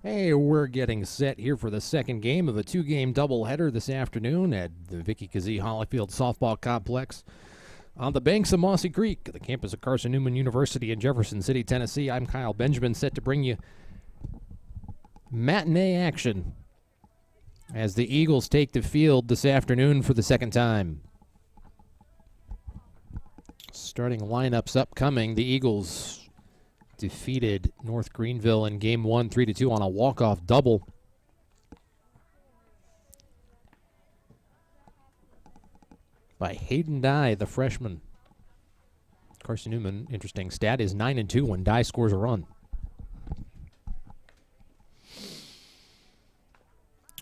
Hey, we're getting set here for the second game of a two-game doubleheader this afternoon at the Vicky Kazee Hollyfield Softball Complex on the banks of Mossy Creek, the campus of Carson-Newman University in Jefferson City, Tennessee. I'm Kyle Benjamin, set to bring you matinee action as the Eagles take the field this afternoon for the second time. Starting lineups upcoming, the Eagles defeated North Greenville in Game 1, 3-2 on a walk-off double. By Hayden Dye, the freshman. Carson-Newman, interesting stat, is 9-2 when Dye scores a run.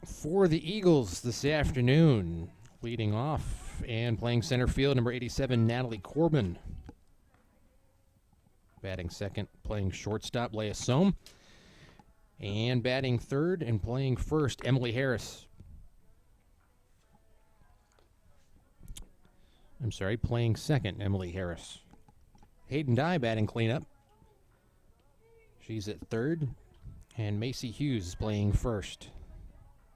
For the Eagles this afternoon, leading off and playing center field, number 87, Natalie Corbin. Batting second, playing shortstop, Leah Selmnow. And batting third and playing first, Emily Harris. Playing second, Emily Harris. Hayden Dye batting cleanup. She's at third. And Macy Hughes playing first.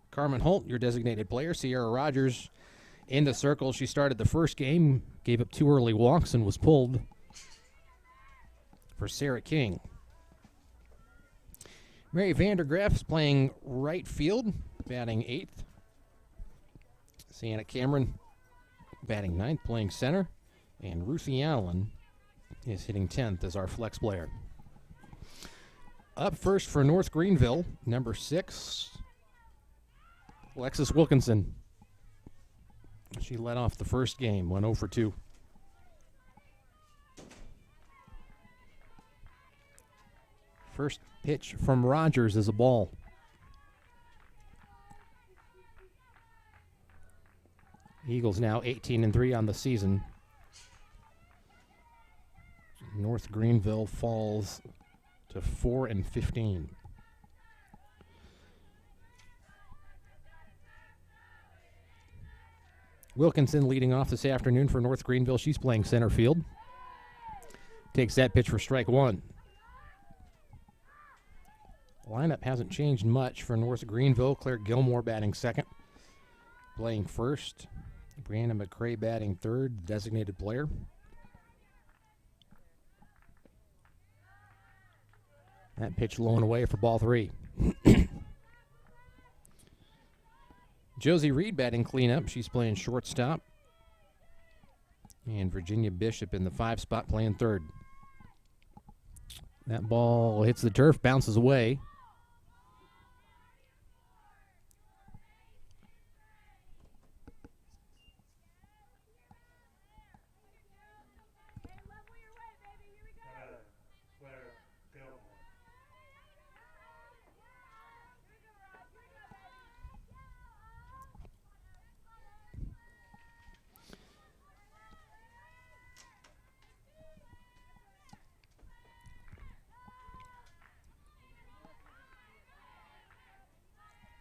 Carmen Holt, your designated player. Sierra Rogers in the circle. She started the first game, gave up 2 early walks, and was pulled for Sarah King. Mary Vandergraaf's playing right field, batting 8th. Sienna Cameron batting 9th, playing center. And Ruthie Allen is hitting 10th as our flex player. Up first for North Greenville, number 6, Alexis Wilkinson. She led off the first game, went 0 for 2. First pitch from Rogers is a ball. Eagles now 18-3 on the season. North Greenville falls to 4-15. Wilkinson leading off this afternoon for North Greenville. She's playing center field. Takes that pitch for strike 1. Lineup hasn't changed much for North Greenville. Claire Gilmore batting second. Playing first. Brianna McCrae batting third, designated player. That pitch low and away for ball 3. Josie Reed batting cleanup. She's playing shortstop. And Virginia Bishop in the 5 spot playing third. That ball hits the turf, bounces away.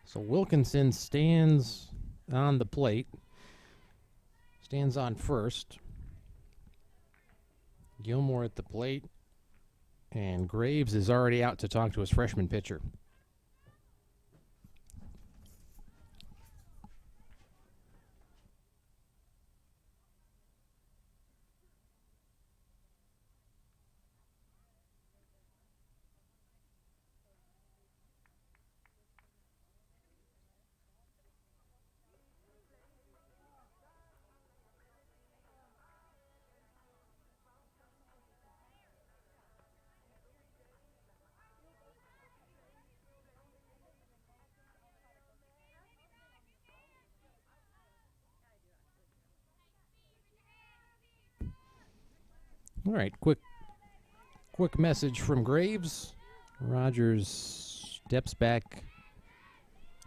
So Wilkinson stands on the plate, stands on first. Gilmore at the plate, and Graves is already out to talk to his freshman pitcher. All right, quick message from Graves. Rogers steps back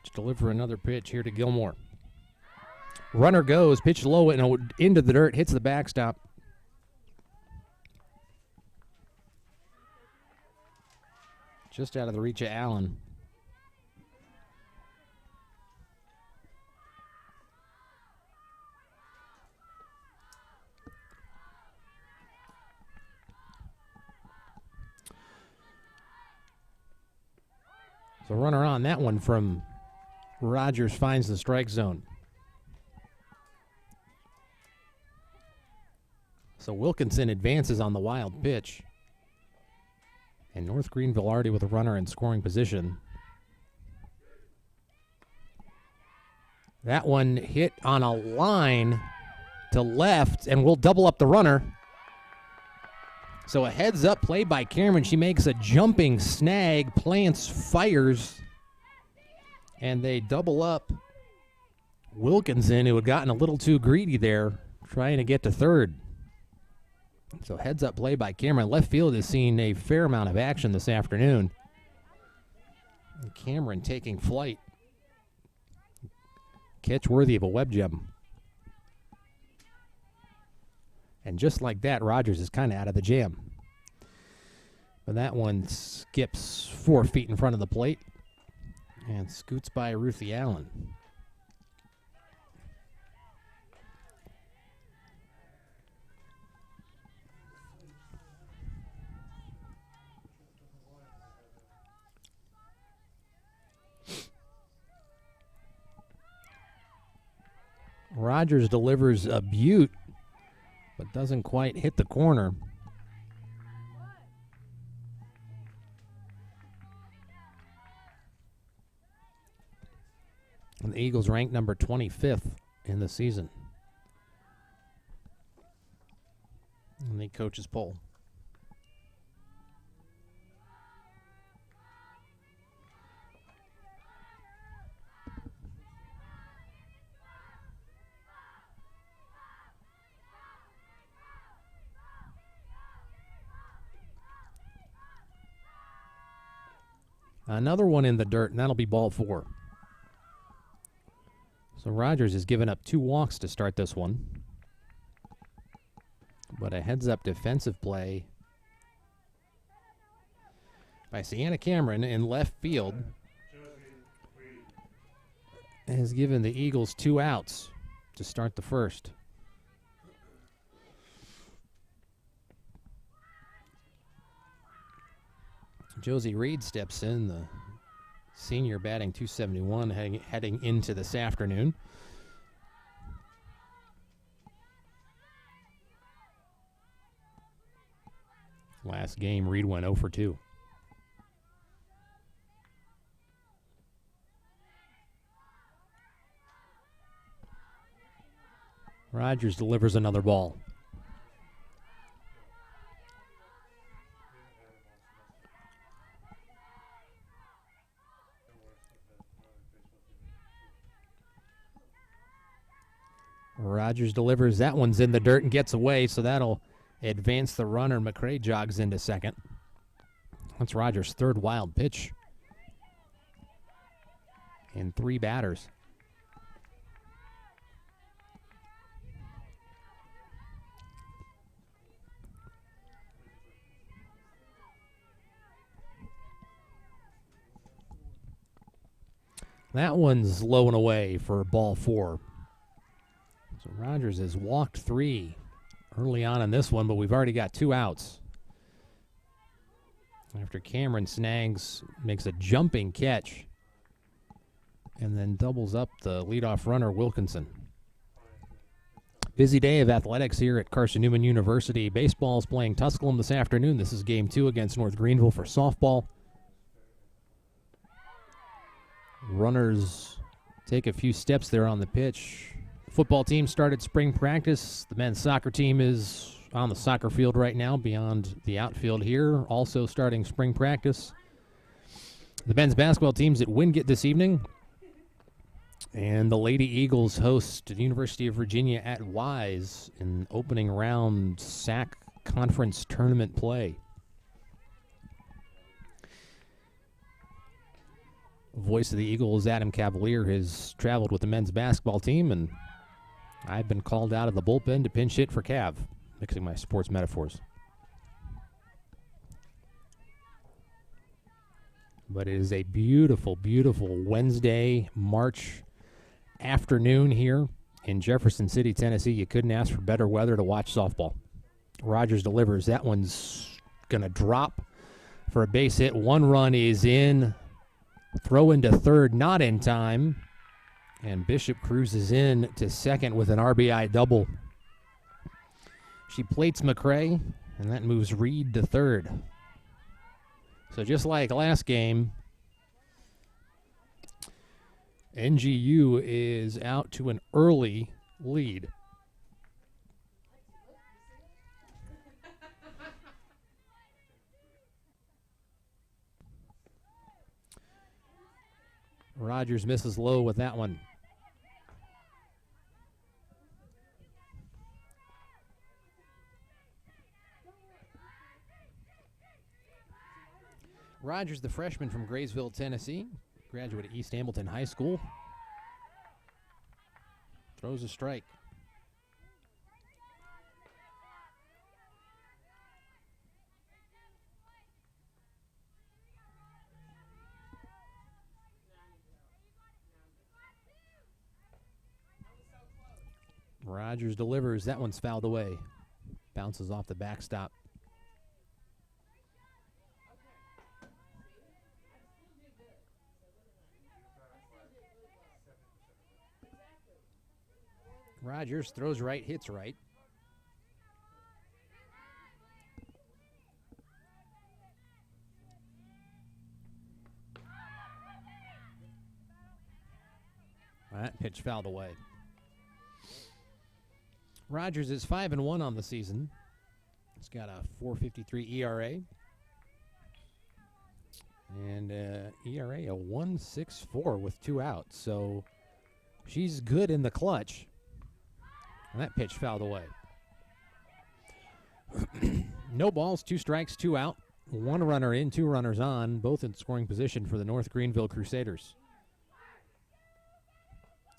to deliver another pitch here to Gilmore. Runner goes, pitch low and into the dirt, hits the backstop. Just out of the reach of Allen. So runner on that one from Rogers finds the strike zone. So Wilkinson advances on the wild pitch. And North Greenville already with a runner in scoring position. That one hit on a line to left, and we'll double up the runner. So a heads-up play by Cameron. She makes a jumping snag, plants, fires, and they double up Wilkinson, who had gotten a little too greedy there, trying to get to third. So heads-up play by Cameron. Left field has seen a fair amount of action this afternoon. And Cameron taking flight. Catch worthy of a web gem. And just like that, Rogers is kind of out of the jam. But that one skips 4 feet in front of the plate and scoots by Ruthie Allen. Rogers delivers a beaut, but doesn't quite hit the corner. And the Eagles rank number 25th in the season. And the coach's poll. Another one in the dirt, and that'll be ball 4. So Rogers has given up 2 walks to start this one. But a heads-up defensive play by Sienna Cameron in left field has given the Eagles 2 outs to start the first. Josie Reed steps in, the senior batting .271 heading into this afternoon. Last game, Reed went 0 for 2. Rogers delivers another ball. Rogers delivers. That one's in the dirt and gets away, so that'll advance the runner. McCray jogs into second. That's Rogers' third wild pitch in 3 batters. That one's low and away for ball 4. So Rogers has walked 3 early on in this one, but we've already got 2 outs. After Cameron snags, makes a jumping catch, and then doubles up the leadoff runner, Wilkinson. Busy day of athletics here at Carson-Newman University. Baseball's playing Tusculum this afternoon. This is game 2 against North Greenville for softball. Runners take a few steps there on the pitch. Football team started spring practice. The men's soccer team is on the soccer field right now beyond the outfield here, also starting spring practice. The men's basketball team's at Wingate this evening. And the Lady Eagles host the University of Virginia at Wise in opening round SAC conference tournament play. Voice of the Eagles, Adam Cavalier, has traveled with the men's basketball team, and I've been called out of the bullpen to pinch hit for Cav, mixing my sports metaphors. But it is a beautiful, beautiful Wednesday, March afternoon here in Jefferson City, Tennessee. You couldn't ask for better weather to watch softball. Rogers delivers. That one's going to drop for a base hit. 1 run is in Throw into third, not in time. And Bishop cruises in to second with an RBI double. She plates McCray, and that moves Reed to third. So just like last game, NGU is out to an early lead. Rogers misses low with that one. Rogers, the freshman from Graysville, Tennessee, graduate of East Hamilton High School, throws a strike. Rogers delivers. That one's fouled away. Bounces off the backstop. Rogers throws right, hits right. That pitch fouled away. Rogers is 5-1 on the season. He's got a 4.53 ERA. And ERA a 1.64 with 2 outs. So she's good in the clutch. And that pitch fouled away. No balls, 2 strikes, 2 out. 1 runner in, 2 runners on, both in scoring position for the North Greenville Crusaders.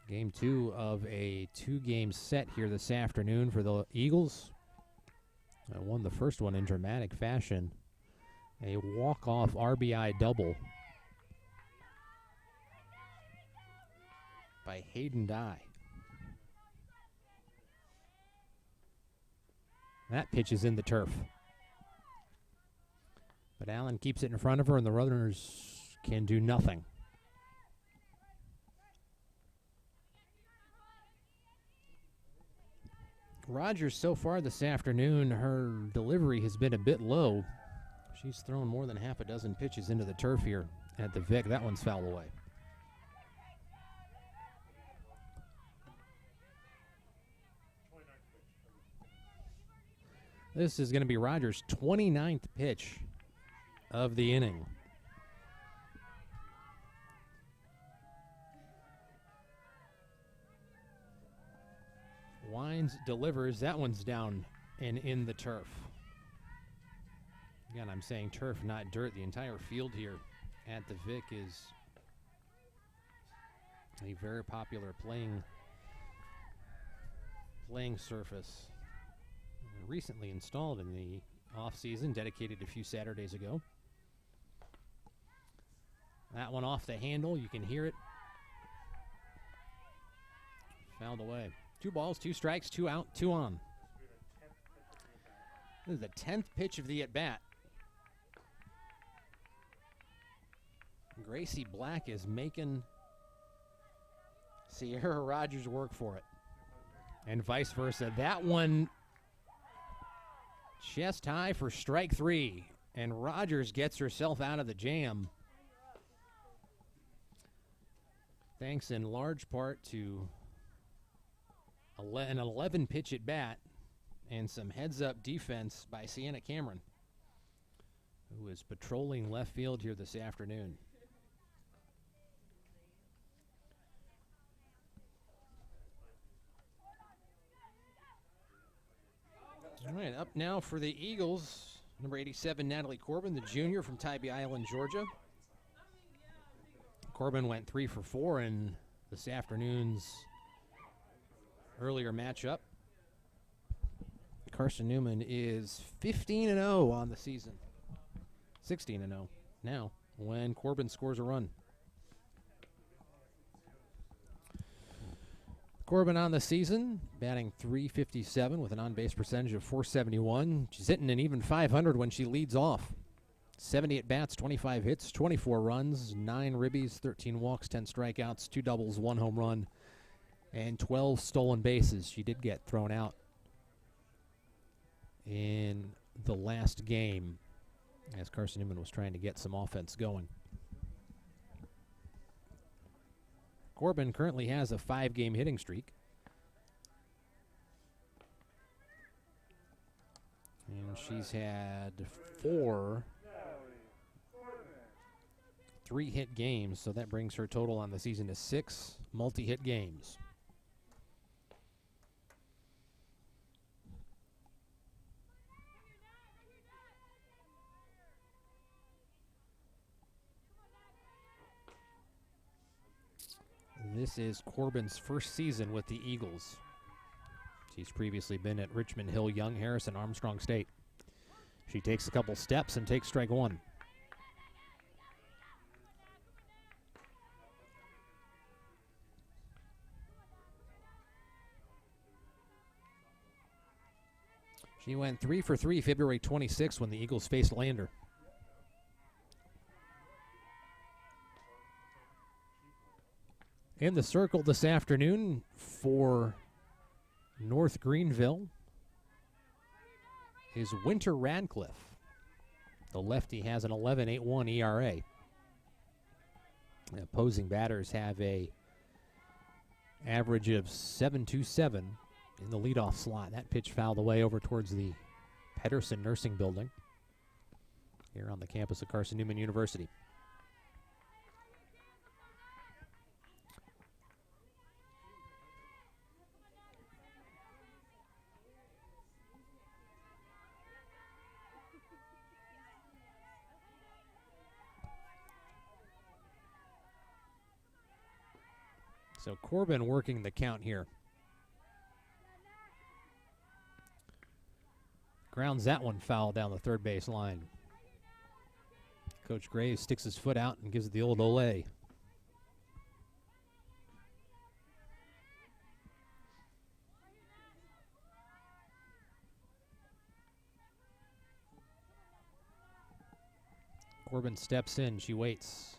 Game 2 of a 2-game set here this afternoon for the Eagles. Won the first one in dramatic fashion. A walk-off RBI double by Hayden Dye. That pitch is in the turf. But Allen keeps it in front of her, and the runners can do nothing. Rogers, so far this afternoon, her delivery has been a bit low. She's thrown more than half a dozen pitches into the turf here at the Vic. That one's fouled away. This is going to be Rogers' 29th pitch of the inning. Wines delivers. That one's down and in the turf. Again, I'm saying turf, not dirt. The entire field here at the Vic is a very popular playing surface. Recently installed in the off-season, dedicated a few Saturdays ago. That one off the handle. You can hear it. Fouled away. 2 balls, 2 strikes, 2 out, 2 on. This is the 10th pitch of the at-bat. Gracie Black is making Sierra Rogers work for it. And vice versa. That one chest high for strike 3. And Rogers gets herself out of the jam. Thanks in large part to an 11-pitch at bat and some heads-up defense by Sienna Cameron, who is patrolling left field here this afternoon. All right, up now for the Eagles, number 87, Natalie Corbin, the junior from Tybee Island, Georgia. Corbin went 3 for 4 in this afternoon's earlier matchup. Carson-Newman is 15-0 on the season. 16-0 now when Corbin scores a run. Corbin on the season, batting .357 with an on-base percentage of .471. She's hitting an even .500 when she leads off. 70 at-bats, 25 hits, 24 runs, 9 ribbies, 13 walks, 10 strikeouts, 2 doubles, 1 home run, and 12 stolen bases. She did get thrown out in the last game as Carson-Newman was trying to get some offense going. Corbin currently has a 5-game hitting streak. And she's had 4 3-hit games, so that brings her total on the season to 6 multi-hit games. This is Corbin's first season with the Eagles. She's previously been at Richmond Hill, Young, Harrison, Armstrong State. She takes a couple steps and takes strike 1. She went 3 for 3 February 26 when the Eagles faced Lander. In the circle this afternoon for North Greenville is Winter Radcliffe. The lefty has an 11.81 ERA. The opposing batters have a average of 7.27 in the leadoff slot. That pitch fouled away over towards the Pedersen Nursing Building here on the campus of Carson-Newman University. So Corbin working the count here. Grounds that one foul down the third base line. Coach Graves sticks his foot out and gives it the old Olay. Corbin steps in. She waits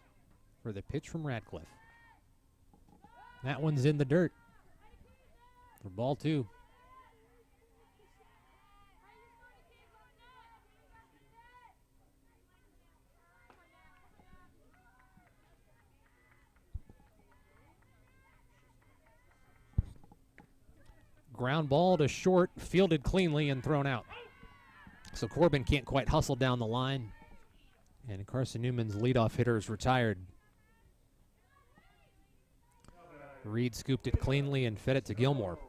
for the pitch from Radcliffe. That one's in the dirt for ball 2. Ground ball to short, fielded cleanly and thrown out. So Corbin can't quite hustle down the line. And Carson-Newman's leadoff hitter is retired. Reed scooped it cleanly and fed it to Gilmore.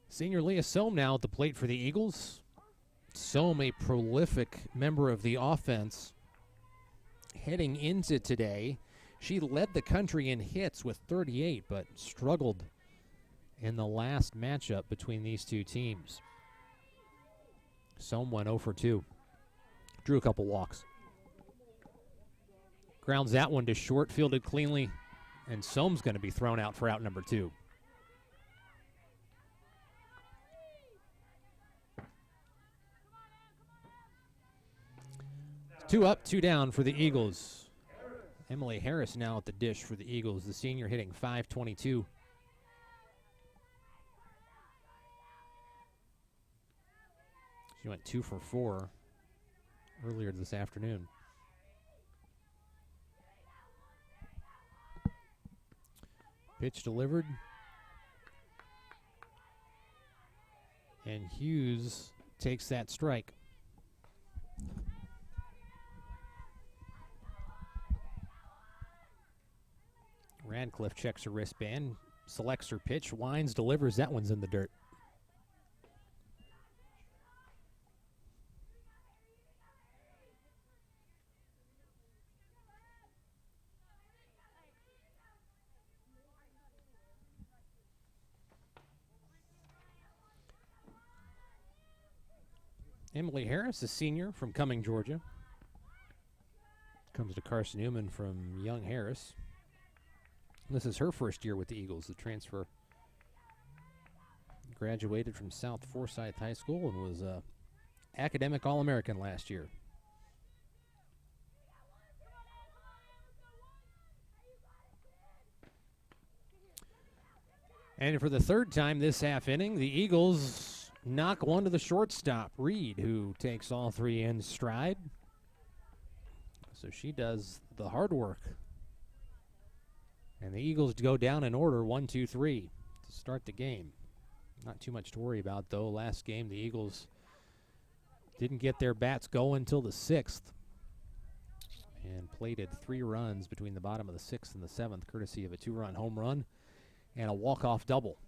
Senior Leah Selmnow at the plate for the Eagles. Selm, a prolific member of the offense. Heading into today, she led the country in hits with 38, but struggled in the last matchup between these two teams. Selm went 0 for 2. Drew a couple walks. Grounds that one to short, fielded cleanly, and Selm's going to be thrown out for out number 2. Two up, 2 down for the Eagles. Emily Harris now at the dish for the Eagles, the senior hitting .522. She went 2 for 4 earlier this afternoon. Pitch delivered. And Hughes takes that strike. Radcliffe checks her wristband, selects her pitch, winds, delivers. That one's in the dirt. Emily Harris, a senior from Cumming, Georgia. Comes to Carson-Newman from Young Harris. This is her first year with the Eagles. The transfer graduated from South Forsyth High School and was academic All-American last year. And for the third time this half inning, the Eagles knock one to the shortstop, Reed, who takes all three in stride. So she does the hard work. And the Eagles go down in order, 1, 2, 3, to start the game. Not too much to worry about, though. Last game, the Eagles didn't get their bats going until the 6th. And plated 3 runs between the bottom of the 6th and the 7th, courtesy of a 2-run home run and a walk-off double.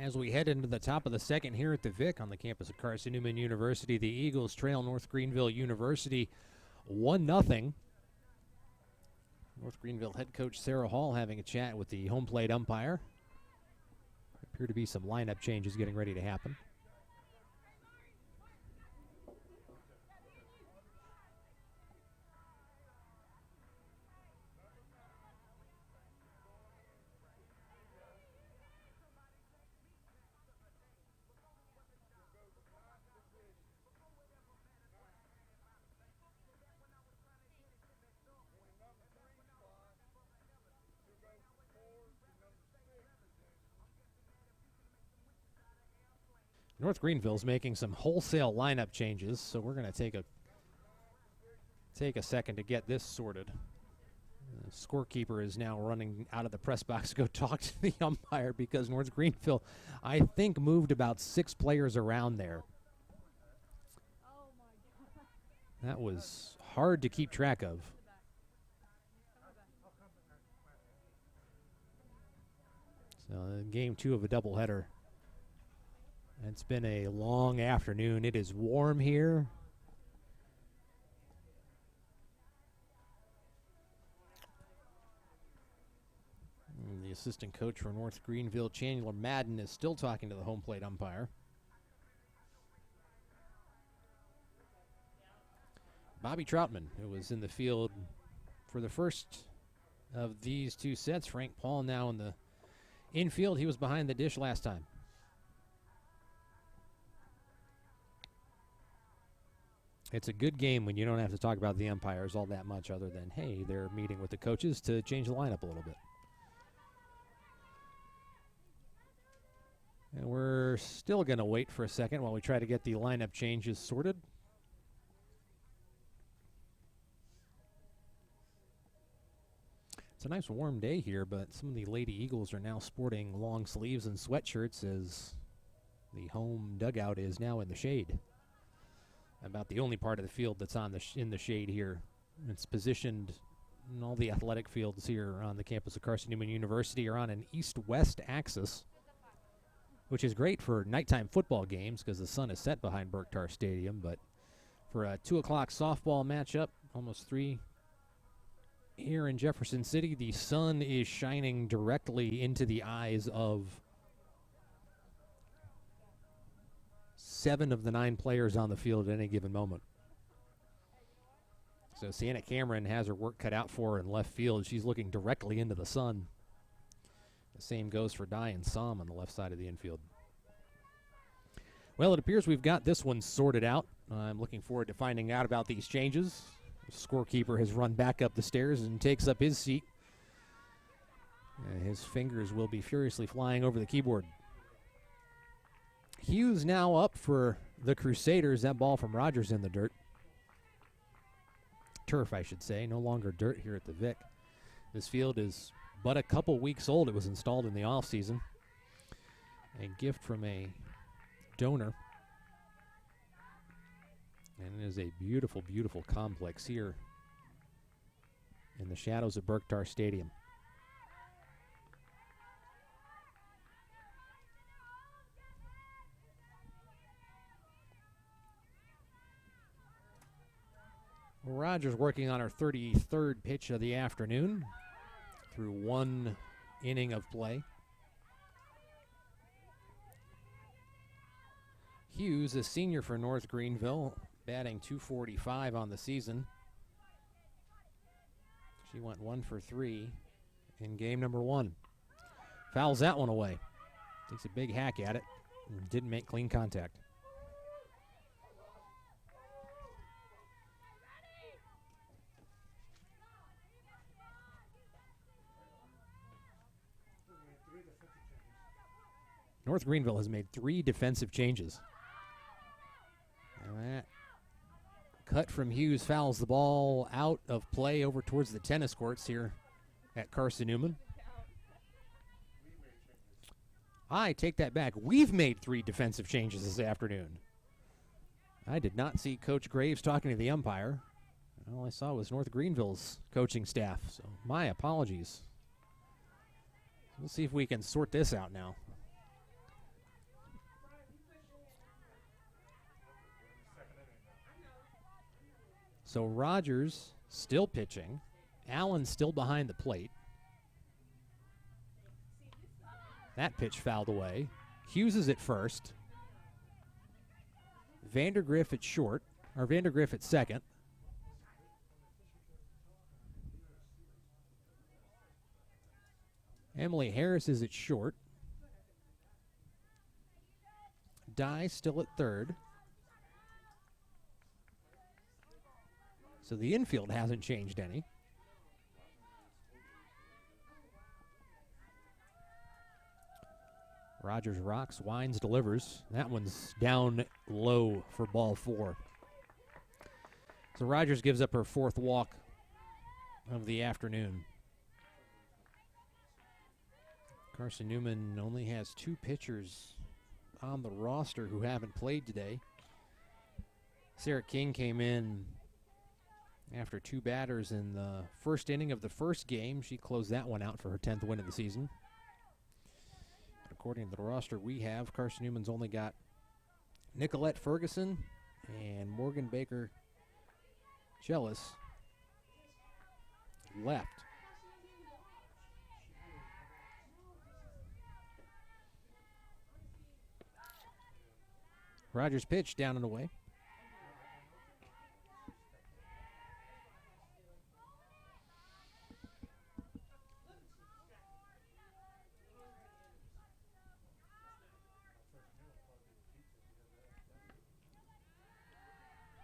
As we head into the top of the second here at the Vic on the campus of Carson-Newman University, the Eagles trail North Greenville University 1-0. North Greenville head coach Sarah Hall having a chat with the home plate umpire. Appear to be some lineup changes getting ready to happen. North Greenville's making some wholesale lineup changes, so we're going to take a second to get this sorted. The scorekeeper is now running out of the press box to go talk to the umpire because North Greenville, I think, moved about 6 players around there. That was hard to keep track of. So game 2 of a doubleheader. It's been a long afternoon. It is warm here. And the assistant coach for North Greenville, Chandler Madden, is still talking to the home plate umpire. Bobby Troutman, who was in the field for the first of these 2 sets. Frank Paul now in the infield. He was behind the dish last time. It's a good game when you don't have to talk about the umpires all that much other than, hey, they're meeting with the coaches to change the lineup a little bit. And we're still going to wait for a second while we try to get the lineup changes sorted. It's a nice warm day here, but some of the Lady Eagles are now sporting long sleeves and sweatshirts as the home dugout is now in the shade. About the only part of the field that's on in the shade here. It's positioned in all the athletic fields here on the campus of Carson-Newman University are on an east-west axis, which is great for nighttime football games because the sun is set behind Berktar Stadium. But for a 2 o'clock softball matchup, almost 3 here in Jefferson City, the sun is shining directly into the eyes of 7 of the 9 players on the field at any given moment. So Sienna Cameron has her work cut out for her in left field. She's looking directly into the sun. The same goes for Diane Somm on the left side of the infield. Well, it appears we've got this one sorted out. I'm looking forward to finding out about these changes. The scorekeeper has run back up the stairs and takes up his seat. His fingers will be furiously flying over the keyboard. Hughes now up for the Crusaders. That ball from Rogers in the dirt. Turf, I should say. No longer dirt here at the Vic. This field is but a couple weeks old. It was installed in the offseason. A gift from a donor. And it is a beautiful, beautiful complex here in the shadows of Berktar Stadium. Rogers working on her 33rd pitch of the afternoon through one inning of play. Hughes, a senior for North Greenville, batting .245 on the season. She went 1 for 3 in game number 1. Fouls that one away. Takes a big hack at it and didn't make clean contact. North Greenville has made 3 defensive changes. And that cut from Hughes fouls the ball out of play over towards the tennis courts here at Carson-Newman. I take that back. We've made 3 defensive changes this afternoon. I did not see Coach Graves talking to the umpire. All I saw was North Greenville's coaching staff, so my apologies. We'll see if we can sort this out now. So Rogers still pitching. Allen still behind the plate. That pitch fouled away. Hughes is at first. Vandergriff at short, or Vandergriff at second. Emily Harris is at short. Dye still at third. So the infield hasn't changed any. Rogers rocks, winds, delivers. That one's down low for ball 4. So Rogers gives up her 4th walk of the afternoon. Carson-Newman only has 2 pitchers on the roster who haven't played today. Sarah King came in after 2 batters in the first inning of the first game. She closed that one out for her 10th win of the season. But according to the roster we have, Carson-Newman's only got Nicolette Ferguson and Morgan Baker Chellis left. Rogers pitch down and away.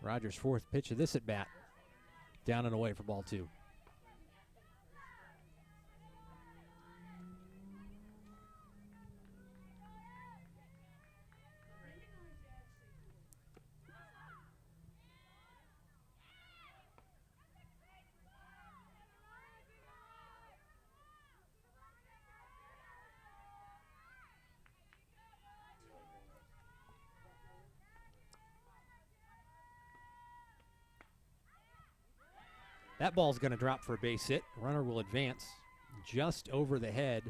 Rogers' 4th pitch of this at bat. Down and away for ball 2. That ball's going to drop for a base hit. Runner will advance just over the heads,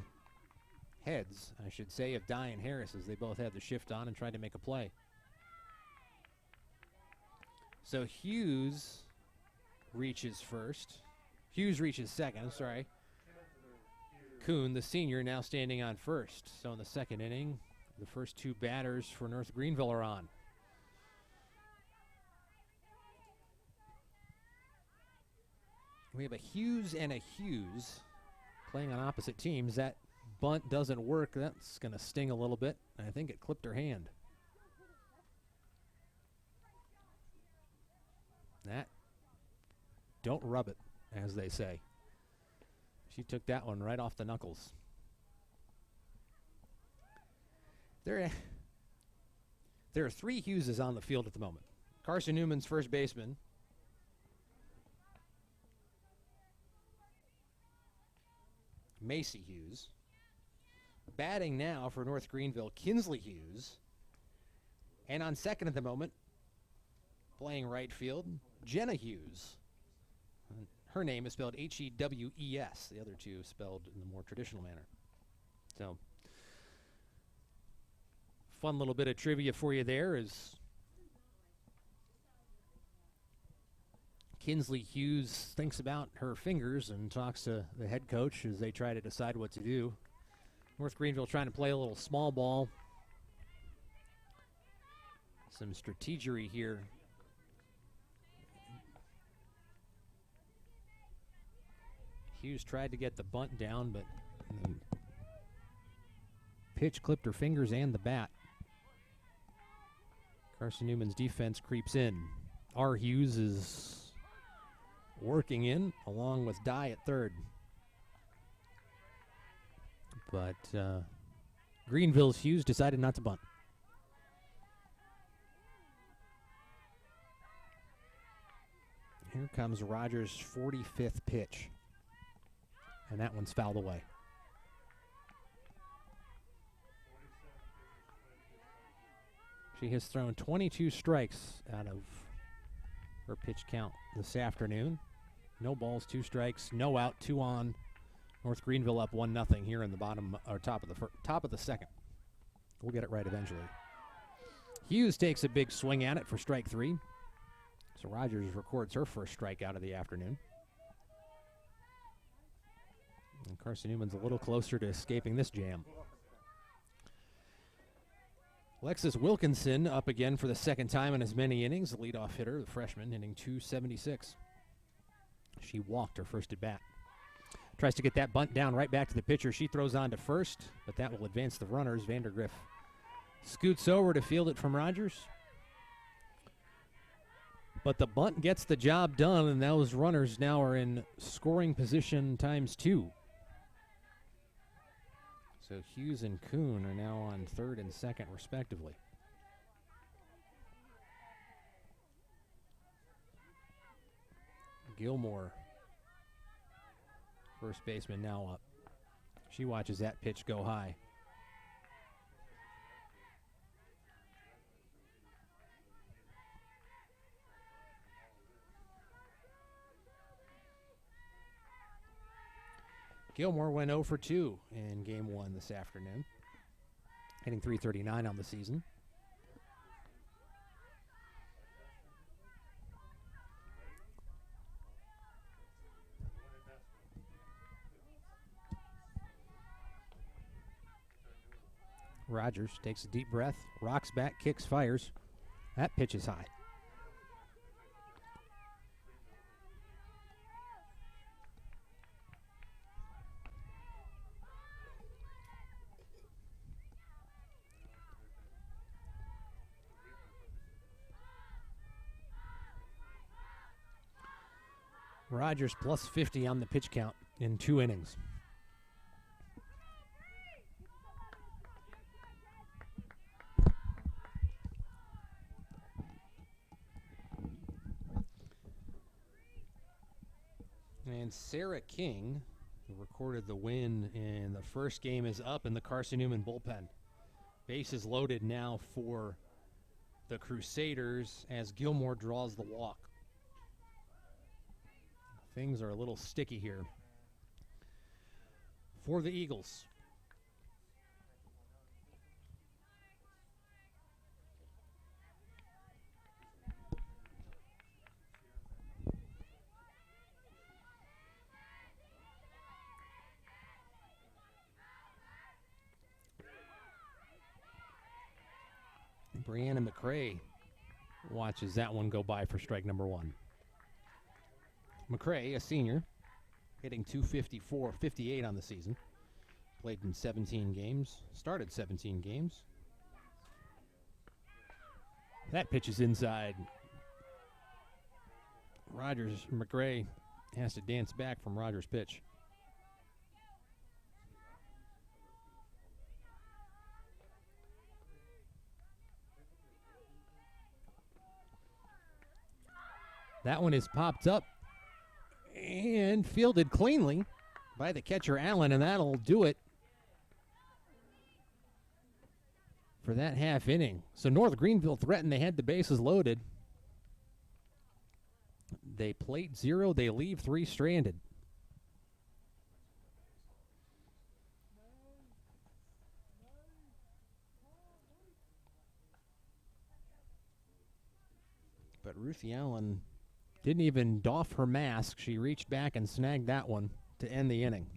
I should say, of Dye and Harris as they both had the shift on and tried to make a play. So Hughes reaches first. Hughes reaches second, sorry. Kuhn, the senior, now standing on first. So in the second inning, the first 2 batters for North Greenville are on. We have a Hughes and a Hughes playing on opposite teams. That bunt doesn't work. That's going to sting a little bit. I think it clipped her hand. don't rub it, as they say. She took that one right off the knuckles. There are 3 Hugheses on the field at the moment. Carson-Newman's first baseman. Macy Hughes. Batting now for North Greenville, Kinsley Hughes. And on second at the moment, playing right field, Jenna Hughes. Her name is spelled Hewes. The other 2 spelled in the more traditional manner. So, fun little bit of trivia for you there is Kinsley Hughes thinks about her fingers and talks to the head coach as they try to decide what to do. North Greenville trying to play a little small ball. Some strategery here. Hughes tried to get the bunt down, but the pitch clipped her fingers and the bat. Carson-Newman's defense creeps in. R. Hughes is working in along with Dye at third. But Greenville's Hughes decided not to bunt. Here comes Rogers' 45th pitch. And that one's fouled away. She has thrown 22 strikes out of her pitch count this afternoon. No balls, 2 strikes, no out, 2 on. North Greenville up 1-0 here in the bottom or top of the second. We'll get it right eventually. Hughes takes a big swing at it for strike 3. So Rogers records her first strikeout of the afternoon. And Carson-Newman's a little closer to escaping this jam. Alexis Wilkinson up again for the second time in as many innings. The leadoff hitter, the freshman, hitting .276. She walked her first at bat. Tries to get that bunt down right back to the pitcher. She throws on to first, but that will advance the runners. Vandergriff scoots over to field it from Rogers. But the bunt gets the job done, and those runners now are in scoring position ×2. So Hughes and Kuhn are now on third and second, respectively. Gilmore, first baseman, now up. She watches that pitch go high. Gilmore went 0 for 2 in Game 1 this afternoon, hitting .339 on the season. Rogers takes a deep breath, rocks back, kicks, fires. That pitch is high. Rogers plus 50 on the pitch count in 2 innings. And Sarah King, who recorded the win in the first game, is up in the Carson-Newman bullpen. Bases loaded now for the Crusaders as Gilmore draws the walk. Things are a little sticky here for the Eagles. Brianna McCrae watches that one go by for strike number 1. McCrae, a senior, hitting .254, 58 on the season. Played in 17 games, started 17 games. That pitch is inside. McRae has to dance back from Rogers' pitch. That one is popped up and fielded cleanly by the catcher Allen, and that'll do it for that half inning. So North Greenville threatened. They had the bases loaded. They plate 0. They leave 3 stranded. But Ruthie Allen didn't even doff her mask. She reached back and snagged that one to end the inning.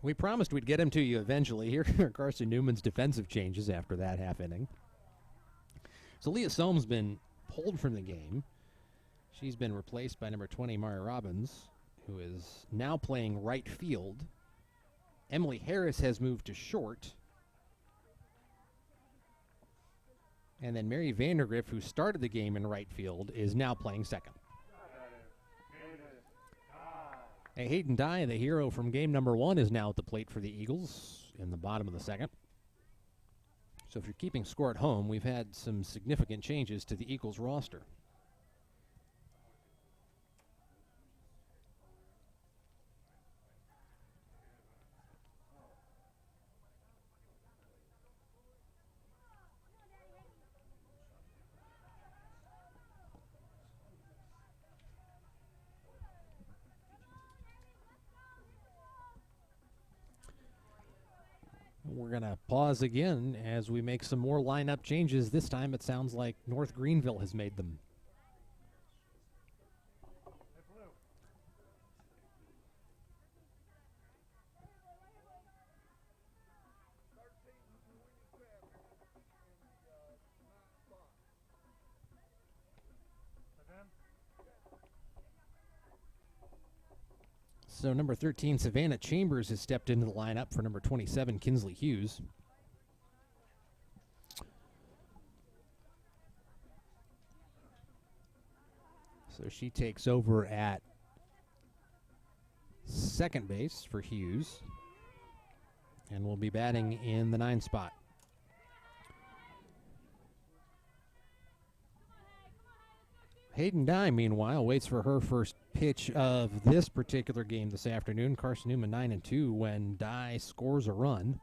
We promised we'd get him to you eventually. Here are Carson-Newman's defensive changes after that half inning. So Leah Selmnow's been pulled from the game. She's been replaced by number 20, Mari Robbins, who is now playing right field. Emily Harris has moved to short. And then Mary Vandergriff, who started the game in right field, is now playing second. Hayden Dye, the hero from game number 1, is now at the plate for the Eagles in the bottom of the second. So if you're keeping score at home, we've had some significant changes to the Eagles roster. We're going to pause again as we make some more lineup changes. This time it sounds like North Greenville has made them. So number 13, Savannah Chambers, has stepped into the lineup for number 27, Kinsley Hughes. So she takes over at second base for Hughes and will be batting in the 9 spot. Hayden Dye, meanwhile, waits for her first pitch of this particular game this afternoon. Carson-Newman 9-2 when Dye scores a run.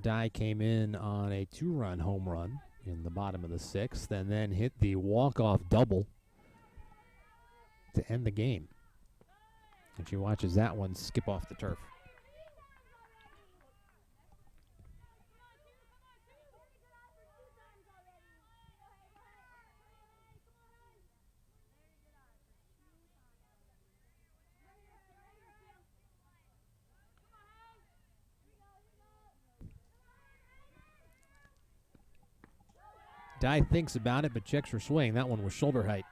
Dye came in on a 2-run home run in the bottom of the 6th and then hit the walk-off double to end the game. And she watches that one skip off the turf. Dye thinks about it, but checks her swing. That one was shoulder height.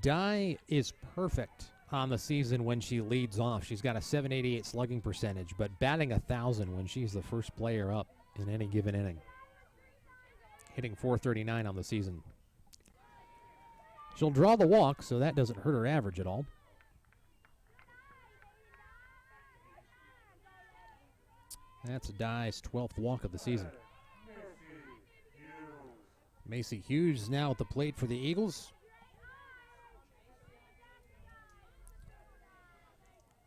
Dye is perfect on the season when she leads off. She's got a .788 slugging percentage, but batting 1,000 when she's the first player up in any given inning. Hitting .439 on the season. She'll draw the walk, so that doesn't hurt her average at all. That's Dye's 12th walk of the season. Macy Hughes now at the plate for the Eagles.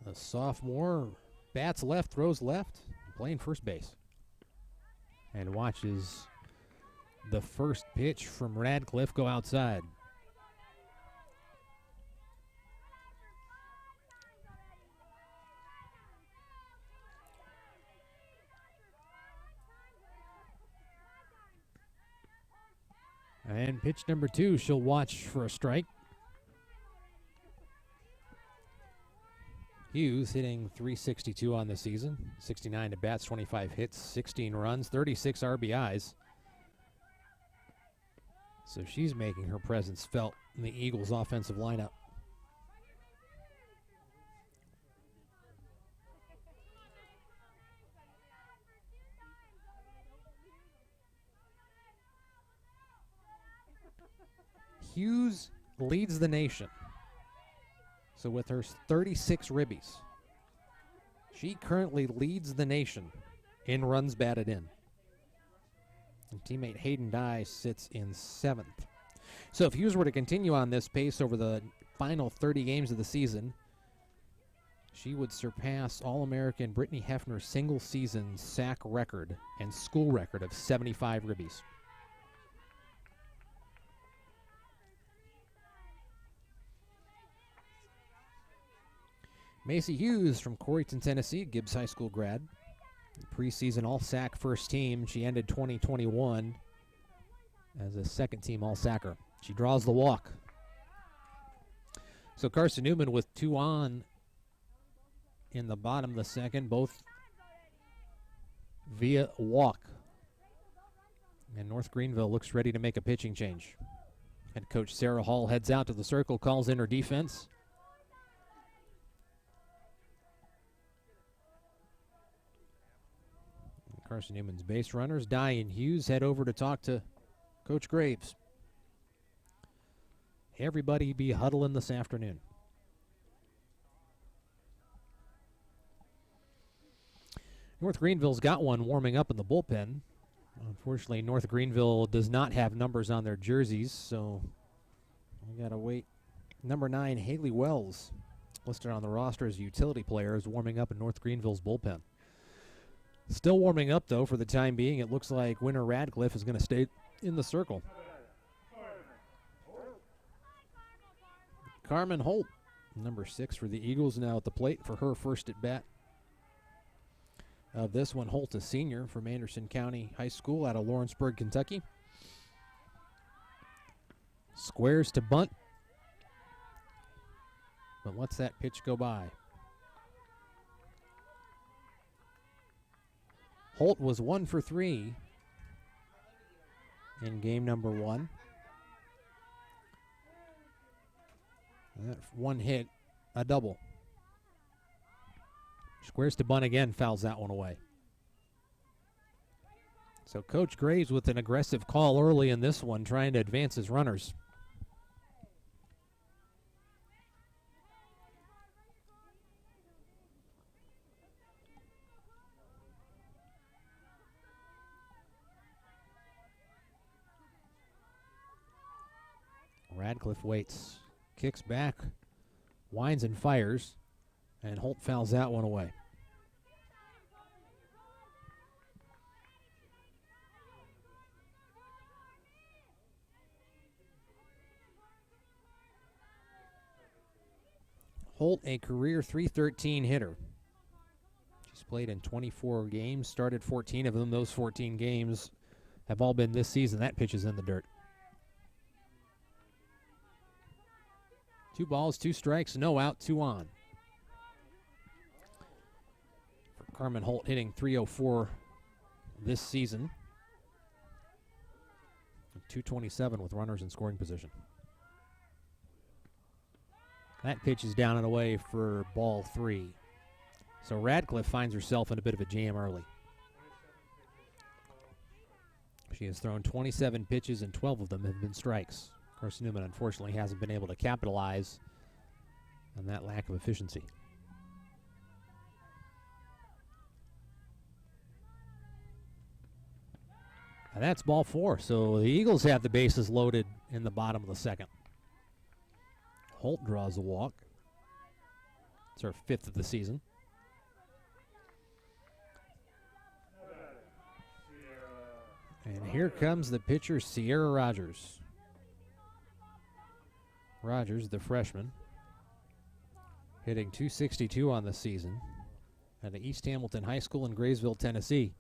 The sophomore bats left, throws left, playing first base. And watches the first pitch from Radcliffe go outside. And pitch number 2, she'll watch for a strike. Hughes hitting .362 on the season, 69 at bats, 25 hits, 16 runs, 36 RBIs. So she's making her presence felt in the Eagles' offensive lineup. Hughes leads the nation. So with her 36 ribbies, she currently leads the nation in runs batted in. And teammate Hayden Dye sits in 7th. So if Hughes were to continue on this pace over the final 30 games of the season, she would surpass All-American Brittany Hefner's single-season sack record and school record of 75 ribbies. Macy Hughes from Coreyton, Tennessee, Gibbs High School grad. Preseason All-SAC first team. She ended 2021 as a second-team All-SACer. She draws the walk. So Carson-Newman with 2 on in the bottom of the second, both via walk. And North Greenville looks ready to make a pitching change. Head coach Sarah Hall heads out to the circle, calls in her defense. Carson-Newman's base runners, Dye and Hughes, head over to talk to Coach Graves. Everybody be huddling this afternoon. North Greenville's got one warming up in the bullpen. Unfortunately, North Greenville does not have numbers on their jerseys, so we got to wait. Number 9, Haley Wells, listed on the roster as a utility player, is warming up in North Greenville's bullpen. Still warming up, though, for the time being. It looks like Winter Radcliffe is going to stay in the circle. Carmen Holt, number 6 for the Eagles, now at the plate for her first at bat of this one. Holt, a senior from Anderson County High School out of Lawrenceburg, Kentucky. Squares to bunt, but lets that pitch go by. Holt was 1 for 3 in game number 1. That one hit, a double. Squares to bunt again, fouls that one away. So Coach Graves with an aggressive call early in this one, trying to advance his runners. Radcliffe waits, kicks back, winds and fires, and Holt fouls that one away. Holt, a career .313 hitter. She's played in 24 games, started 14 of them. Those 14 games have all been this season. That pitch is in the dirt. 2 balls, 2 strikes, no out, 2 on. For Carmen Holt, hitting .304 this season. 227 with runners in scoring position. That pitch is down and away for ball 3. So Radcliffe finds herself in a bit of a jam early. She has thrown 27 pitches and 12 of them have been strikes. Carson-Newman unfortunately hasn't been able to capitalize on that lack of efficiency. And that's ball 4. So the Eagles have the bases loaded in the bottom of the second. Holt draws a walk. It's her 5th of the season. And here comes the pitcher, Sierra Rogers. Rogers, the freshman, hitting .262 on the season at East Hamilton High School in Graysville, Tennessee.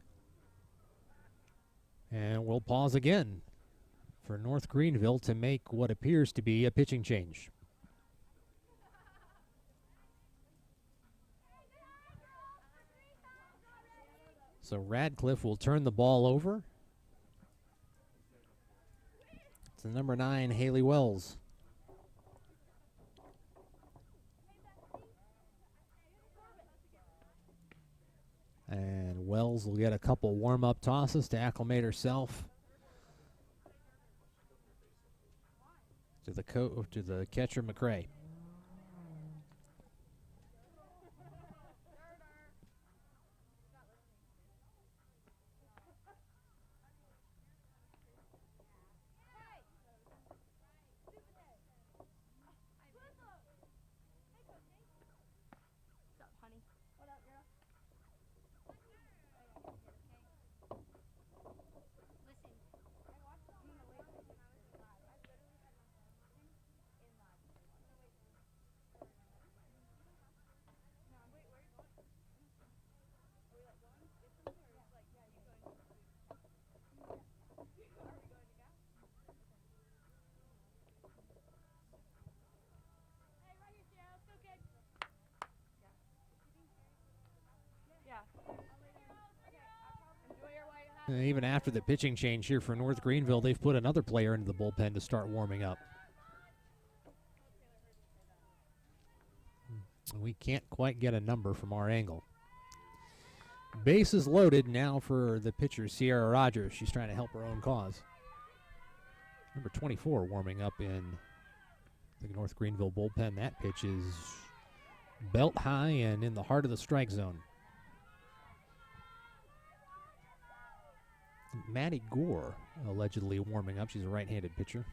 And we'll pause again. for North Greenville to make what appears to be a pitching change. So Radcliffe will turn the ball over. It's the number 9, Haley Wells. And Wells will get a couple warm-up tosses to acclimate herself to the catcher, McCray. And even after the pitching change here for North Greenville, they've put another player into the bullpen to start warming up. We can't quite get a number from our angle. Bases loaded now for the pitcher, Sierra Rogers. She's trying to help her own cause. Number 24 warming up in the North Greenville bullpen. That pitch is belt high and in the heart of the strike zone. Maddie Gore allegedly warming up. She's a right-handed pitcher.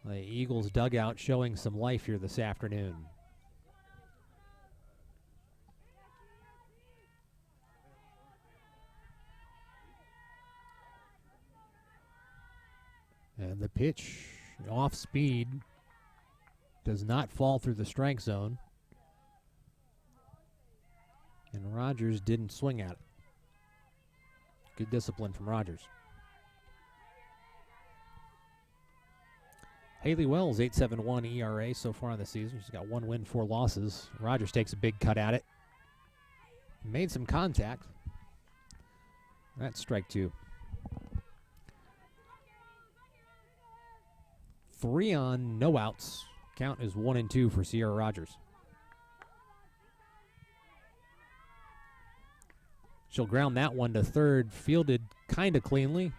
The Eagles dugout showing some life here this afternoon. And the pitch off speed does not fall through the strike zone. And Rogers didn't swing at it. Good discipline from Rogers. Haley Wells, 8.71 ERA so far this season. She's got 1 win, 4 losses. Rogers takes a big cut at it. Made some contact. That's strike 2. 3 on, no outs. Count is 1-2 for Sierra Rogers. She'll ground that one to third, fielded kind of cleanly.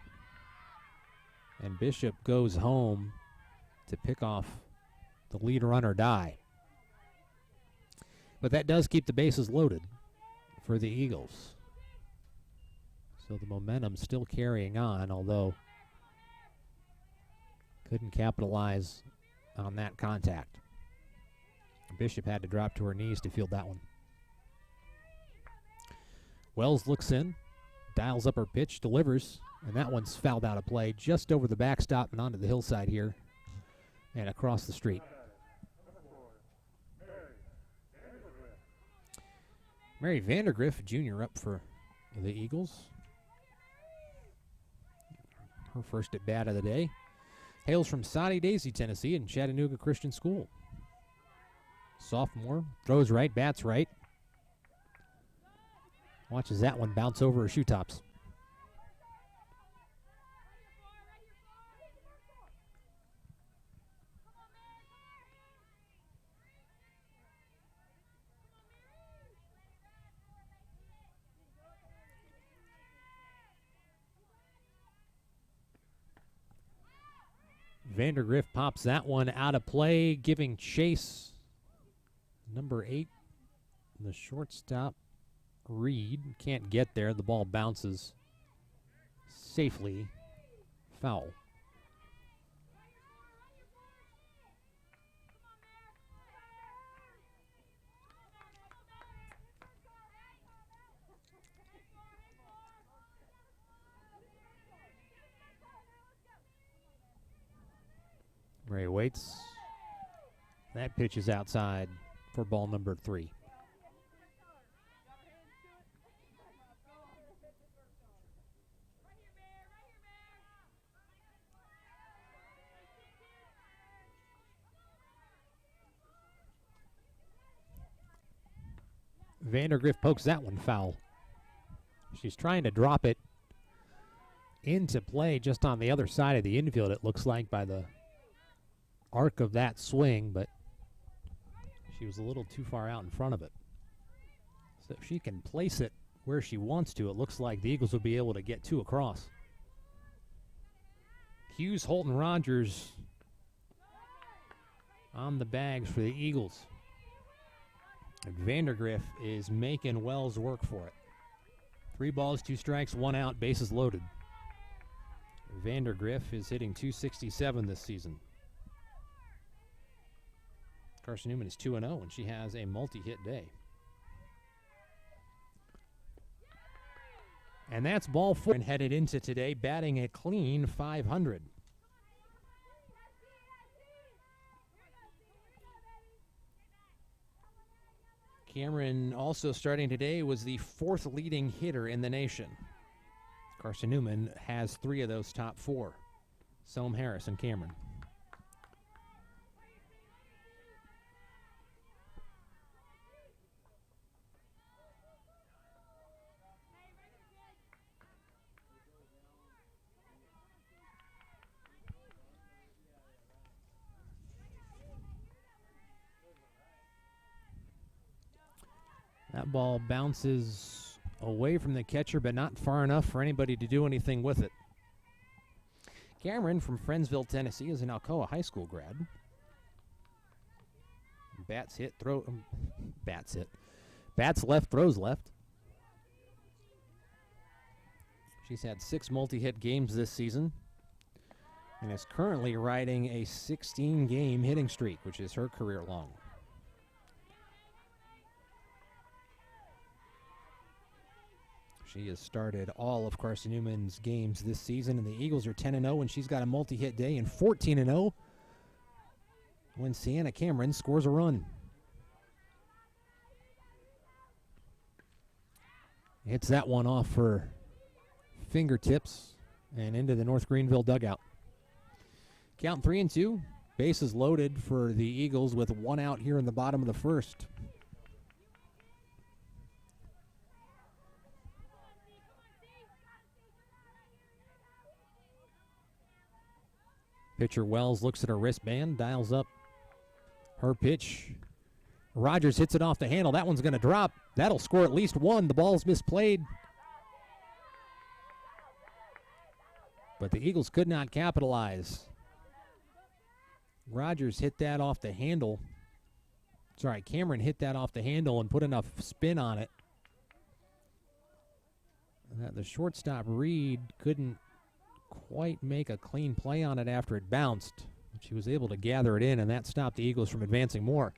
And Bishop goes home to pick off the lead run or die. But that does keep the bases loaded for the Eagles. So the momentum still carrying on, although couldn't capitalize on that contact. Bishop had to drop to her knees to field that one. Wells looks in, dials up her pitch, delivers, and that one's fouled out of play just over the backstop and onto the hillside here and across the street. Mary Vandergriff, Jr., up for the Eagles. Her first at bat of the day. Hails from Soddy Daisy, Tennessee, and Chattanooga Christian School. Sophomore, throws right, bats right. Watches that one bounce over her shoe tops. Vandergriff pops that one out of play, giving chase. Number 8, the shortstop, Reed, can't get there. The ball bounces safely foul. Ray waits. That pitch is outside for ball number 3. Vandergriff pokes that one foul. She's trying to drop it into play just on the other side of the infield, it looks like, by the arc of that swing, but she was a little too far out in front of it. So if she can place it where she wants to, it looks like the Eagles will be able to get two across. Hughes, Holt, and Rogers on the bags for the Eagles. And Vandergriff is making Wells work for it. 3 balls, 2 strikes, 1 out, bases loaded. Vandergriff is hitting .267 this season. Carson-Newman is 2-0, and she has a multi-hit day. And that's ball 4. And headed into today, batting a clean .500. Cameron, also starting today, was the 4th leading hitter in the nation. Carson-Newman has 3 of those top 4. Selm, Harris, and Cameron. That ball bounces away from the catcher, but not far enough for anybody to do anything with it. Cameron from Friendsville, Tennessee, is an Alcoa High School grad. Bats hit, Bats left, throws left. She's had 6 multi-hit games this season and is currently riding a 16-game hitting streak, which is her career long. She has started all of Carson-Newman's games this season, and the Eagles are 10-0, and she's got a multi-hit day, and 14-0 when Sienna Cameron scores a run. Hits that one off her fingertips and into the North Greenville dugout. Count 3-2. Bases loaded for the Eagles with 1 out here in the bottom of the first. Pitcher Wells looks at her wristband, dials up her pitch. Rogers hits it off the handle. That one's going to drop. That'll score at least 1. The ball's misplayed. But the Eagles could not capitalize. Rogers hit that off the handle. Sorry, Cameron hit that off the handle and put enough spin on it that the shortstop, Reed, couldn't quite make a clean play on it after it bounced. She was able to gather it in, and that stopped the Eagles from advancing more.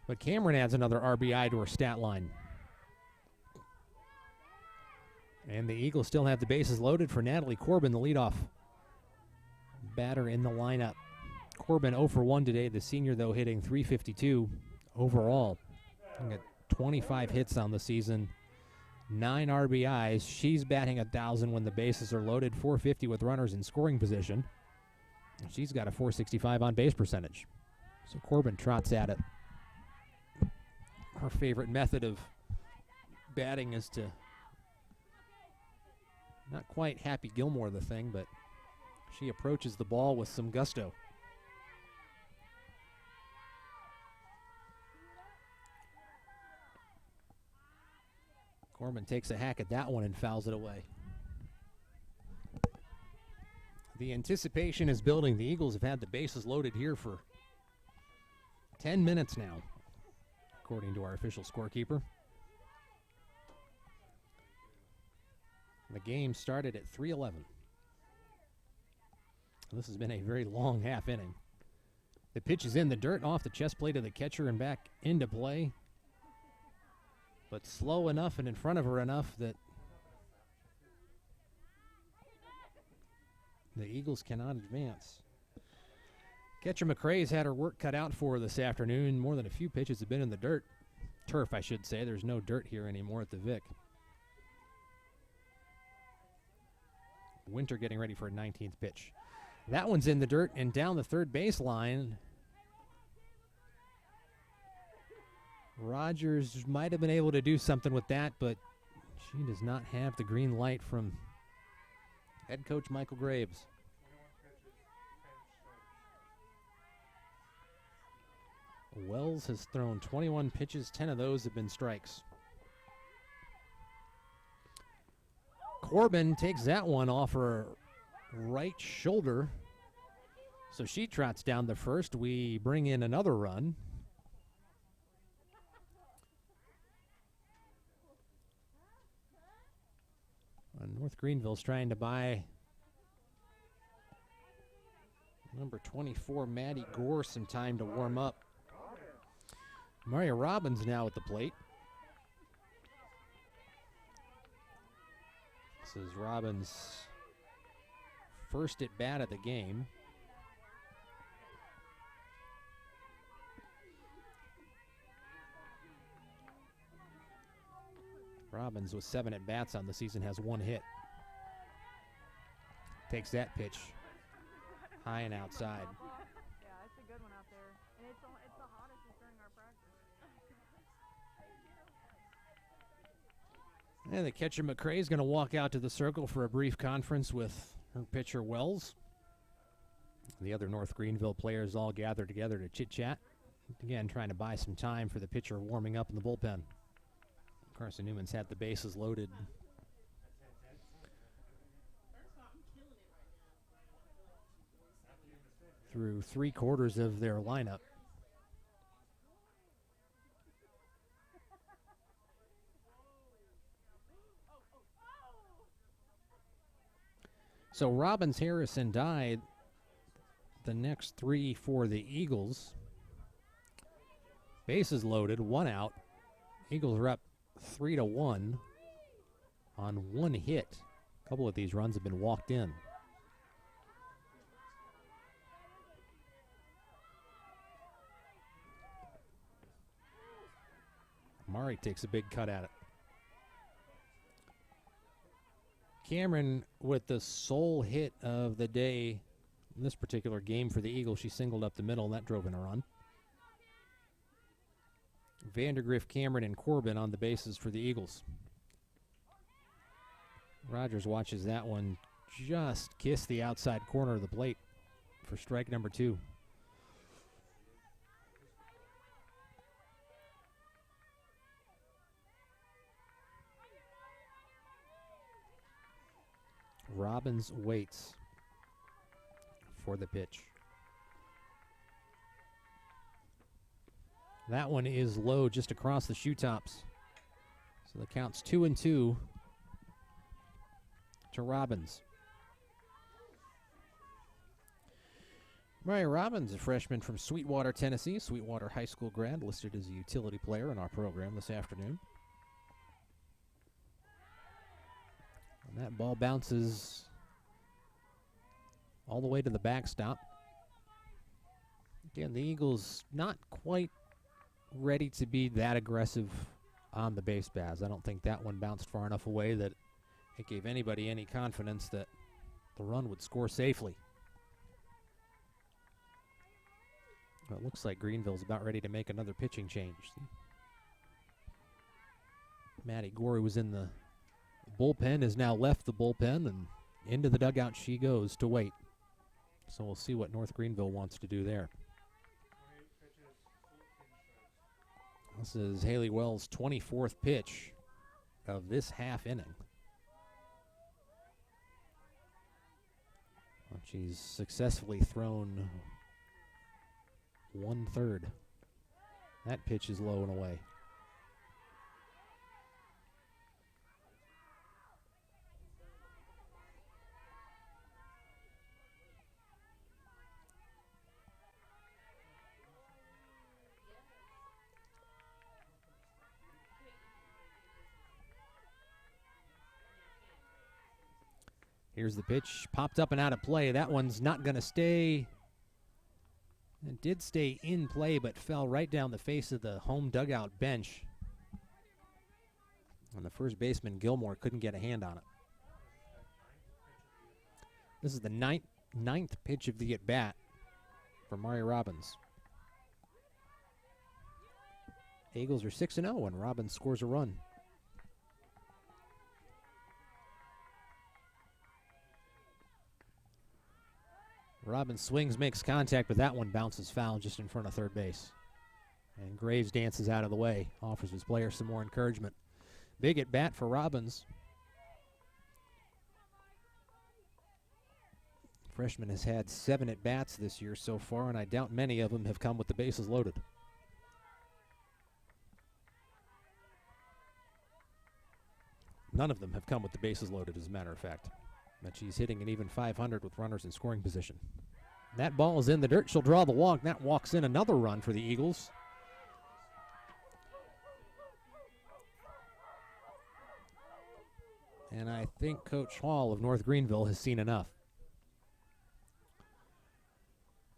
But Cameron adds another RBI to her stat line. And the Eagles still have the bases loaded for Natalie Corbin, the leadoff batter in the lineup. Corbin 0 for 1 today. The senior, though, hitting .352 overall. Got 25 hits on the season, 9 RBIs. She's batting 1,000 when the bases are loaded, .450 with runners in scoring position. She's got a .465 on base percentage. So Corbin trots at it. Her favorite method of batting is to not quite Happy Gilmore the thing, but she approaches the ball with some gusto. Corbin takes a hack at that one and fouls it away. The anticipation is building. The Eagles have had the bases loaded here for 10 minutes now, according to our official scorekeeper. The game started at 3:11. This has been a very long half inning. The pitch is in the dirt, off the chest plate of the catcher and back into play, but slow enough and in front of her enough that the Eagles cannot advance. Catcher McCrae's had her work cut out for her this afternoon. More than a few pitches have been in the dirt. Turf, I should say. There's no dirt here anymore at the Vic. Winter getting ready for a 19th pitch. That one's in the dirt and down the third baseline. Rogers might have been able to do something with that, but she does not have the green light from head coach Michael Graves. Wells has thrown 21 pitches, 10 of those have been strikes. Corbin takes that one off her right shoulder, so she trots down the first. We bring in another run. North Greenville's trying to buy number 24, Maddie Gore, some time to warm up. Maria Robbins now at the plate. This is Robbins' first at bat of the game. Robbins with 7 at bats on the season has 1 hit. Takes that pitch high and outside. Yeah, it's a good one out there. And it's the hottest during our practice. And the catcher McCrae is going to walk out to the circle for a brief conference with her pitcher Wells. The other North Greenville players all gather together to chit-chat. Again, trying to buy some time for the pitcher warming up in the bullpen. Carson-Newman's had the bases loaded. Through 3/4 of their lineup. So Robbins, Harris, and Dye, the next 3 for the Eagles. Bases loaded, 1 out. Eagles are up 3-1 on 1 hit. A couple of these runs have been walked in. Mari takes a big cut at it. Cameron with the sole hit of the day in this particular game for the Eagles. She singled up the middle, and that drove in a run. Vandergriff, Cameron, and Corbin on the bases for the Eagles. Rogers watches that one just kiss the outside corner of the plate for strike number 2. Robbins waits for the pitch. That one is low, just across the shoe tops. So the count's 2-2 to Robbins. Mary Robbins, a freshman from Sweetwater, Tennessee, Sweetwater High School grad, listed as a utility player in our program this afternoon. And that ball bounces all the way to the backstop. Again, the Eagles not quite ready to be that aggressive on the base paths. I don't think that one bounced far enough away that it gave anybody any confidence that the run would score safely. Well, it looks like Greenville's about ready to make another pitching change. Maddie Gorey was in the bullpen, has now left the bullpen, and into the dugout she goes to wait. So we'll see what North Greenville wants to do there. This is Haley Wells' 24th pitch of this half inning. She's successfully thrown 1/3. That pitch is low and away. Here's the pitch, popped up and out of play. That one's not going to stay. It did stay in play, but fell right down the face of the home dugout bench. And the first baseman, Gilmore, couldn't get a hand on it. This is the ninth pitch of the at-bat for Mari Robbins. Eagles are 6-0 when Robbins scores a run. Robbins swings, makes contact, but that one bounces foul just in front of third base. And Graves dances out of the way, offers his players some more encouragement. Big at bat for Robbins. Freshman has had 7 at bats this year so far, and I doubt many of them have come with the bases loaded. None of them have come with the bases loaded, as a matter of fact. But she's hitting an even .500 with runners in scoring position. That ball is in the dirt. She'll draw the walk. That walks in another run for the Eagles. And I think Coach Hall of North Greenville has seen enough.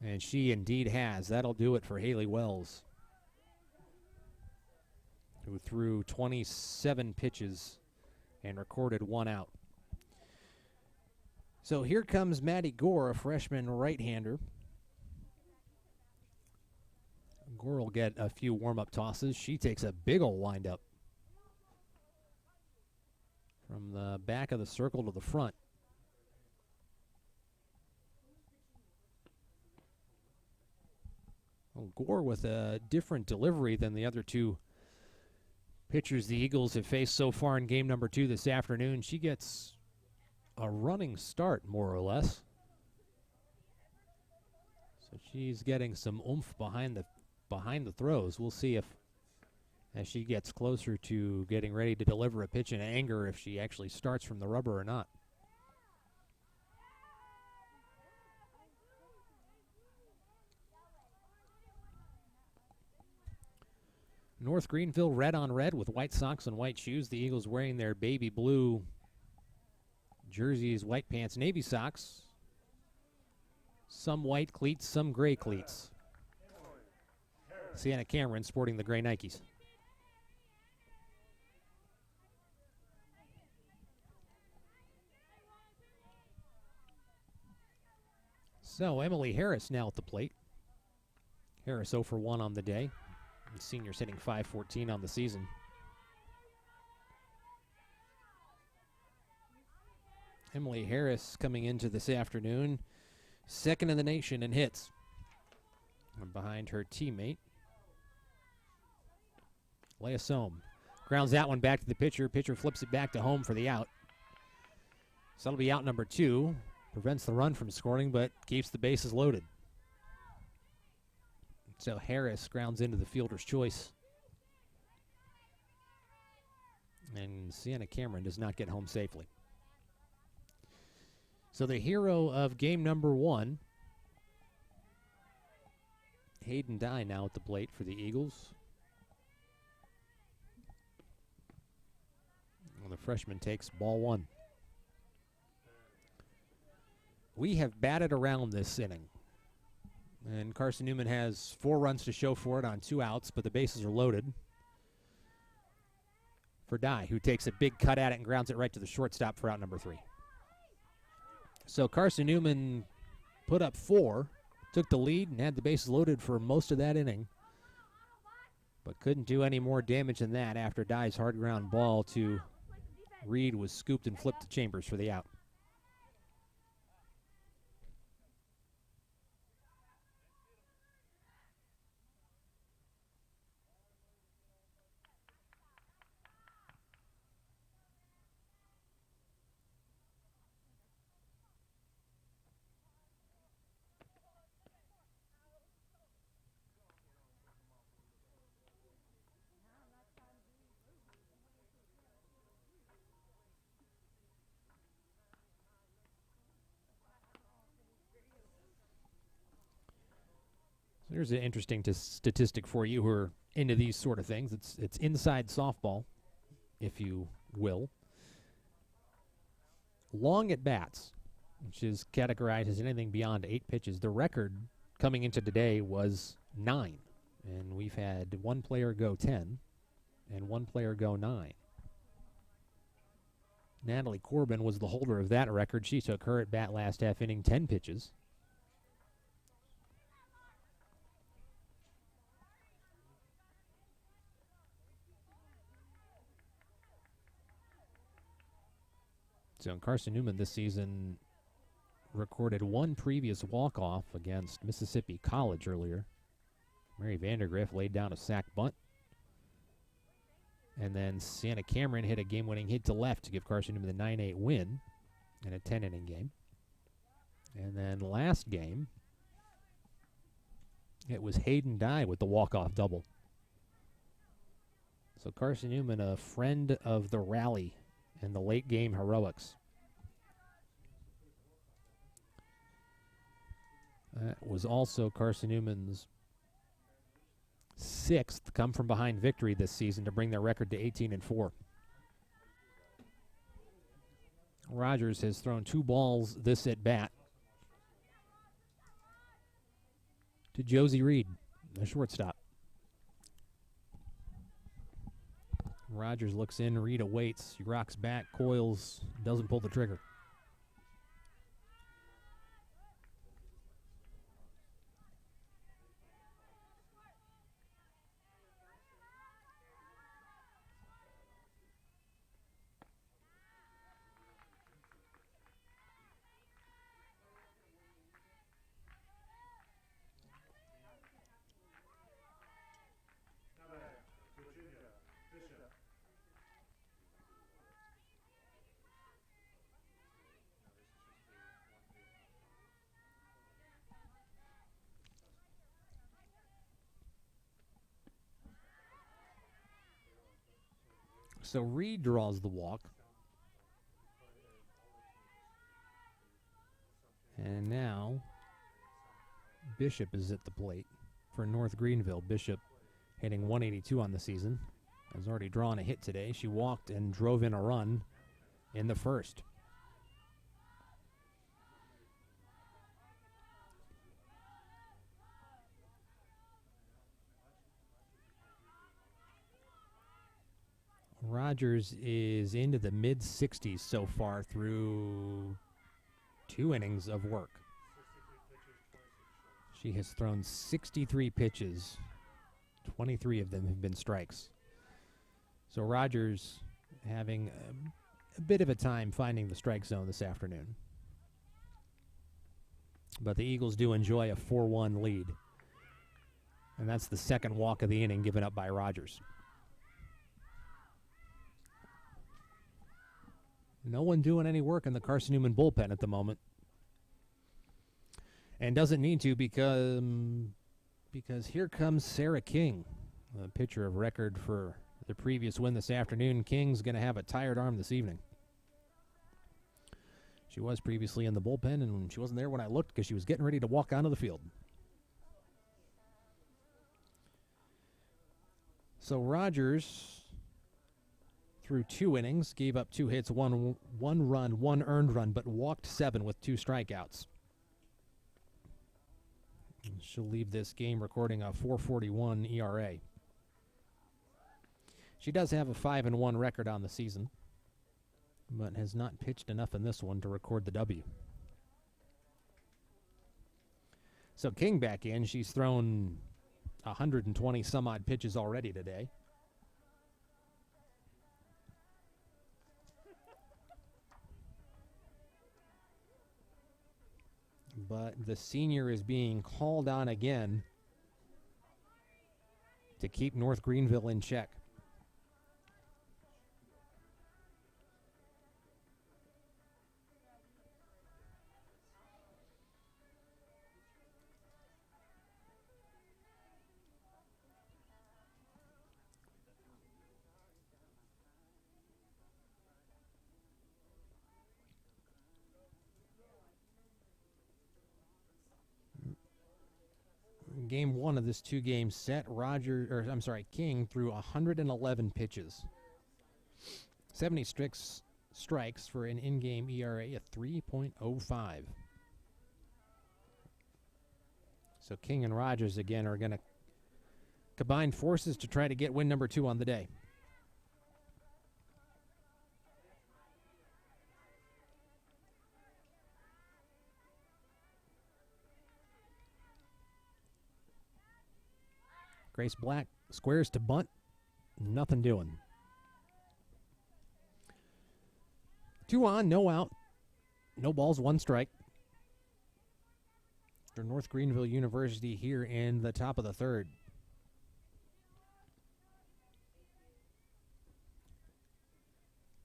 And she indeed has. That'll do it for Haley Wells, who threw 27 pitches and recorded 1 out. So here comes Maddie Gore, a freshman right-hander. Gore will get a few warm-up tosses. She takes a big ol' wind-up from the back of the circle to the front. Well, Gore with a different delivery than the other two pitchers the Eagles have faced so far in game number 2 this afternoon. She gets a running start, more or less. So she's getting some oomph behind the throws. We'll see if, as she gets closer to getting ready to deliver a pitch in anger, if she actually starts from the rubber or not. North Greenville red on red with white socks and white shoes. The Eagles wearing their baby blue jerseys, white pants, navy socks. Some white cleats, some gray cleats. Sienna Cameron sporting the gray Nikes. So Emily Harris now at the plate. Harris 0 for 1 on the day. The senior's hitting .514 on the season. Emily Harris coming into this afternoon, second in the nation in hits. And behind her teammate, Leah Selmnow. Grounds that one back to the pitcher. Pitcher flips it back to home for the out. So that'll be out number 2. Prevents the run from scoring, but keeps the bases loaded. So Harris grounds into the fielder's choice. And Sienna Cameron does not get home safely. So the hero of game number 1, Hayden Dye now at the plate for the Eagles. Well, the freshman takes ball 1. We have batted around this inning. And Carson-Newman has 4 runs to show for it on 2 outs, but the bases are loaded for Dye, who takes a big cut at it and grounds it right to the shortstop for out number 3. So Carson-Newman put up 4, took the lead, and had the bases loaded for most of that inning, but couldn't do any more damage than that after Dye's hard ground ball to Reed was scooped and flipped to Chambers for the out. There's an interesting statistic for you who are into these sort of things. It's inside softball, if you will. Long at bats, which is categorized as anything beyond 8 pitches. The record coming into today was 9, and we've had 1 player go 10 and 1 player go 9. Natalie Corbin was the holder of that record. She took her at bat last half inning 10 pitches. So Carson-Newman this season recorded one previous walk-off against Mississippi College earlier. Mary Vandergriff laid down a sack bunt. And then Santa Cameron hit a game-winning hit to left to give Carson-Newman the 9-8 win in a 10-inning game. And then last game, it was Hayden Dye with the walk-off double. So Carson-Newman, a friend of the rally and the late-game heroics. That was also Carson-Newman's sixth come-from-behind victory this season to bring their record to 18-4. Rogers has thrown 2 balls this at-bat to Josie Reed, the shortstop. Rogers looks in, Reed awaits, he rocks back, coils, doesn't pull the trigger. So Reed draws the walk. And now Bishop is at the plate for North Greenville. Bishop hitting 182 on the season. Has already drawn a hit today. She walked and drove in a run in the first. Rogers is into the mid-60s so far through 2 innings of work. She has thrown 63 pitches. 23 of them have been strikes. So Rogers having a bit of a time finding the strike zone this afternoon. But the Eagles do enjoy a 4-1 lead. And that's the second walk of the inning given up by Rogers. No one doing any work in the Carson-Newman bullpen at the moment. And doesn't need to because here comes Sarah King, a pitcher of record for the previous win this afternoon. King's going to have a tired arm this evening. She was previously in the bullpen, and she wasn't there when I looked because she was getting ready to walk onto the field. So Rogers, through 2 innings, gave up 2 hits, one run, 1 earned run, but walked 7 with 2 strikeouts. And she'll leave this game recording a 4.41 ERA. She does have a 5-1 record on the season, but has not pitched enough in this one to record the W. So King back in. She's thrown 120 some odd pitches already today. But the senior is being called on again to keep North Greenville in check. Game 1 of this 2-game set, King threw 111 pitches. 70 strikes for an in-game ERA of 3.05. So King and Rogers again are going to combine forces to try to get win number 2 on the day. Grace Black squares to bunt. Nothing doing. 2 on, no out. No balls, 1 strike. For North Greenville University here in the top of the 3rd.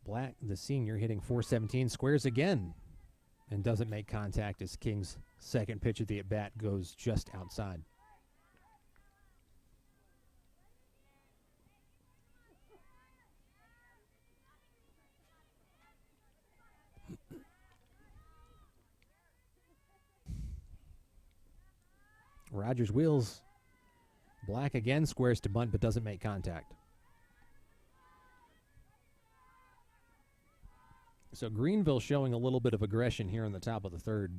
Black, the senior, hitting .417, squares again and doesn't make contact as King's second pitch of the at-bat goes just outside. Rogers wheels. Black again squares to bunt but doesn't make contact. So Greenville showing a little bit of aggression here in the top of the 3rd.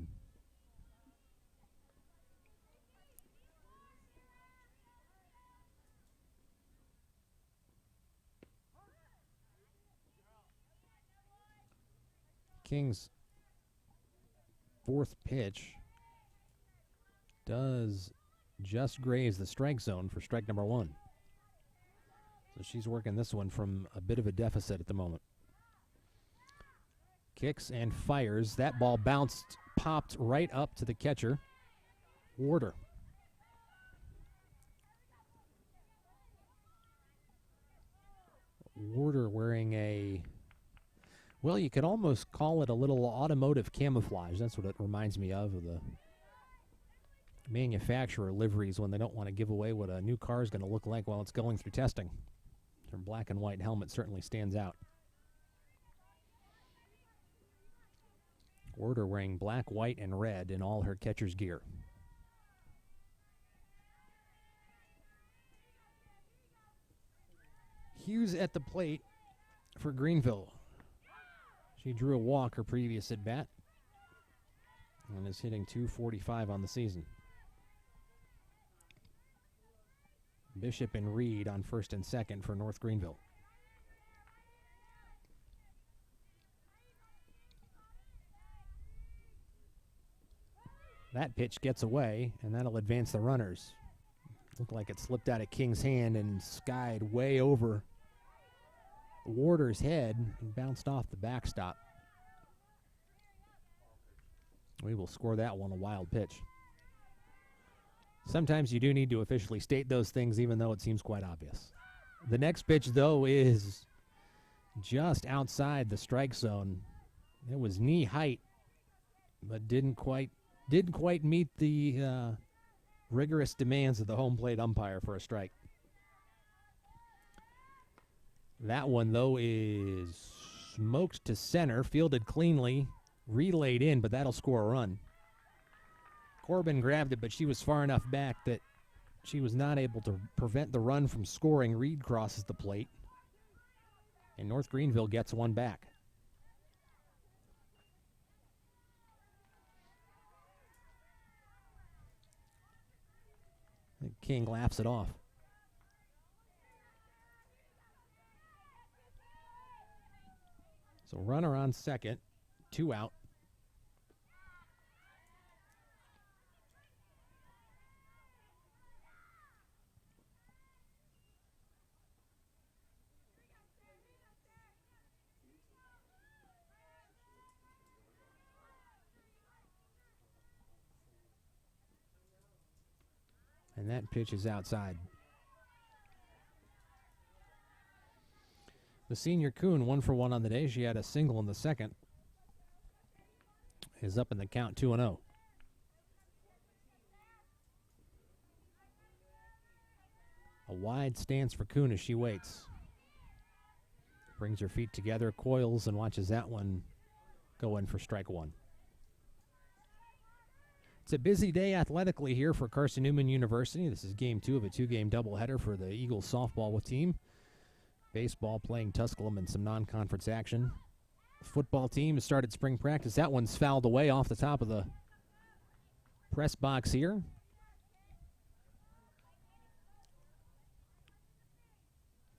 King's 4th pitch does just graze the strike zone for strike number 1. So she's working this one from a bit of a deficit at the moment. Kicks and fires. That ball bounced, popped right up to the catcher, Warder. Warder wearing a, well, you could almost call it a little automotive camouflage. That's what it reminds me of the manufacturer liveries when they don't want to give away what a new car is going to look like while it's going through testing. Their black and white helmet certainly stands out. Warder wearing black, white, and red in all her catcher's gear. Hughes at the plate for Greenville. She drew a walk her previous at bat and is hitting .245 on the season. Bishop and Reed on first and second for North Greenville. That pitch gets away, and that'll advance the runners. Looked like it slipped out of King's hand and skied way over Warder's head and bounced off the backstop. We will score that one a wild pitch. Sometimes you do need to officially state those things, even though it seems quite obvious. The next pitch, though, is just outside the strike zone. It was knee height, but didn't quite meet the rigorous demands of the home plate umpire for a strike. That one, though, is smoked to center, fielded cleanly, relayed in, but that'll score a run. Corbin grabbed it, but she was far enough back that she was not able to prevent the run from scoring. Reed crosses the plate, and North Greenville gets one back. King laughs it off. So runner on second, 2 out. And that pitch is outside. The senior Kuhn, 1 for 1 on the day. She had a single in the second. Is up in the count, 2-0. A wide stance for Kuhn as she waits. Brings her feet together, coils, and watches that one go in for strike 1. It's a busy day athletically here for Carson-Newman University. This is game 2 of a 2-game doubleheader for the Eagles softball team. Baseball playing Tusculum in some non-conference action. Football team has started spring practice. That one's fouled away off the top of the press box here.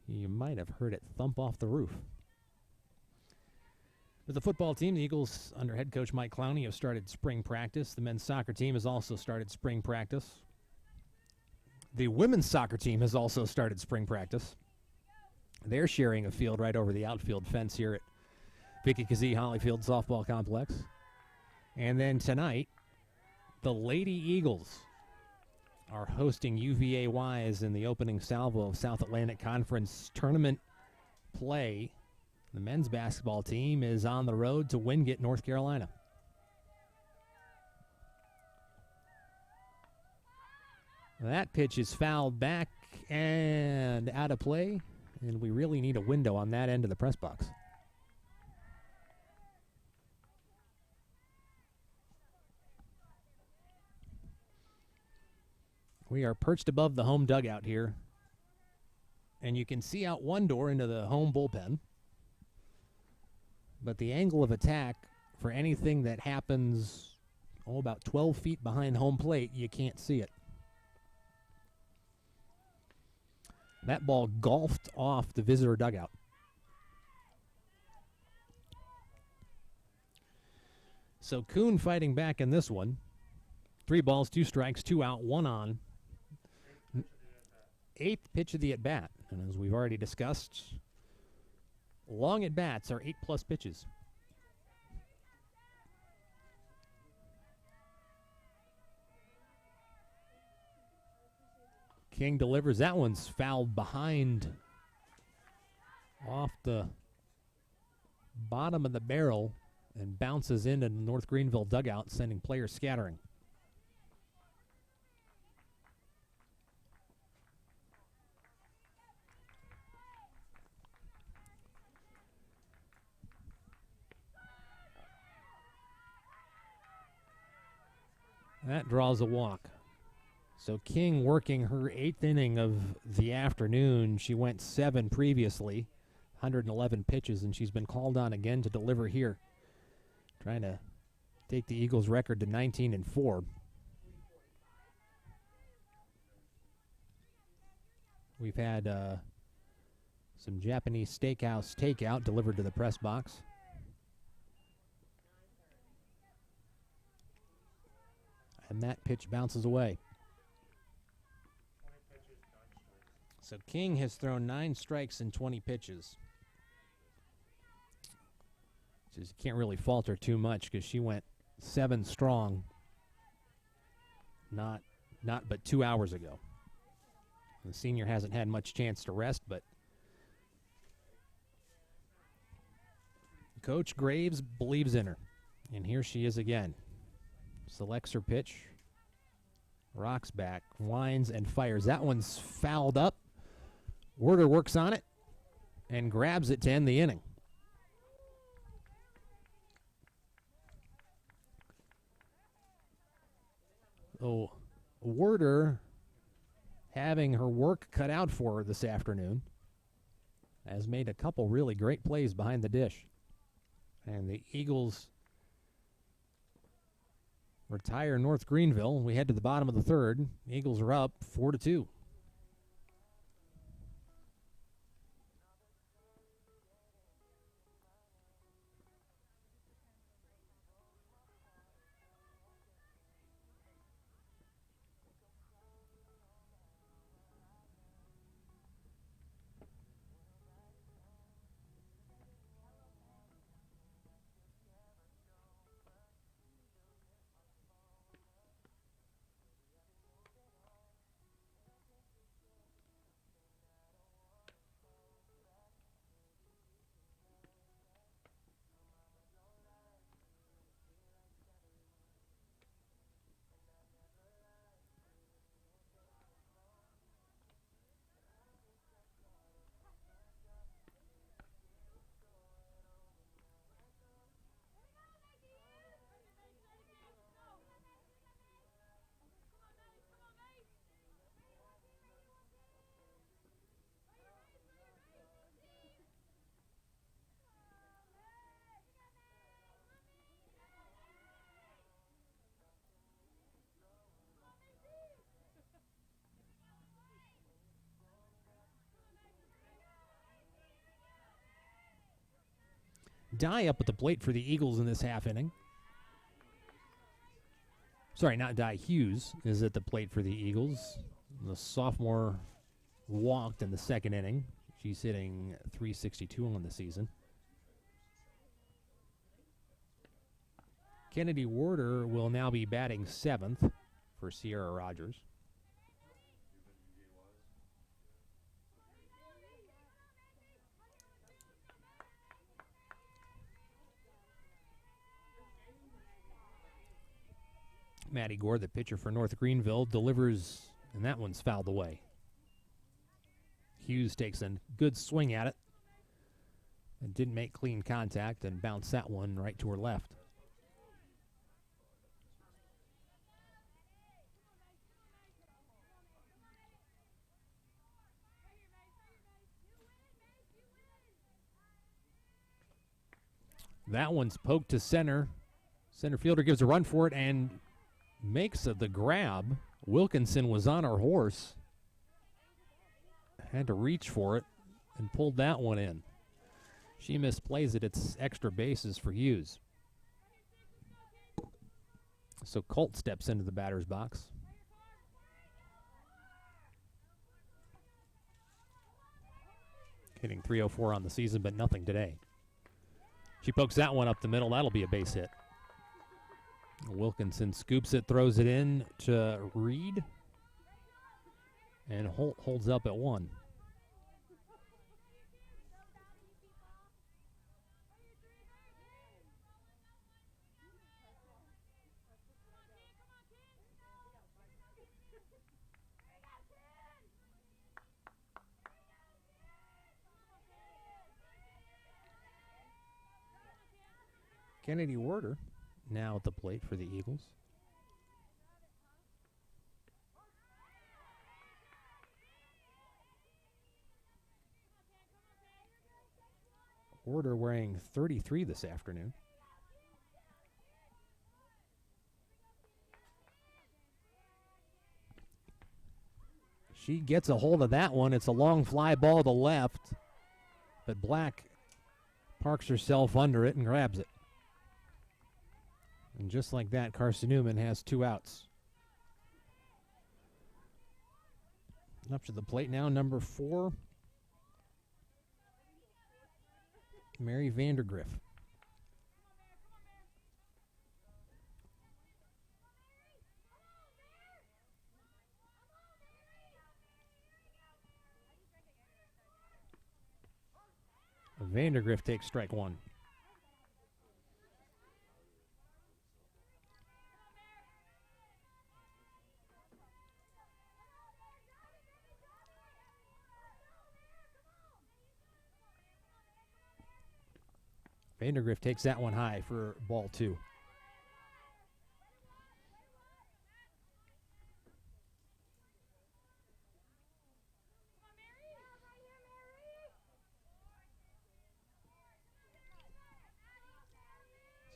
You might have heard it thump off the roof. With the football team, the Eagles, under head coach Mike Clowney, have started spring practice. The men's soccer team has also started spring practice. The women's soccer team has also started spring practice. They're sharing a field right over the outfield fence here at Vicky Kazee Hollyfield Softball Complex. And then tonight, the Lady Eagles are hosting UVA-Wise in the opening salvo of South Atlantic Conference tournament play. The men's basketball team is on the road to Wingate, North Carolina. That pitch is fouled back and out of play, and we really need a window on that end of the press box. We are perched above the home dugout here, and you can see out one door into the home bullpen. But the angle of attack for anything that happens, about 12 feet behind home plate, you can't see it. That ball golfed off the visitor dugout. So Kuhn fighting back in this one. 3 balls, 2 strikes, 2 out, 1 on. 8th pitch of the at-bat. And as we've already discussed, long at-bats are 8+ pitches. King delivers. That one's fouled behind, off the bottom of the barrel, and bounces into the North Greenville dugout, sending players scattering. That draws a walk. So King working her 8th inning of the afternoon. She went 7 previously, 111 pitches, and she's been called on again to deliver here. Trying to take the Eagles' record to 19-4. We've had some Japanese steakhouse takeout delivered to the press box. And that pitch bounces away. So King has thrown 9 strikes in 20 pitches. So you can't really fault her too much because she went 7 strong not but 2 hours ago. The senior hasn't had much chance to rest, but Coach Graves believes in her. And here she is again. Selects her pitch, rocks back, winds, and fires. That one's fouled up. Werder works on it and grabs it to end the inning. Oh, Werder having her work cut out for her this afternoon has made a couple really great plays behind the dish. And the Eagles retire North Greenville. We head to the bottom of the 3rd. Eagles are up 4-2. Dye up at the plate for the Eagles in this half inning. Sorry, not Dye. Hughes is at the plate for the Eagles. The sophomore walked in the 2nd inning. She's hitting .362 on the season. Kennedy Warder will now be batting 7th for Sierra Rogers. Matty Gore, the pitcher for North Greenville, delivers, and that one's fouled away. Hughes takes a good swing at it and didn't make clean contact and bounced that one right to her left. That one's poked to center. Center fielder gives a run for it and makes the grab. Wilkinson was on her horse. Had to reach for it and pulled that one in. She misplays it. It's extra bases for Hughes. So Colt steps into the batter's box. Hitting .304 on the season, but nothing today. She pokes that one up the middle. That'll be a base hit. Wilkinson scoops it, throws it in to Reed. And Holt holds up at 1. Kennedy Warder now at the plate for the Eagles. Warder wearing 33 this afternoon. She gets a hold of that one. It's a long fly ball to left, but Black parks herself under it and grabs it. And just like that, Carson-Newman has 2 outs. Up to the plate now, number 4, Mary Vandergriff. Vandergriff takes strike 1. Vandergriff takes that one high for ball 2.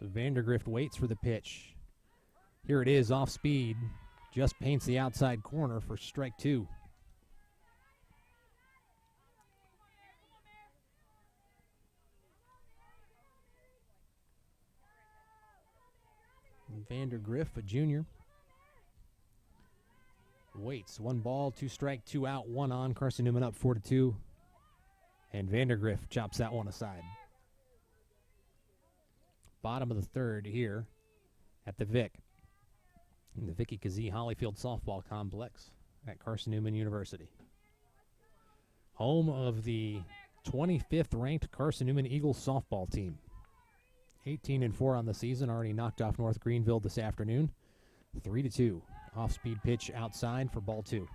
So Vandergriff waits for the pitch. Here it is, off speed. Just paints the outside corner for strike 2. Vandergriff, a junior, waits. 1 ball, 2 strike, 2 out, 1 on. Carson-Newman up 4-2. And Vandergriff chops that one aside. Bottom of the 3rd here at the Vic, in the Vicky Kazee Hollyfield Softball Complex at Carson-Newman University. Home of the 25th ranked Carson-Newman Eagles softball team. 18-4 on the season, already knocked off North Greenville this afternoon. 3-2. Off-speed pitch outside for ball 2.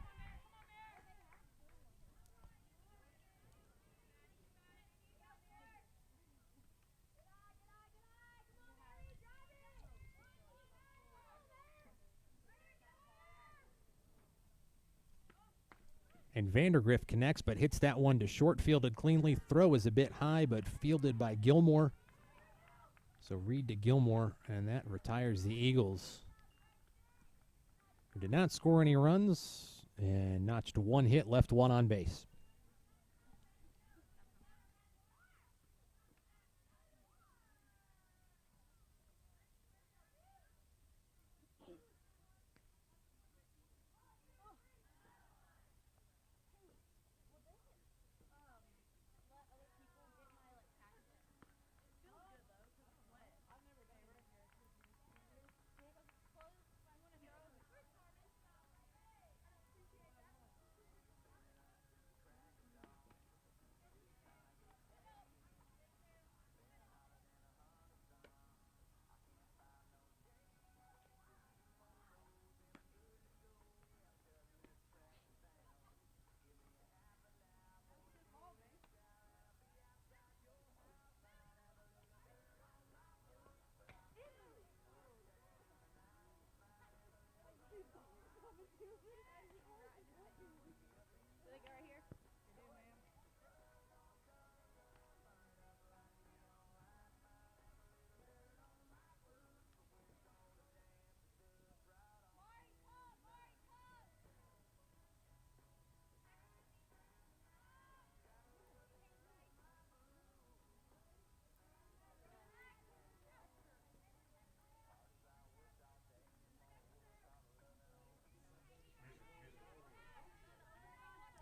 And Vandergriff connects, but hits that one to short, fielded cleanly. Throw is a bit high, but fielded by Gilmore. So Reed to Gilmore, and that retires the Eagles, who did not score any runs and notched 1 hit, left 1 on base.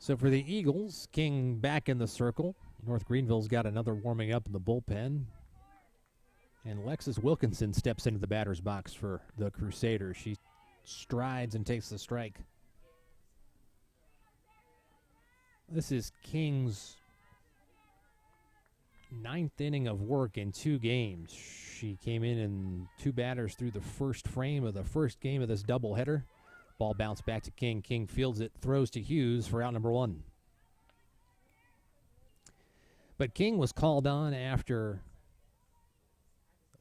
So for the Eagles, King back in the circle. North Greenville's got another warming up in the bullpen. And Alexis Wilkinson steps into the batter's box for the Crusaders. She strides and takes the strike. This is King's 9th inning of work in 2 games. She came in 2 batters through the first frame of the first game of this doubleheader. Ball bounced back to King. King fields it, throws to Hughes for out number 1. But King was called on after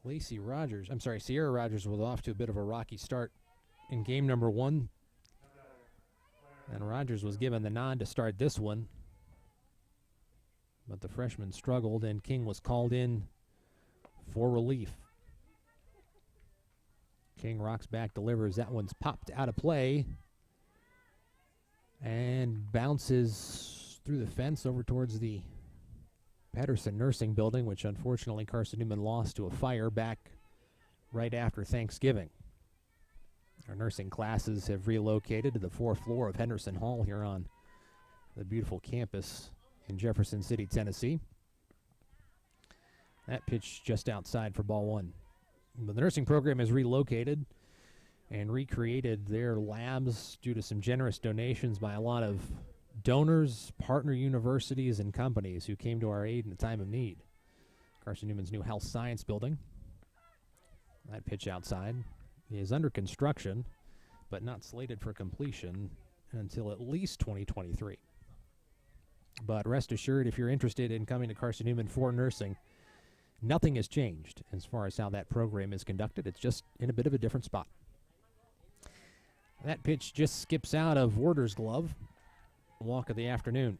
Sierra Rogers was off to a bit of a rocky start in game number 1. And Rogers was given the nod to start this one. But the freshman struggled, and King was called in for relief. King rocks back, delivers. That one's popped out of play and bounces through the fence over towards the Patterson Nursing Building, which unfortunately Carson-Newman lost to a fire back right after Thanksgiving. Our nursing classes have relocated to the 4th floor of Henderson Hall here on the beautiful campus in Jefferson City, Tennessee. That pitch just outside for ball 1. But the nursing program has relocated and recreated their labs due to some generous donations by a lot of donors, partner universities, and companies who came to our aid in a time of need. Carson-Newman's new health science building. That pitch outside is under construction, but not slated for completion until at least 2023. But rest assured, if you're interested in coming to Carson-Newman for nursing, nothing has changed as far as how that program is conducted. It's just in a bit of a different spot. That pitch just skips out of Werder's glove. Walk of the afternoon.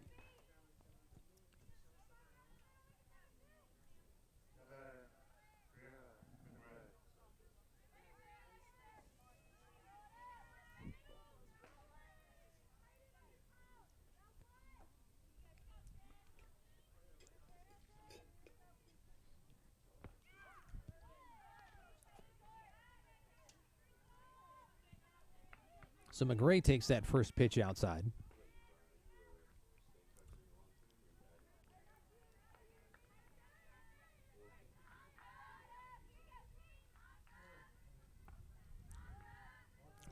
So McGray takes that first pitch outside.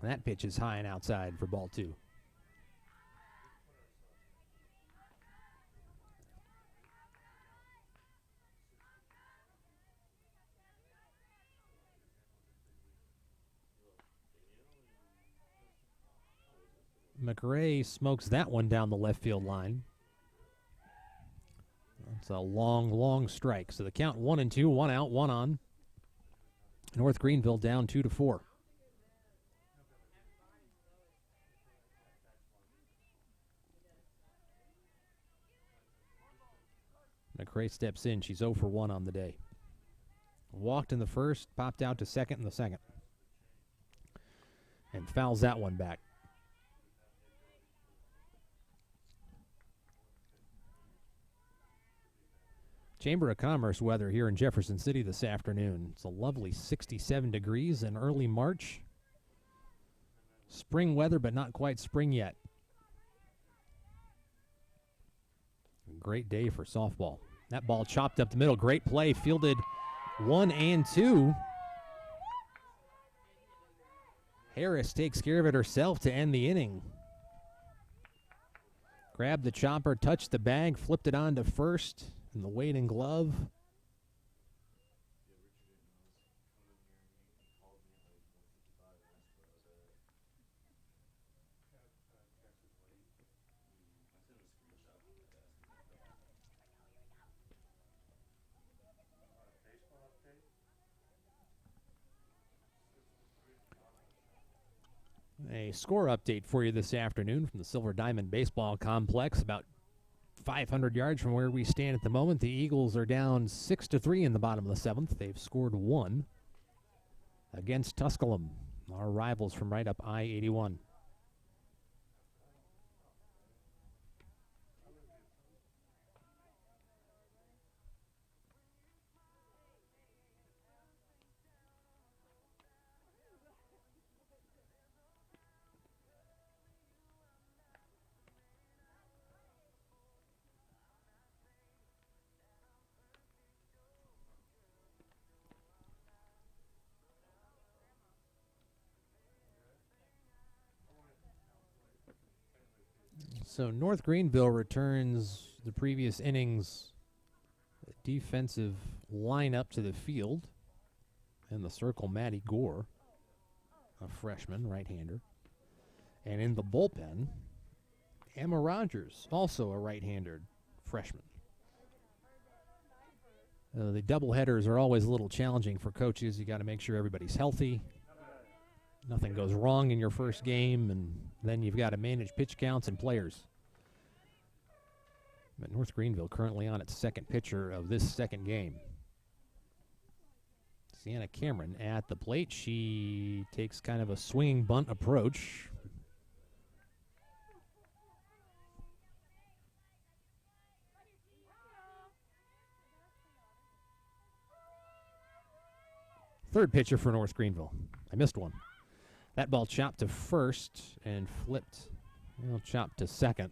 That pitch is high and outside for ball 2. McRae smokes that one down the left field line. That's a long, long strike. So the count 1-2, 1 out, 1 on. North Greenville down 2-4. McRae steps in. She's 0 for 1 on the day. Walked in the first, popped out to second in the second. And fouls that one back. Chamber of Commerce weather here in Jefferson City this afternoon. It's a lovely 67 degrees in early March. Spring weather, but not quite spring yet. Great day for softball. That ball chopped up the middle. Great play. Fielded 1 and 2. Harris takes care of it herself to end the inning. Grabbed the chopper, touched the bag, flipped it on to first in the waiting glove. A score update for you this afternoon from the Silver Diamond Baseball Complex. About 500 yards from where we stand at the moment. The Eagles are down 6-3 in the bottom of the 7th. They've scored 1 against Tusculum, our rivals from right up I-81. So North Greenville returns the previous innings defensive lineup to the field. In the circle, Matty Gore, a freshman, right-hander. And in the bullpen, Emma Rogers, also a right-handed freshman. The doubleheaders are always a little challenging for coaches. You got to make sure everybody's healthy. Nothing goes wrong in your first game, and then you've got to manage pitch counts and players. But North Greenville currently on its second pitcher of this second game. Sienna Cameron at the plate. She takes kind of a swinging bunt approach. Third pitcher for North Greenville. I missed one. That ball chopped to first and flipped. Well, chopped to second.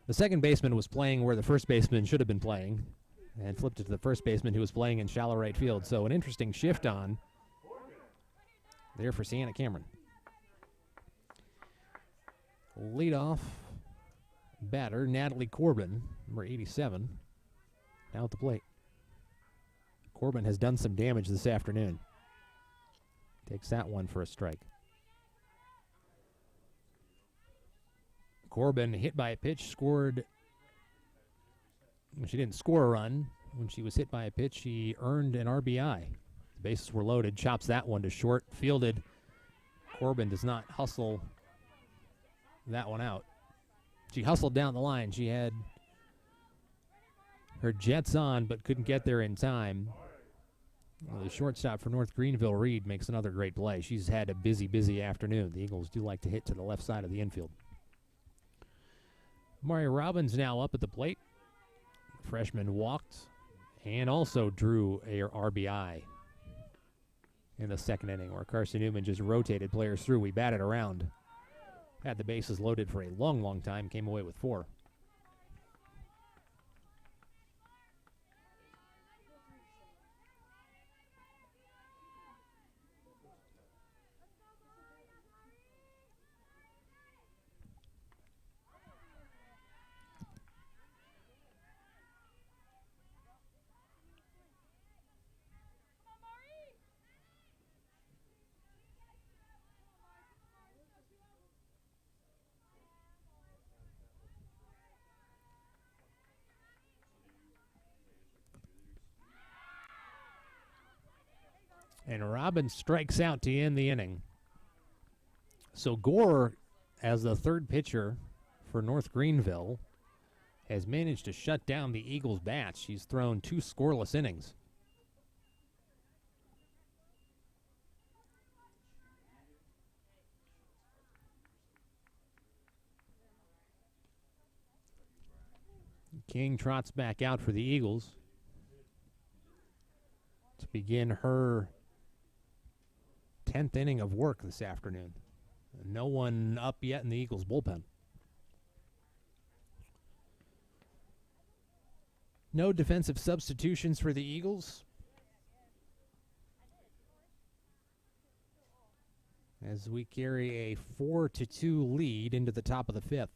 The second baseman was playing where the first baseman should have been playing and flipped it to the first baseman who was playing in shallow right field. So an interesting shift on there for Sienna Cameron. Leadoff batter, Natalie Corbin, number 87, now at the plate. Corbin has done some damage this afternoon. Takes that one for a strike. Corbin hit by a pitch, scored. She didn't score a run. When she was hit by a pitch, she earned an RBI. The bases were loaded, chops that one to short, fielded. Corbin does not hustle that one out. She hustled down the line. She had her jets on, but couldn't get there in time. Well, the shortstop for North Greenville, Reed, makes another great play. She's had a busy afternoon. The Eagles do like to hit to the left side of the infield. Maria Robbins now up at the plate. Freshman walked and also drew a RBI in the second inning where Carson-Newman just rotated players through. We batted around. Had the bases loaded for a long time. Came away with 4. And Robbins strikes out to end the inning. So Gore, as the third pitcher for North Greenville, has managed to shut down the Eagles' bats. She's thrown 2 scoreless innings. King trots back out for the Eagles to begin her 10th inning of work this afternoon. No one up yet in the Eagles bullpen. No defensive substitutions for the Eagles, as we carry a 4-2 lead into the top of the 5th.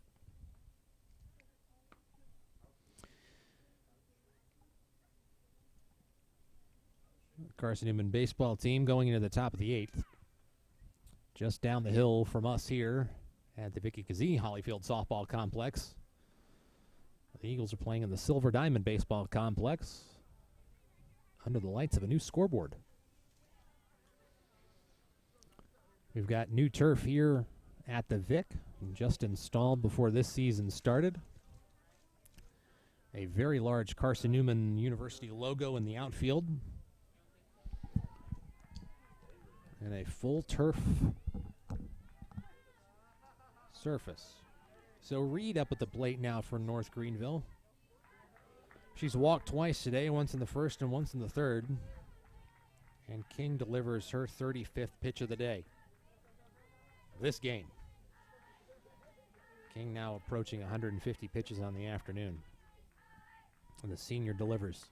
Carson-Newman baseball team going into the top of the 8th. Just down the hill from us here at the Vicky Kazee Hollyfield Softball Complex. The Eagles are playing in the Silver Diamond Baseball Complex under the lights of a new scoreboard. We've got new turf here at the Vic, just installed before this season started. A very large Carson-Newman University logo in the outfield. And a full turf surface. So Reed up at the plate now for North Greenville. She's walked twice today, once in the first and once in the third. And King delivers her 35th pitch of the day. This game. King now approaching 150 pitches on the afternoon. And the senior delivers.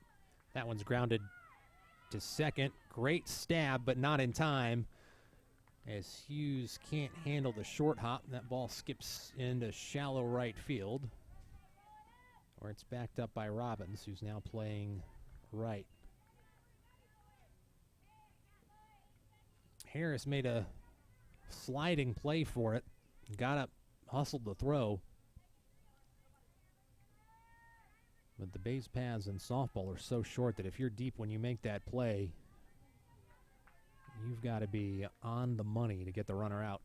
That one's grounded to second. Great stab, but not in time. as Hughes can't handle the short hop. That ball skips into shallow right field, where it's backed up by Robbins, who's now playing right. Harris made a sliding play for it, got up, hustled the throw. But the base paths in softball are so short that if you're deep when you make that play, you've got to be on the money to get the runner out.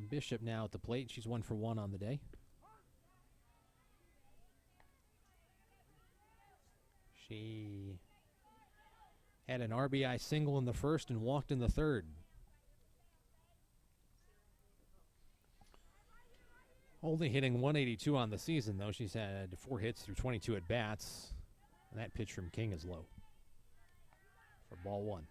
Bishop now at the plate. She's 1 for 1 on the day. She had an RBI single in the first and walked in the third. Only hitting 182 on the season, though. She's had 4 hits through 22 at-bats. And that pitch from King is low for ball 1.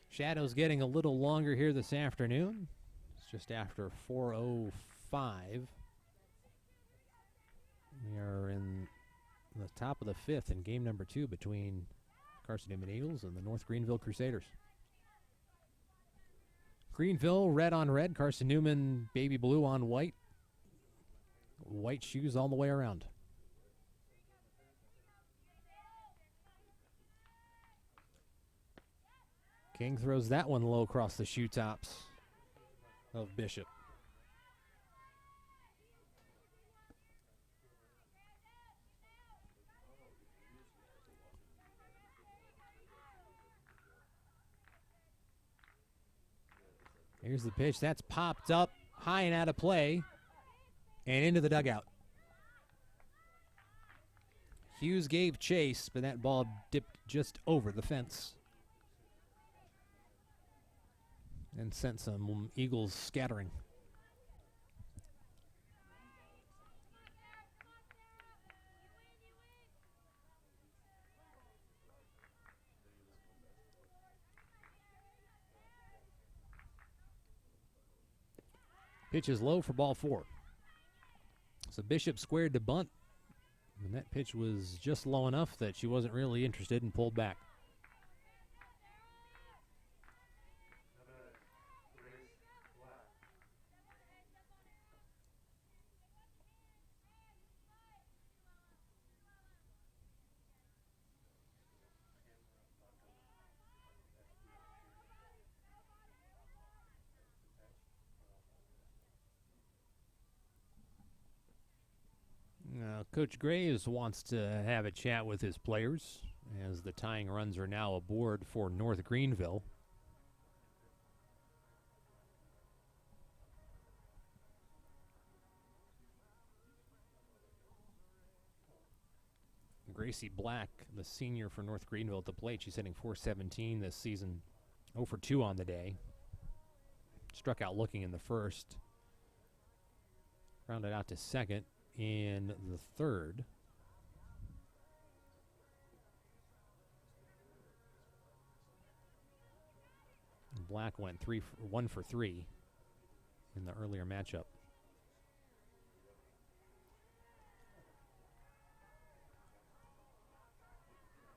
Shadow's getting a little longer here this afternoon. It's just after 4:05. We are in the top of the 5th in game number 2 between Carson-Newman Eagles and the North Greenville Crusaders. Greenville, red on red. Carson-Newman, baby blue on white. White shoes all the way around. King throws that one low across the shoe tops of Bishop. Here's the pitch. That's popped up high and out of play and into the dugout. Hughes gave chase, but that ball dipped just over the fence and sent some Eagles scattering. Pitch is low for ball 4. So Bishop squared to bunt, and that pitch was just low enough that she wasn't really interested and pulled back. Coach Graves wants to have a chat with his players as the tying runs are now aboard for North Greenville. Gracie Black, the senior for North Greenville at the plate. She's hitting .417 this season, 0 for 2 on the day. Struck out looking in the first. Rounded out to second in the third. Black went 1 for 3 in the earlier matchup.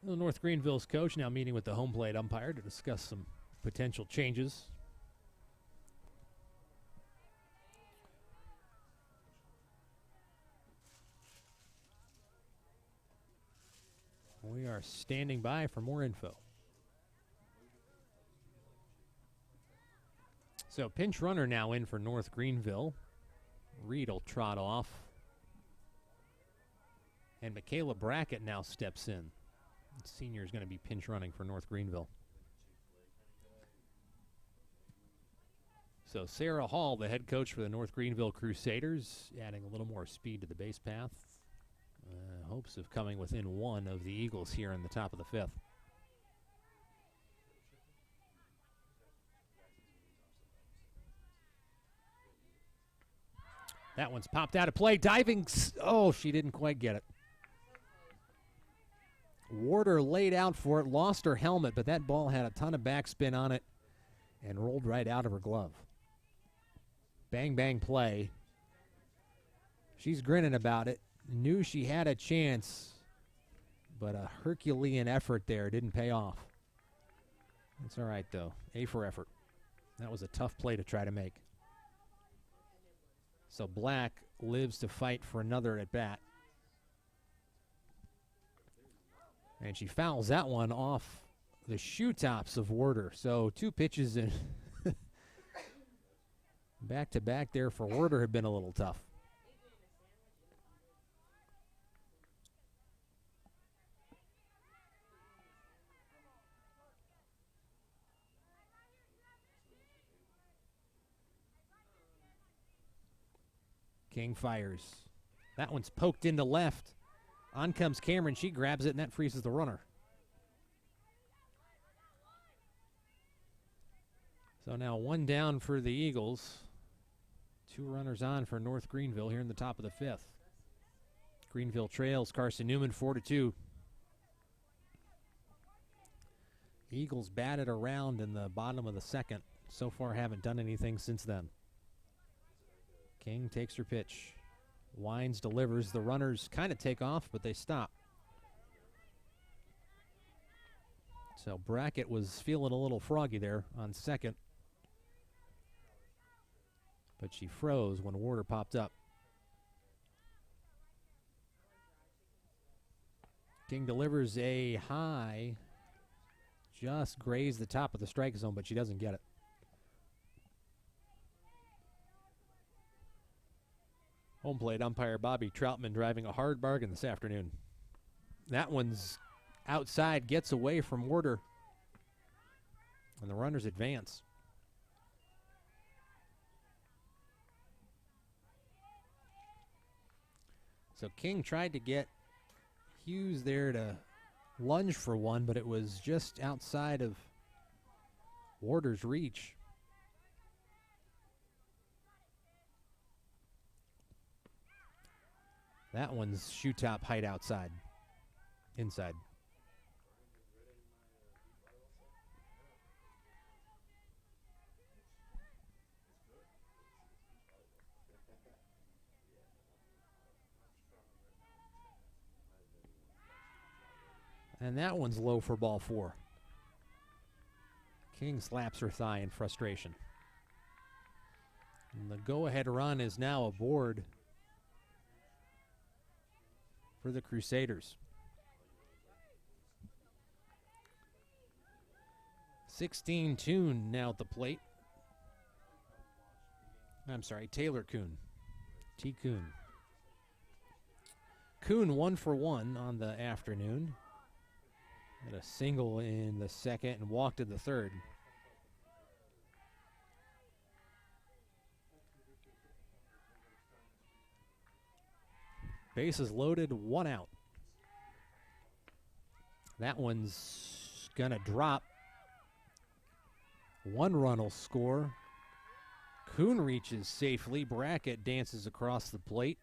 The North Greenville's coach now meeting with the home plate umpire to discuss some potential changes. We are standing by for more info. So pinch runner now in for North Greenville. Reed will trot off. And Michaela Brackett now steps in. The senior is going to be pinch running for North Greenville. So Sarah Hall, the head coach for the North Greenville Crusaders, adding a little more speed to the base path. Hopes of coming within 1 of the Eagles here in the top of the 5th. That one's popped out of play. Diving. Oh, she didn't quite get it. Warder laid out for it, lost her helmet, but that ball had a ton of backspin on it and rolled right out of her glove. Bang, bang play. She's grinning about it. Knew she had a chance, but a Herculean effort there didn't pay off. It's all right, though. A for effort. That was a tough play to try to make. So Black lives to fight for another at bat. And she fouls that one off the shoe tops of Werder. So 2 pitches in back-to-back there for Werder have been a little tough. King fires. That one's poked into left. On comes Cameron. She grabs it, and that freezes the runner. So now 1 down for the Eagles. 2 runners on for North Greenville here in the top of the 5th. Greenville trails Carson-Newman 4-2. Eagles batted around in the bottom of the 2nd. So far haven't done anything since then. King takes her pitch. Wines delivers. The runners kind of take off, but they stop. So Brackett was feeling a little froggy there on 2nd. But she froze when Werder popped up. King delivers a high. Just grazed the top of the strike zone, but she doesn't get it. Home plate umpire Bobby Troutman driving a hard bargain this afternoon. That one's outside, gets away from Werder. And the runners advance. So King tried to get Hughes there to lunge for one, but it was just outside of Werder's reach. That one's shoe top height outside. Inside. And that one's low for ball 4. King slaps her thigh in frustration. And the go-ahead run is now aboard for the Crusaders. 16 Toon now at the plate. I'm sorry, Taylor Kuhn. T. Kuhn. Kuhn 1 for 1 on the afternoon. Had a single in the 2nd and walked in the 3rd. Bases loaded, 1 out. That one's gonna drop. 1 run will score. Kuhn reaches safely. Brackett dances across the plate.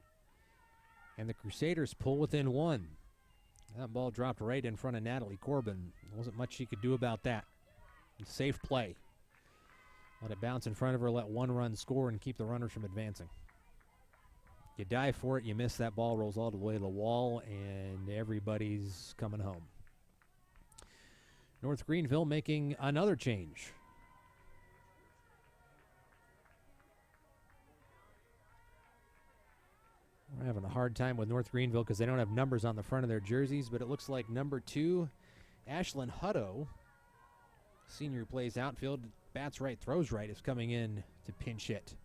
And the Crusaders pull within 1. That ball dropped right in front of Natalie Corbin. There wasn't much she could do about that. Safe play. Let it bounce in front of her, let 1 run score, and keep the runners from advancing. You dive for it, you miss, that ball rolls all the way to the wall, and everybody's coming home. North Greenville making another change. We're having a hard time with North Greenville because they don't have numbers on the front of their jerseys, but it looks like number 2, Ashlyn Hutto, senior who plays outfield, bats right, throws right, is coming in to pinch hit.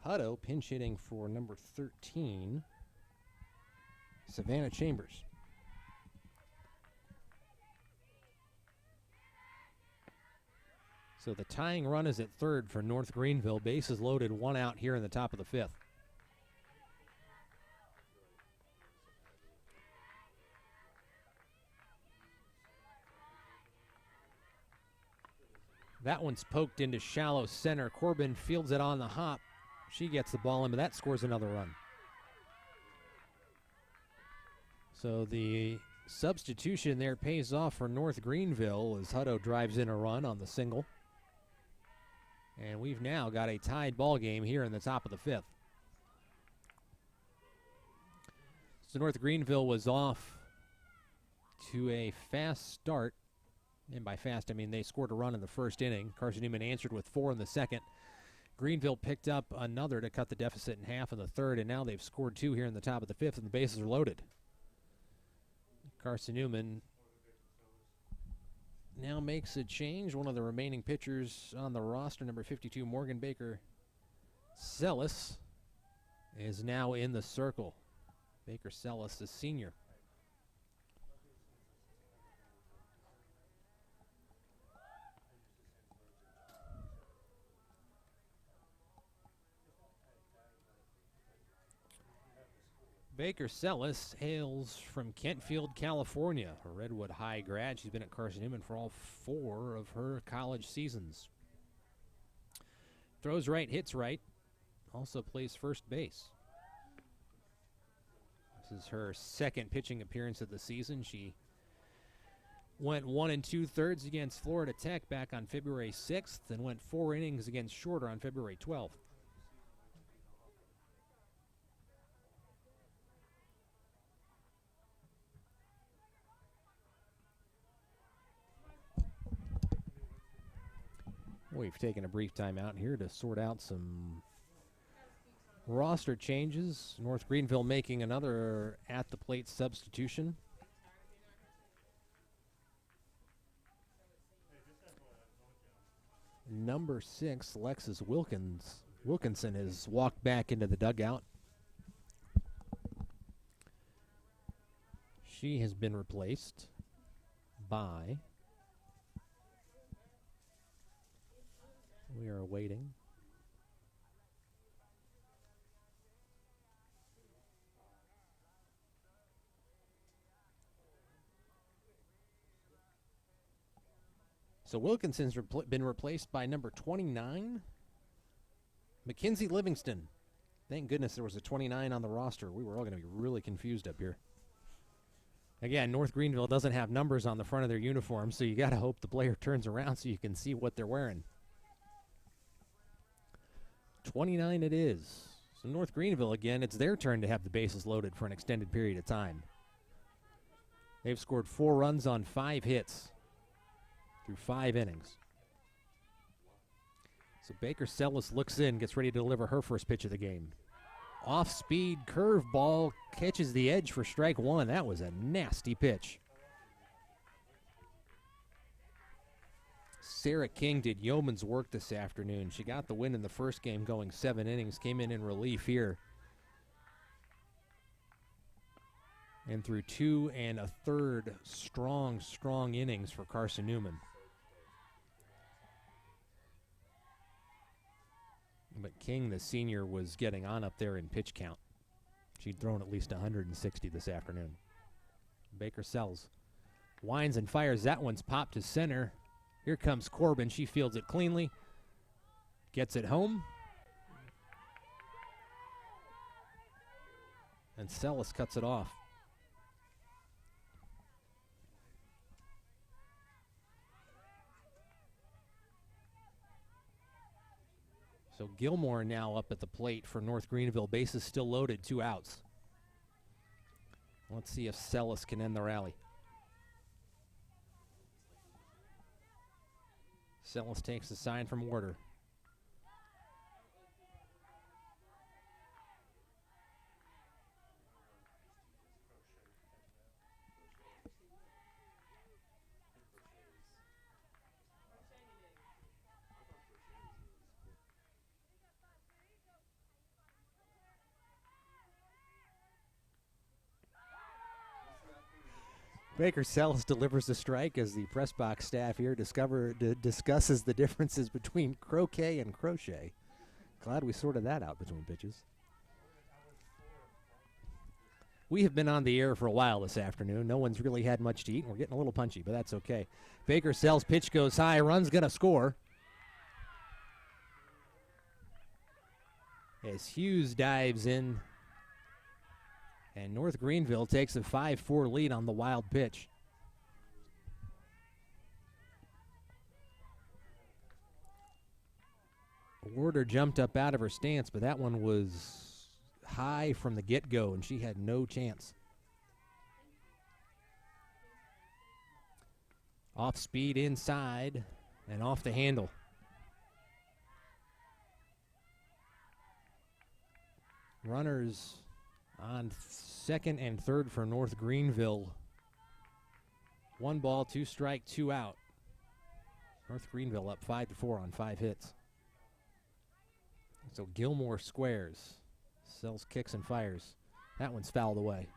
Hutto pinch hitting for number 13, Savannah Chambers. So the tying run is at 3rd for North Greenville. Bases loaded, 1 out here in the top of the 5th. That one's poked into shallow center. Corbin fields it on the hop. She gets the ball in, but that scores another run. So the substitution there pays off for North Greenville as Hutto drives in a run on the single. And we've now got a tied ball game here in the top of the fifth. So North Greenville was off to a fast start. And by fast, I mean they scored a run in the first inning. Carson-Newman answered with 4 in the second. Greenville picked up another to cut the deficit in half in the third, and now they've scored 2 here in the top of the fifth, and the bases are loaded. Carson-Newman now makes a change. One of the remaining pitchers on the roster, number 52, Morgan Baker Sellis, is now in the circle. Baker Sellis, the senior. Baker Sellis hails from Kentfield, California, a Redwood High grad. She's been at Carson-Newman for all 4 of her college seasons. Throws right, hits right, also plays first base. This is her second pitching appearance of the season. She went 1 2/3 against Florida Tech back on February 6th and went 4 innings against Shorter on February 12th. We've taken a brief time out here to sort out some roster changes. North Greenville making another at-the-plate substitution. Number 6, Alexis Wilkinson has walked back into the dugout. She has been replaced by... We are waiting. So Wilkinson's been replaced by number 29, Mackenzie Livingston. Thank goodness there was a 29 on the roster. We were all going to be really confused up here. Again, North Greenville doesn't have numbers on the front of their uniform, so you got to hope the player turns around so you can see what they're wearing. 29 it is. So North Greenville, again, it's their turn to have the bases loaded for an extended period of time. They've scored 4 runs on 5 hits through 5 innings. So Baker Sellis looks in, gets ready to deliver her first pitch of the game. Off-speed curveball, catches the edge for strike 1. That was a nasty pitch. Sarah King did yeoman's work this afternoon. She got the win in the first game going 7 innings, came in relief here. And through 2 1/3 strong innings for Carson-Newman. But King, the senior, was getting on up there in pitch count. She'd thrown at least 160 this afternoon. Baker Sells. Winds and fires. That one's popped to center. Here comes Corbin. She fields it cleanly. Gets it home. And Sellis cuts it off. So Gilmore now up at the plate for North Greenville. Bases still loaded, 2 outs. Let's see if Sellis can end the rally. Sellis takes the sign from Warder. Baker Sellis delivers the strike as the press box staff here discusses the differences between croquet and crochet. Glad we sorted that out between pitches. We have been on the air for a while this afternoon. No one's really had much to eat, and we're getting a little punchy, but that's okay. Baker Sells, pitch goes high, run's going to score. As Hughes dives in And North Greenville takes a 5-4 lead on the wild pitch. Warder jumped up out of her stance, but that one was high from the get-go, and she had no chance. Off speed inside and off the handle. Runners on second and third for North Greenville. 1 ball, 2 strike, 2 out. North Greenville up 5-4 on 5 hits. So Gilmore squares, sells kicks and fires. That one's fouled away.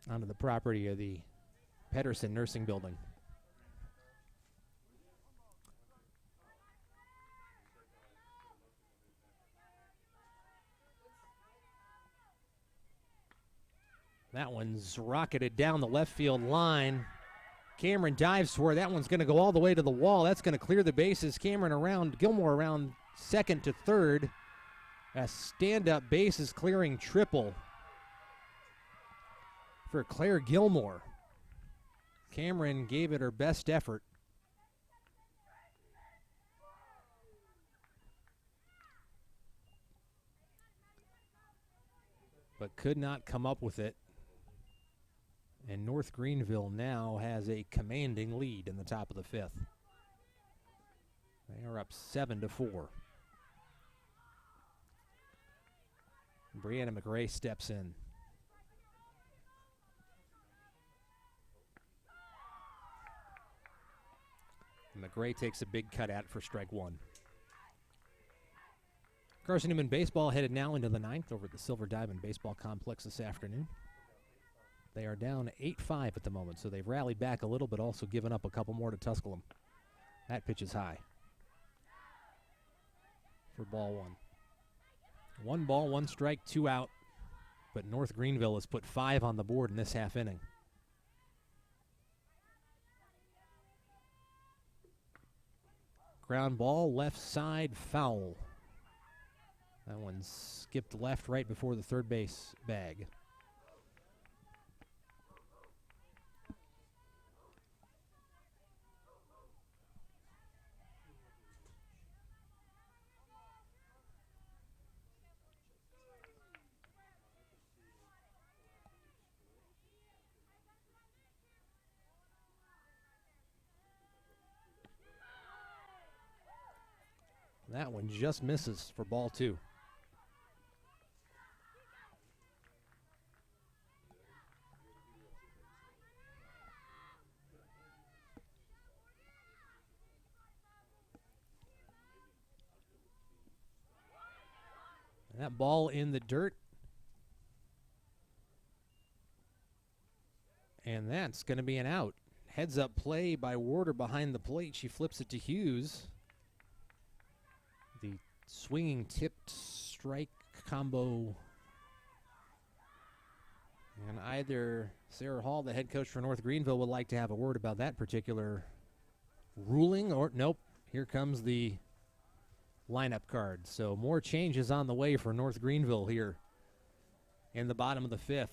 Onto the property of the Pedersen Nursing Building. That one's rocketed down the left field line. Cameron dives for it. That one's going to go all the way to the wall. That's going to clear the bases. Cameron around, Gilmore around second to third. A stand-up bases clearing triple for Claire Gilmore. Cameron gave it her best effort. But could not come up with it. And North Greenville now has a commanding lead in the top of the 5th. They are up 7-4. Brianna McRae steps in. McRae takes a big cut at it for strike 1. Carson-Newman baseball headed now into the 9th over at the Silver Diamond Baseball Complex this afternoon. They are down 8-5 at the moment, so they've rallied back a little, but also given up a couple more to Tusculum. That pitch is high for ball 1. 1 ball, 1 strike, 2 out, but North Greenville has put 5 on the board in this half inning. Ground ball, left side, foul. That one skipped left right before the third base bag. That one just misses for ball 2. That ball in the dirt. And that's going to be an out. Heads up play by Warder behind the plate. She flips it to Hughes. The swinging tipped strike combo. And either Sarah Hall, the head coach for North Greenville, would like to have a word about that particular ruling, or nope, here comes the lineup card. So more changes on the way for North Greenville here in the bottom of the 5th.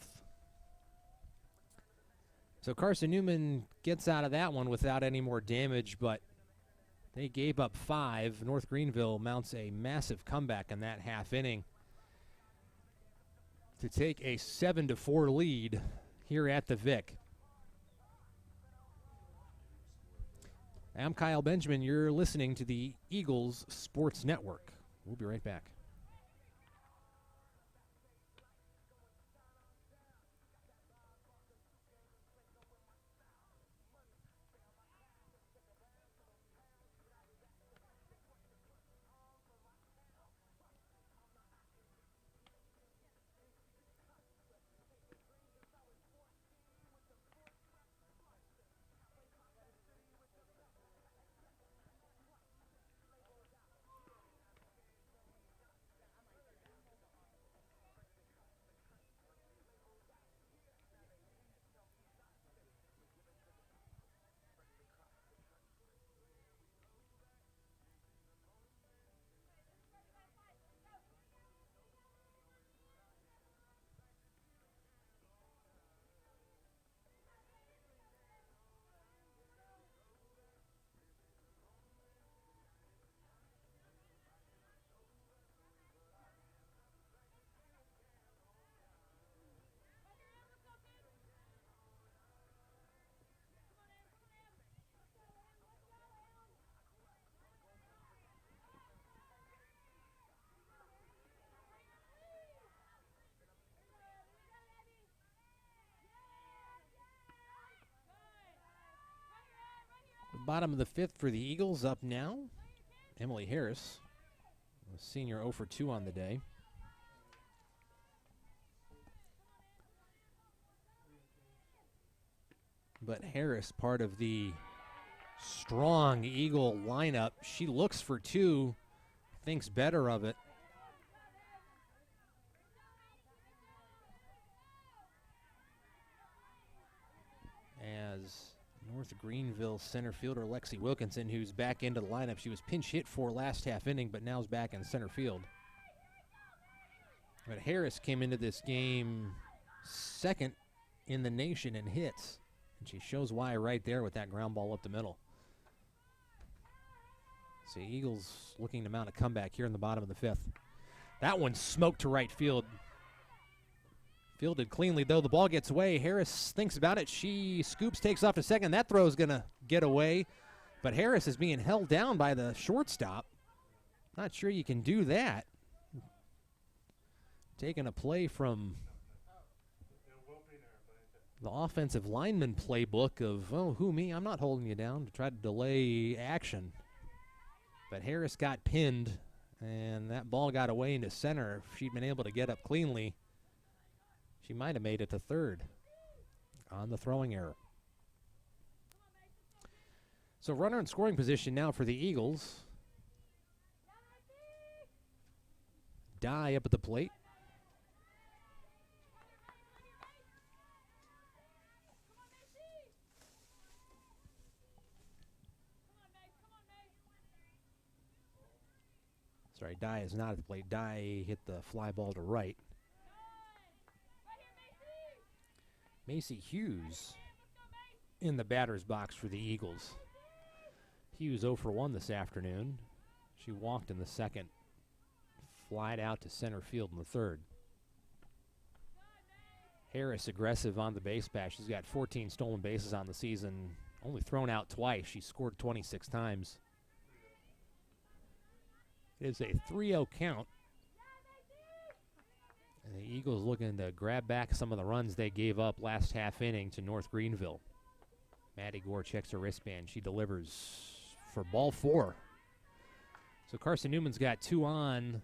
So Carson-Newman gets out of that one without any more damage, but they gave up 5. North Greenville mounts a massive comeback in that half inning to take a 7-4 lead here at the Vic. I'm Kyle Benjamin. You're listening to the Eagles Sports Network. We'll be right back. Bottom of the fifth for the Eagles. Up now, Emily Harris, a senior 0 for 2 on the day. But Harris, part of the strong Eagle lineup, she looks for 2, thinks better of it. As North Greenville center fielder Alexis Wilkinson, who's back into the lineup. She was pinch hit for last half inning, but now is back in center field. But Harris came into this game second in the nation in hits. And she shows why right there with that ground ball up the middle. So Eagles looking to mount a comeback here in the bottom of the fifth. That one smoked to right field. Fielded cleanly, though. The ball gets away. Harris thinks about it. She scoops, takes off to second. That throw is going to get away. But Harris is being held down by the shortstop. Not sure you can do that. Taking a play from the offensive lineman playbook of, oh, who me? I'm not holding you down, to try to delay action. But Harris got pinned, and that ball got away into center. If she'd been able to get up cleanly, she might have made it to third on the throwing error. So runner in scoring position now for the Eagles. Dye up at the plate. Sorry, Dye is not at the plate. Dye hit the fly ball to right. Macy Hughes in the batter's box for the Eagles. Hughes 0 for 1 this afternoon. She walked in the second, flied out to center field in the third. Harris aggressive on the base pass. She's got 14 stolen bases on the season, only thrown out twice. She scored 26 times. It is a 3-0 count. And the Eagles looking to grab back some of the runs they gave up last half inning to North Greenville. Maddie Gore checks her wristband. She delivers for ball 4. So Carson-Newman's got 2 on,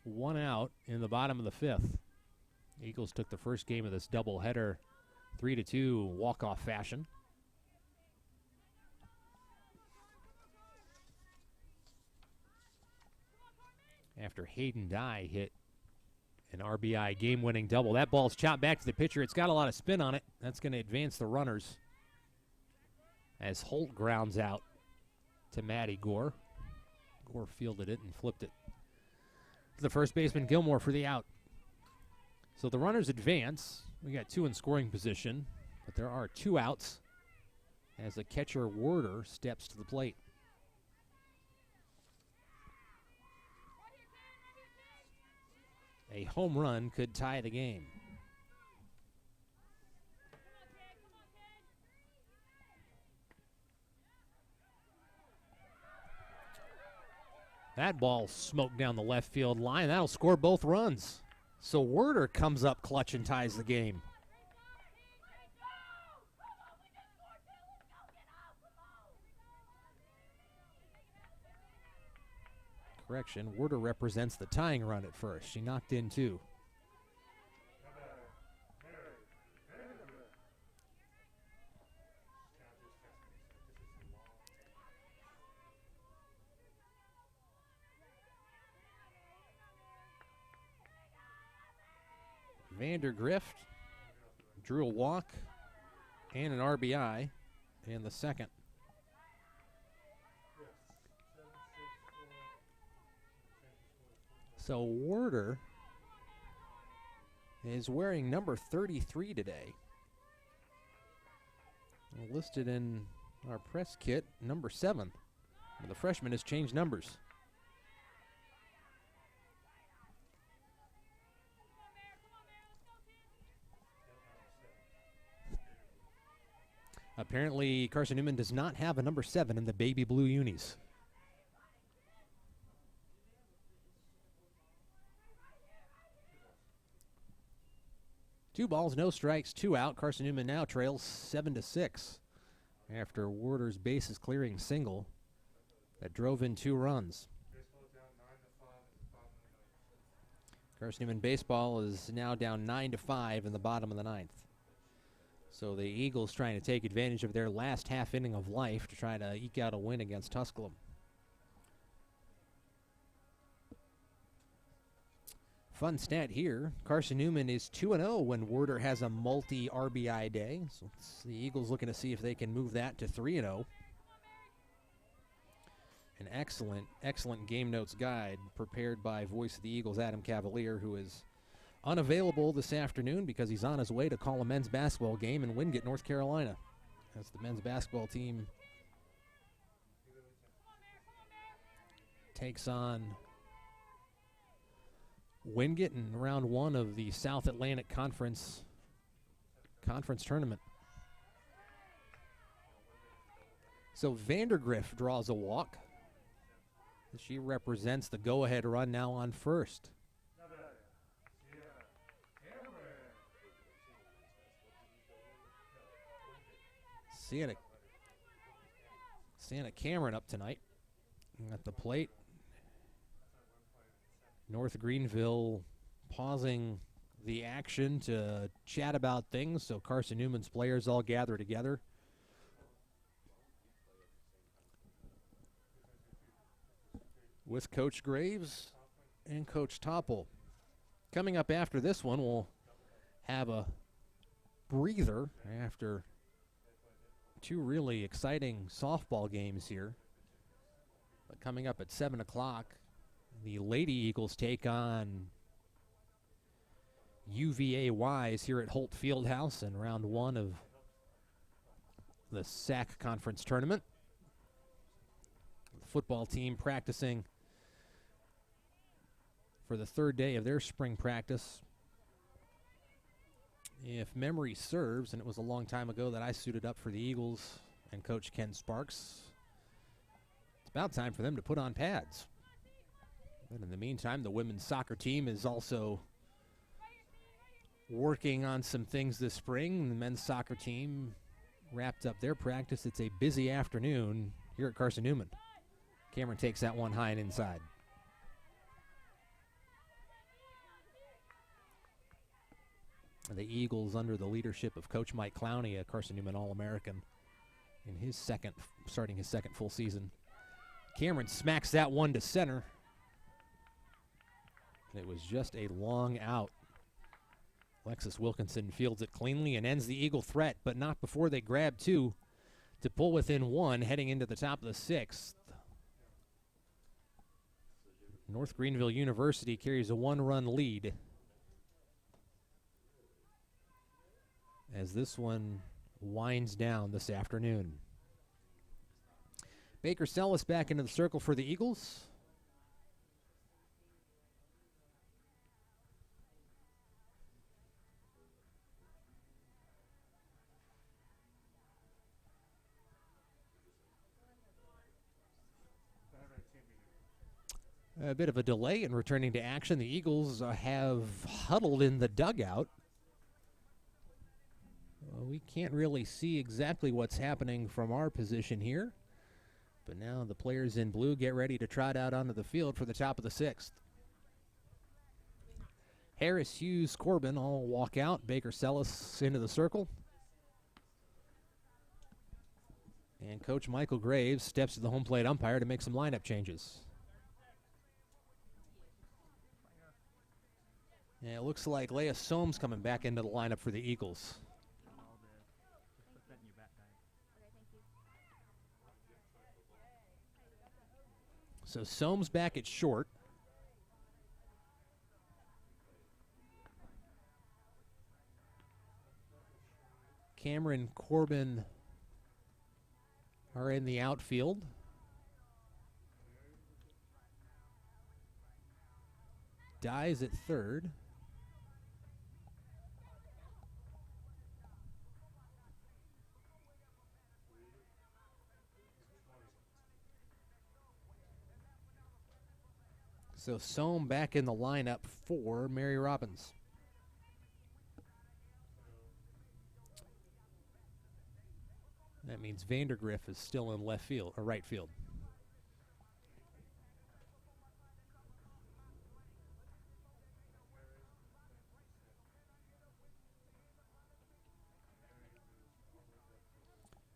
1 out in the bottom of the fifth. Eagles took the first game of this doubleheader 3-2 walk-off fashion. After Hayden Dye hit an RBI game-winning double. That ball's chopped back to the pitcher. It's got a lot of spin on it. That's going to advance the runners as Holt grounds out to Maddie Gore. Gore fielded it and flipped it to the first baseman, Gilmore, for the out. So the runners advance. We got 2 in scoring position, but there are 2 outs as the catcher Werder steps to the plate. A home run could tie the game. That ball smoked down the left field line. That'll score both runs. So Werder comes up clutch and ties the game. Correction, Werder represents the tying run at first. She knocked in 2. Vandergrift drew a walk and an RBI in the second. So Werder is wearing number 33 today. Listed in our press kit, number 7. The freshman has changed numbers. Apparently, Carson-Newman does not have a number 7 in the baby blue unis. Two balls, no strikes, 2 out. Carson-Newman now trails 7-6. after Werder's bases clearing single that drove in 2 runs. Carson-Newman baseball is now down 9-5 in the bottom of the 9th. So the Eagles trying to take advantage of their last half inning of life to try to eke out a win against Tusculum. Fun stat here, Carson-Newman is 2-0 when Werder has a multi-RBI day. So it's the Eagles looking to see if they can move that to 3-0. An excellent game notes guide prepared by Voice of the Eagles, Adam Cavalier, who is unavailable this afternoon because he's on his way to call a men's basketball game in Wingate, North Carolina. As the men's basketball team takes on Wingate in round 1 of the South Atlantic Conference tournament. So Vandergriff draws a walk. She represents the go-ahead run now on first. Santa Cameron up tonight at the plate. North Greenville pausing the action to chat about things, so Carson-Newman's players all gather together. With Coach Graves and Coach Topple. Coming up after this one, we'll have a breather after 2 really exciting softball games here. But coming up at 7 o'clock, the Lady Eagles take on UVA Wise here at Holt Fieldhouse in round 1 of the SAC Conference Tournament. The football team practicing for the 3rd day of their spring practice. If memory serves, and it was a long time ago that I suited up for the Eagles and Coach Ken Sparks, it's about time for them to put on pads. But in the meantime, the women's soccer team is also working on some things this spring. The men's soccer team wrapped up their practice. It's a busy afternoon here at Carson-Newman. Cameron takes that one high and inside. The Eagles, under the leadership of Coach Mike Clowney, a Carson-Newman All-American, starting his second full season. Cameron smacks that one to center. It was just a long out. Alexis Wilkinson fields it cleanly and ends the Eagle threat, but not before they grab 2 to pull within 1 heading into the top of the 6th. North Greenville University carries a 1-run lead as this one winds down this afternoon. Baker Sellis back into the circle for the Eagles. A bit of a delay in returning to action. The Eagles have huddled in the dugout. We can't really see exactly what's happening from our position here. But now the players in blue get ready to trot out onto the field for the top of the 6th. Harris, Hughes, Corbin all walk out. Baker Sellis into the circle. And Coach Michael Graves steps to the home plate umpire to make some lineup changes. And it looks like Leah Selmnow coming back into the lineup for the Eagles. So Selmnow back at short. Cameron, Corbin are in the outfield. Dyes at third. So Selmnow back in the lineup for Mary Robbins. That means Vandergriff is still in left field or right field.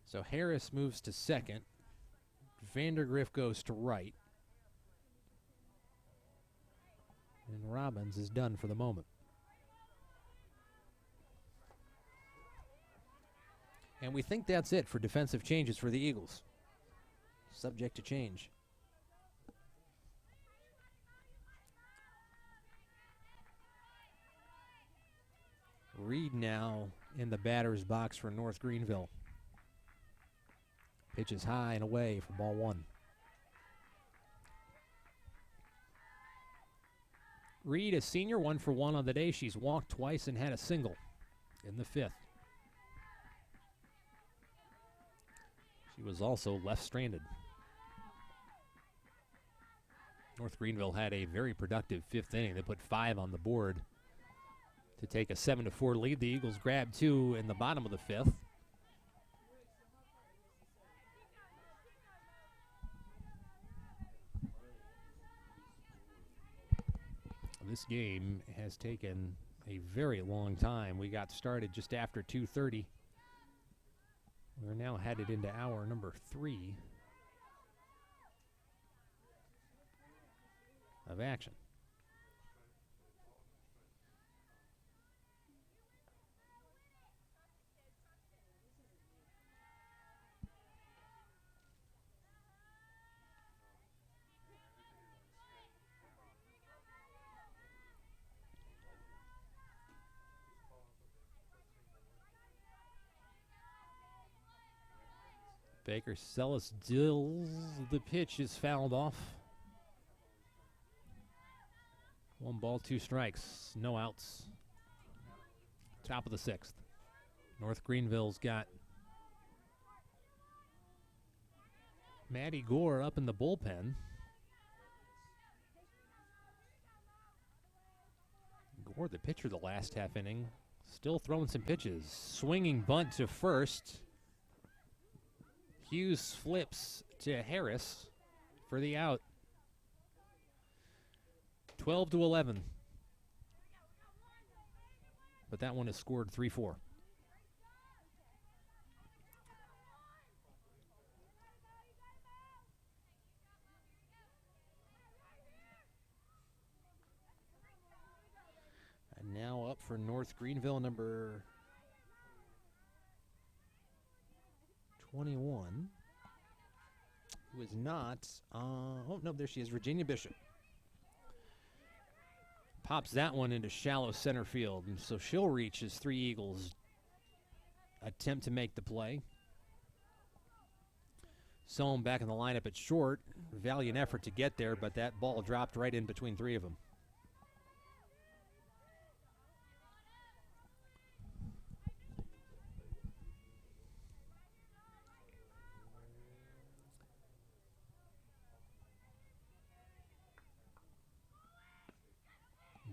So Harris moves to second. Vandergriff goes to right. And Robbins is done for the moment. And we think that's it for defensive changes for the Eagles. Subject to change. Reed now in the batter's box for North Greenville. Pitch is high and away for ball one. Reed, a senior, 1 for 1 on the day. She's walked twice and had a single in the 5th. She was also left stranded. North Greenville had a very productive 5th inning. They put 5 on the board to take a 7-4 lead. The Eagles grabbed 2 in the bottom of the 5th. This game has taken a very long time. We got started just after 2:30. We're now headed into hour number 3 of action. Baker Sellis deals. The pitch is fouled off. 1 ball, 2 strikes, no outs. Top of the 6th. North Greenville's got Maddie Gore up in the bullpen. Gore, the pitcher the last half inning, still throwing some pitches. Swinging bunt to first. Hughes flips to Harris for the out. 12-11. But that one is scored 3-4. And now up for North Greenville, number 21, who is not, oh no, there she is, Virginia Bishop. Pops that one into shallow center field, and so she'll reach as 3 Eagles attempt to make the play. Sohm back in the lineup at short. Valiant effort to get there, but that ball dropped right in between 3 of them.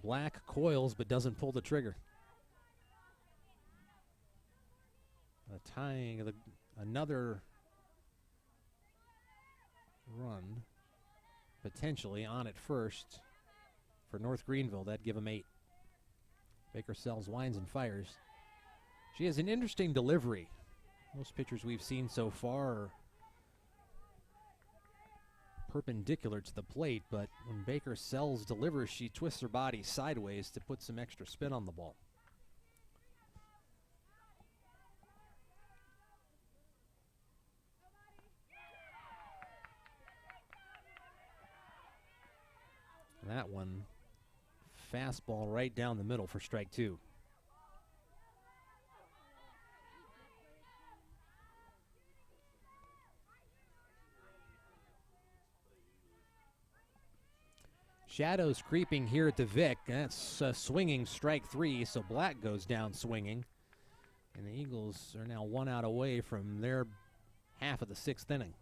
Black coils but doesn't pull the trigger. Tying another run potentially on at first for North Greenville. That'd give them 8. Baker Sells, winds and fires. She has an interesting delivery. Most pitchers we've seen so far are perpendicular to the plate, but when Baker Sells delivers, she twists her body sideways to put some extra spin on the ball. That one, fastball right down the middle for strike 2. Shadows creeping here at the Vic. That's swinging strike 3, so Black goes down swinging. And the Eagles are now 1 out away from their half of the 6th inning.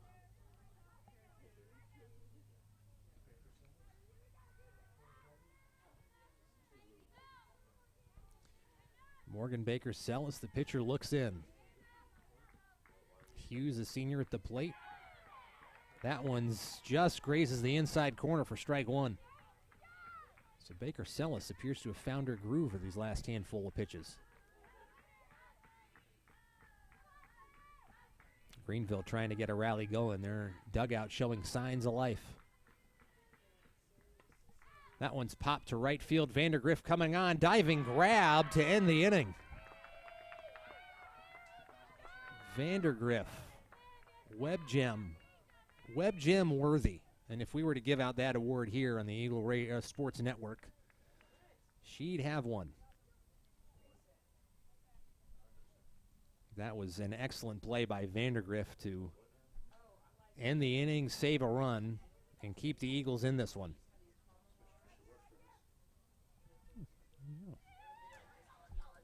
Morgan Baker Sellis, the pitcher, looks in. Hughes, a senior, at the plate. That one's just grazes the inside corner for strike one. So Baker Sellis appears to have found her groove for these last handful of pitches. Greenville trying to get a rally going. Their dugout showing signs of life. That one's popped to right field. Vandergriff coming on. Diving grab to end the inning. Vandergriff. Web gem worthy. And if we were to give out that award here on the Eagle Sports Network, she'd have one. That was an excellent play by Vandergriff to end the inning, save a run, and keep the Eagles in this one.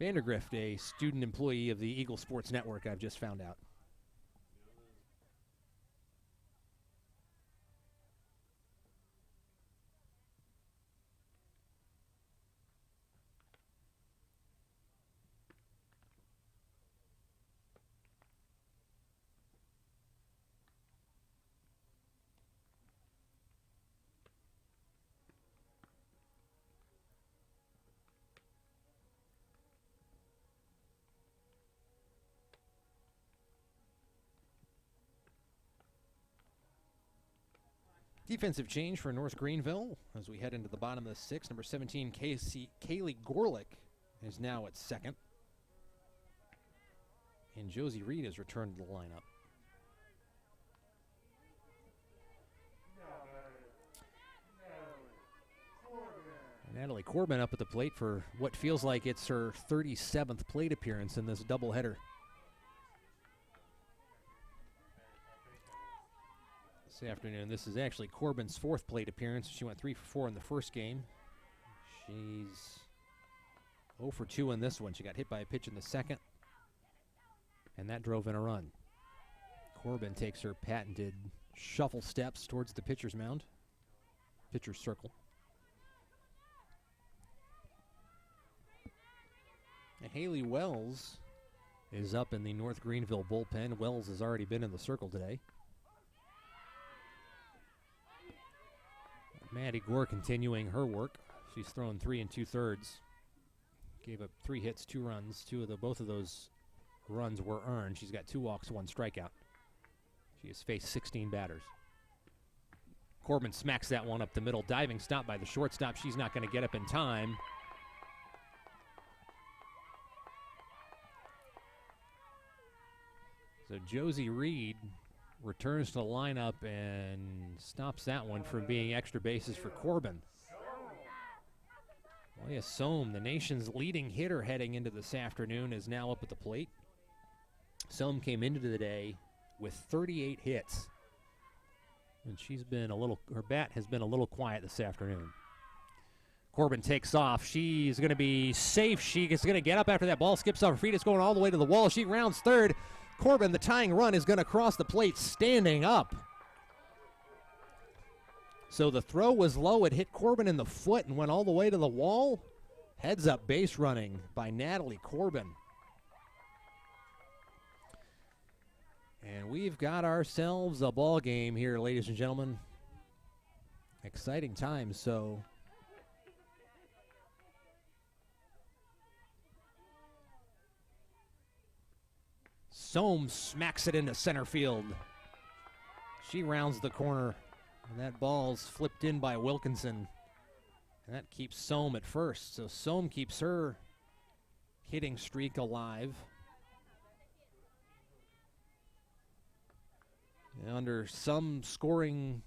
Vandergriff, a student employee of the Eagle Sports Network, I've just found out. Defensive change for North Greenville as we head into the bottom of the sixth. Number 17, Kaylee Gorlick is now at second. And Josie Reed has returned to the lineup. Natalie Corbin up at the plate for what feels like it's her 37th plate appearance in this doubleheader. This afternoon. This is actually Corbin's fourth plate appearance. She went 3 for 4 in the first game. She's 0 for 2 in this one. She got hit by a pitch in the second, and that drove in a run. Corbin takes her patented shuffle steps towards the pitcher's mound, pitcher's circle. And Haley Wells is up in the North Greenville bullpen. Wells has already been in the circle today. Maddie Gore continuing her work. She's thrown 3 2/3. Gave up 3 hits, 2 runs. Both of those runs were earned. She's got 2 walks, 1 strikeout. She has faced 16 batters. Corbin smacks that one up the middle. Diving stop by the shortstop. She's not going to get up in time. So Josie Reed returns to the lineup and stops that one from being extra bases for Corbin. Leah Selmnow, the nation's leading hitter heading into this afternoon, is now up at the plate. Selmnow came into the day with 38 hits. And her bat has been a little quiet this afternoon. Corbin takes off. She's going to be safe. She is going to get up after that ball skips off her feet. It's going all the way to the wall. She rounds third. Corbin, the tying run, is going to cross the plate standing up. So the throw was low. It hit Corbin in the foot and went all the way to the wall. Heads up base running by Natalie Corbin. And we've got ourselves a ball game here, ladies and gentlemen. Exciting times. So Selmnow smacks it into center field. She rounds the corner, and that ball's flipped in by Wilkinson. And that keeps Selmnow at first. So Selmnow keeps her hitting streak alive. And under some scoring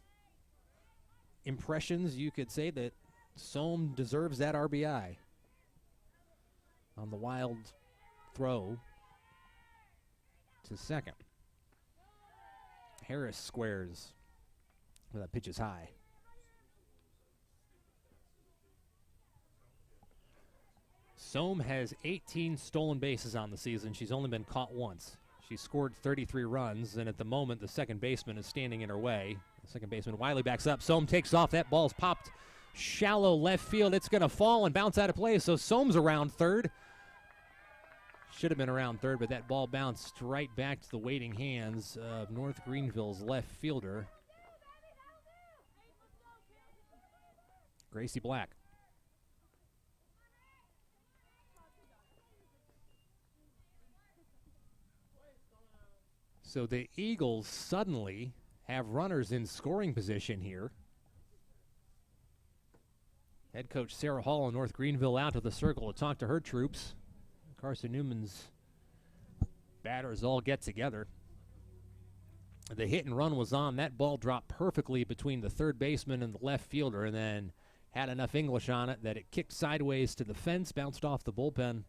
impressions, you could say that Selmnow deserves that RBI on the wild throw to second. Harris squares. Well, that pitch is high. Selmnow has 18 stolen bases on the season. She's only been caught once. She scored 33 runs, and at the moment, the second baseman is standing in her way. The second baseman, Wiley, backs up. Selmnow takes off. That ball's popped shallow left field. It's going to fall and bounce out of play, so Selmnow's around third. should have been around third, but that ball bounced right back to the waiting hands of North Greenville's left fielder, Gracie Black. So the Eagles suddenly have runners in scoring position here. Head coach Sarah Hall of North Greenville out to the circle to talk to her troops. Carson-Newman's batters all get together. The hit and run was on. That ball dropped perfectly between the third baseman and the left fielder, and then had enough English on it that it kicked sideways to the fence, bounced off the bullpen.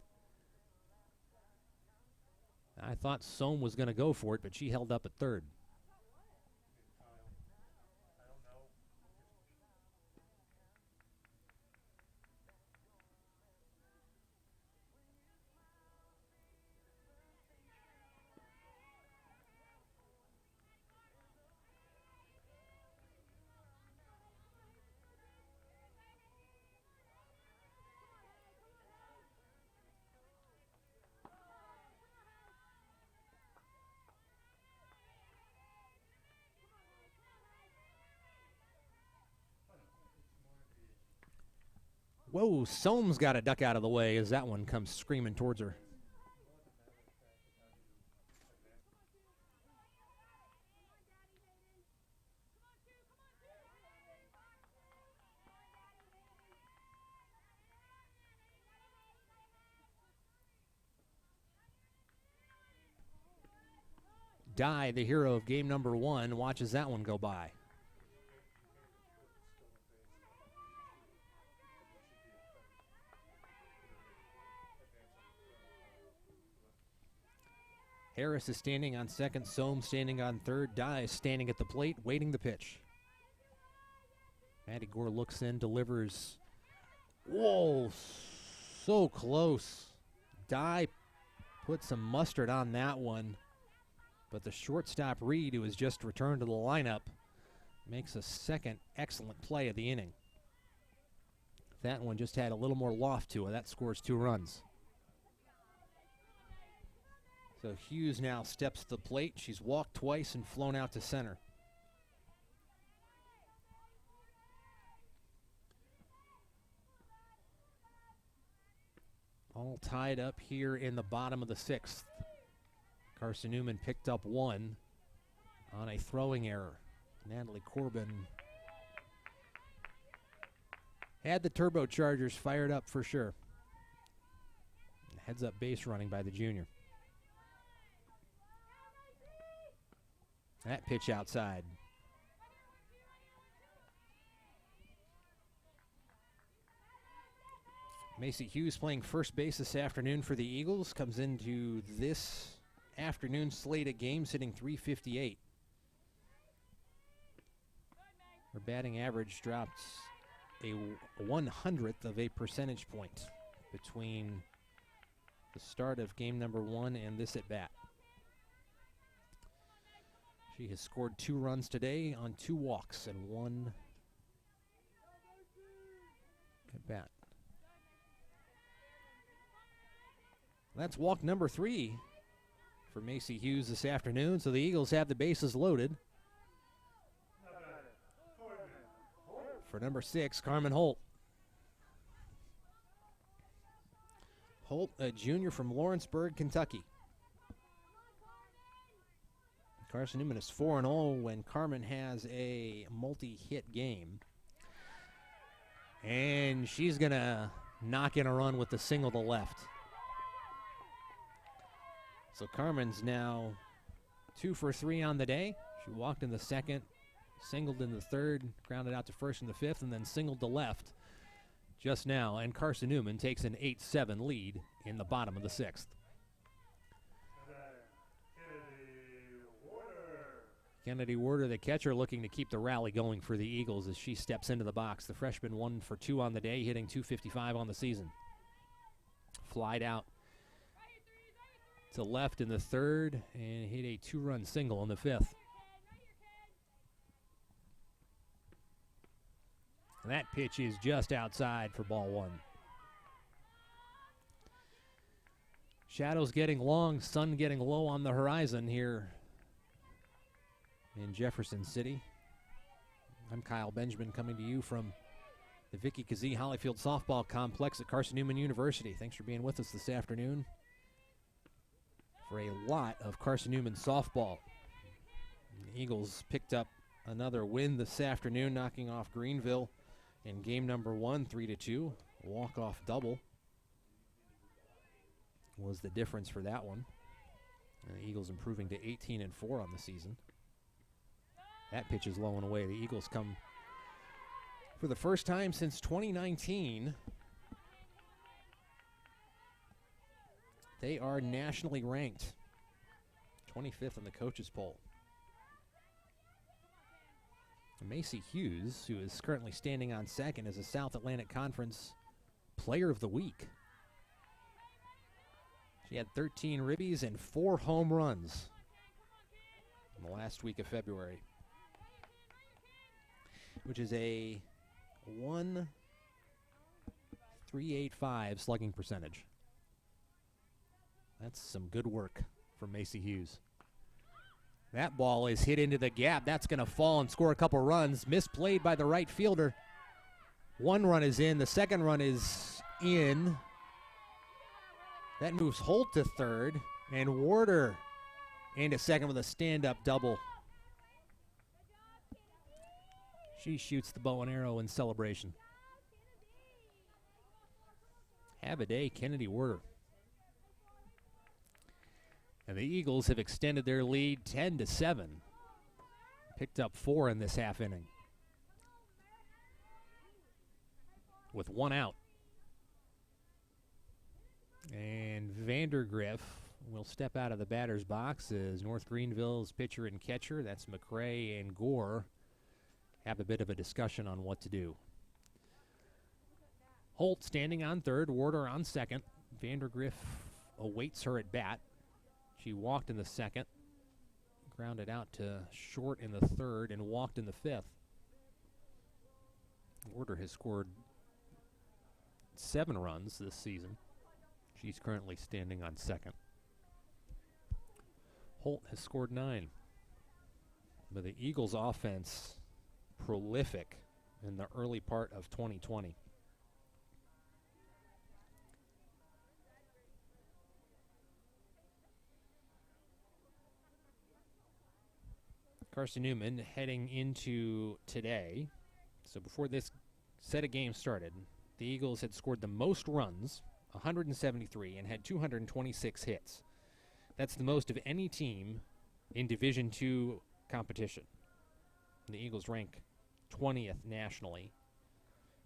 I thought Sohm was going to go for it, but she held up at third. Whoa, Sohm's got to duck out of the way as that one comes screaming towards her. Dye, the hero of game number 1, watches that one go by. Harris is standing on second, Sohm standing on third, Dye is standing at the plate, waiting the pitch. Maddie Gore looks in, delivers. Whoa, so close. Dye put some mustard on that one, but the shortstop Reed, who has just returned to the lineup, makes a second excellent play of the inning. That one just had a little more loft to it. That scores 2 runs. So Hughes now steps to the plate. She's walked twice and flown out to center. All tied up here in the bottom of the 6th. Carson-Newman picked up 1 on a throwing error. Natalie Corbin had the turbochargers fired up for sure. Heads up base running by the junior. That pitch outside. Macy Hughes playing first base this afternoon for the Eagles. Comes into this afternoon slate of games hitting .358. Her batting average dropped a 1/100th of a percentage point between the start of game number 1 and this at bat. She has scored 2 runs today on 2 walks and 1 at bat. That's walk number 3 for Macy Hughes this afternoon, so the Eagles have the bases loaded. For number 6, Carmen Holt. Holt, a junior from Lawrenceburg, Kentucky. Carson-Newman is 4-0 when Carmen has a multi-hit game. And she's going to knock in a run with the single to left. So Carmen's now 2 for 3 on the day. She walked in the second, singled in the third, grounded out to first in the fifth, and then singled to left just now. And Carson-Newman takes an 8-7 lead in the bottom of the 6th. Kennedy Warder, the catcher, looking to keep the rally going for the Eagles as she steps into the box. The freshman 1 for 2 on the day, hitting .255 on the season. Flied out to left in the third and hit a 2-run single in the 5th. And that pitch is just outside for ball 1. Shadows getting long, sun getting low on the horizon here in Jefferson City. I'm Kyle Benjamin coming to you from the Vicky Kazee Hollyfield Softball Complex at Carson-Newman University. Thanks for being with us this afternoon for a lot of Carson-Newman softball. The Eagles picked up another win this afternoon, knocking off Greenville in game number 1, 3-2. Walk-off double was the difference for that one. And the Eagles improving to 18-4 on the season. That pitch is low and away. The Eagles come for the first time since 2019. They are nationally ranked, 25th in the coaches poll. Macy Hughes, who is currently standing on second, is a South Atlantic Conference Player of the Week. She had 13 ribbies and 4 home runs in the last week of February, which is a 1.385 slugging percentage. That's some good work from Macy Hughes. That ball is hit into the gap. That's going to fall and score a couple runs. Misplayed by the right fielder. One run is in. The second run is in. That moves Holt to third. And Warder into second with a stand-up double. She shoots the bow and arrow in celebration. Have a day, Kennedy Warder. And the Eagles have extended their lead 10-7. Picked up 4 in this half inning, with 1 out. And Vandergriff will step out of the batter's box as North Greenville's pitcher and catcher, that's McRae and Gore, have a bit of a discussion on what to do. Holt standing on third, Warder on second. Vandergriff awaits her at bat. She walked in the second, grounded out to short in the third, and walked in the fifth. Warder has scored 7 runs this season. She's currently standing on second. Holt has scored 9. But the Eagles' offense prolific in the early part of 2020. Carson-Newman heading into today. So before this set of games started, the Eagles had scored the most runs, 173, and had 226 hits. That's the most of any team in Division II competition. The Eagles rank 20th nationally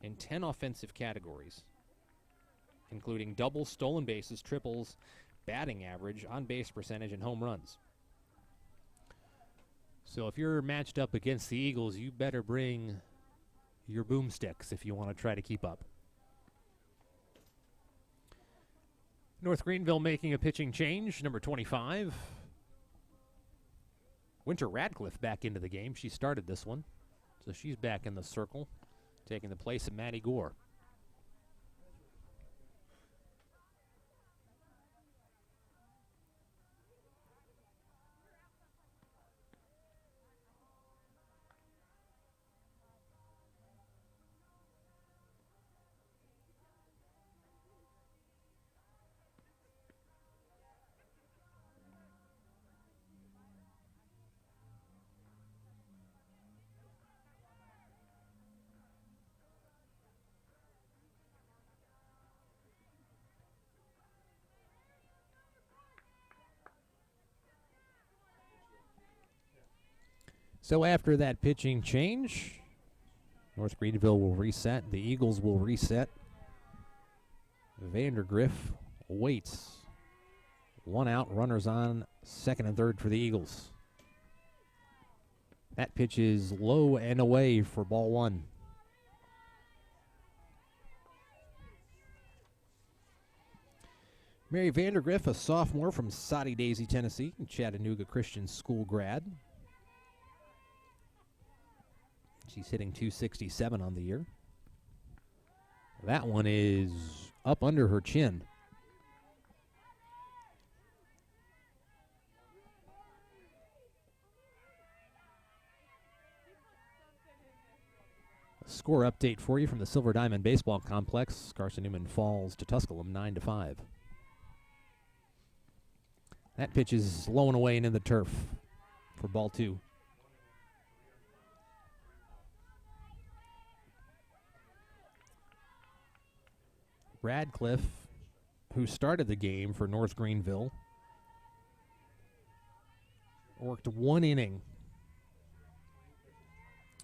in 10 offensive categories, including doubles, stolen bases, triples, batting average, on-base percentage, and home runs. So if you're matched up against the Eagles, you better bring your boomsticks if you want to try to keep up. North Greenville making a pitching change, number 25. Winter Radcliffe back into the game. She started this one, so she's back in the circle, taking the place of Maddie Gore. So after that pitching change, North Greenville will reset. The Eagles will reset. Vandergriff waits. 1 out, runners on second and third for the Eagles. That pitch is low and away for ball 1. Mary Vandergriff, a sophomore from Soddy Daisy, Tennessee, Chattanooga Christian School grad. She's hitting 267 on the year. That one is up under her chin. Score update for you from the Silver Diamond Baseball Complex. Carson-Newman falls to Tusculum 9-5. That pitch is low and away and in the turf for ball 2. Radcliffe, who started the game for North Greenville, worked 1 inning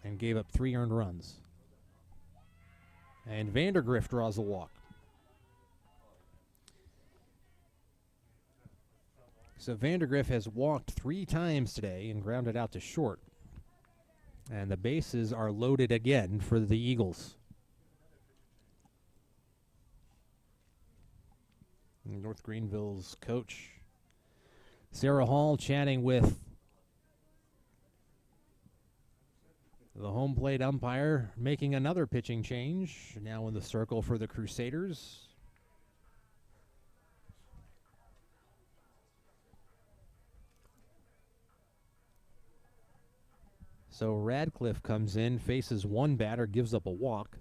and gave up 3 earned runs. And Vandergrift draws a walk. So Vandergrift has walked 3 times today and grounded out to short. And the bases are loaded again for the Eagles. North Greenville's coach, Sarah Hall, chatting with the home plate umpire, making another pitching change. Now in the circle for the Crusaders. So Radcliffe comes in, faces 1 batter, gives up a walk,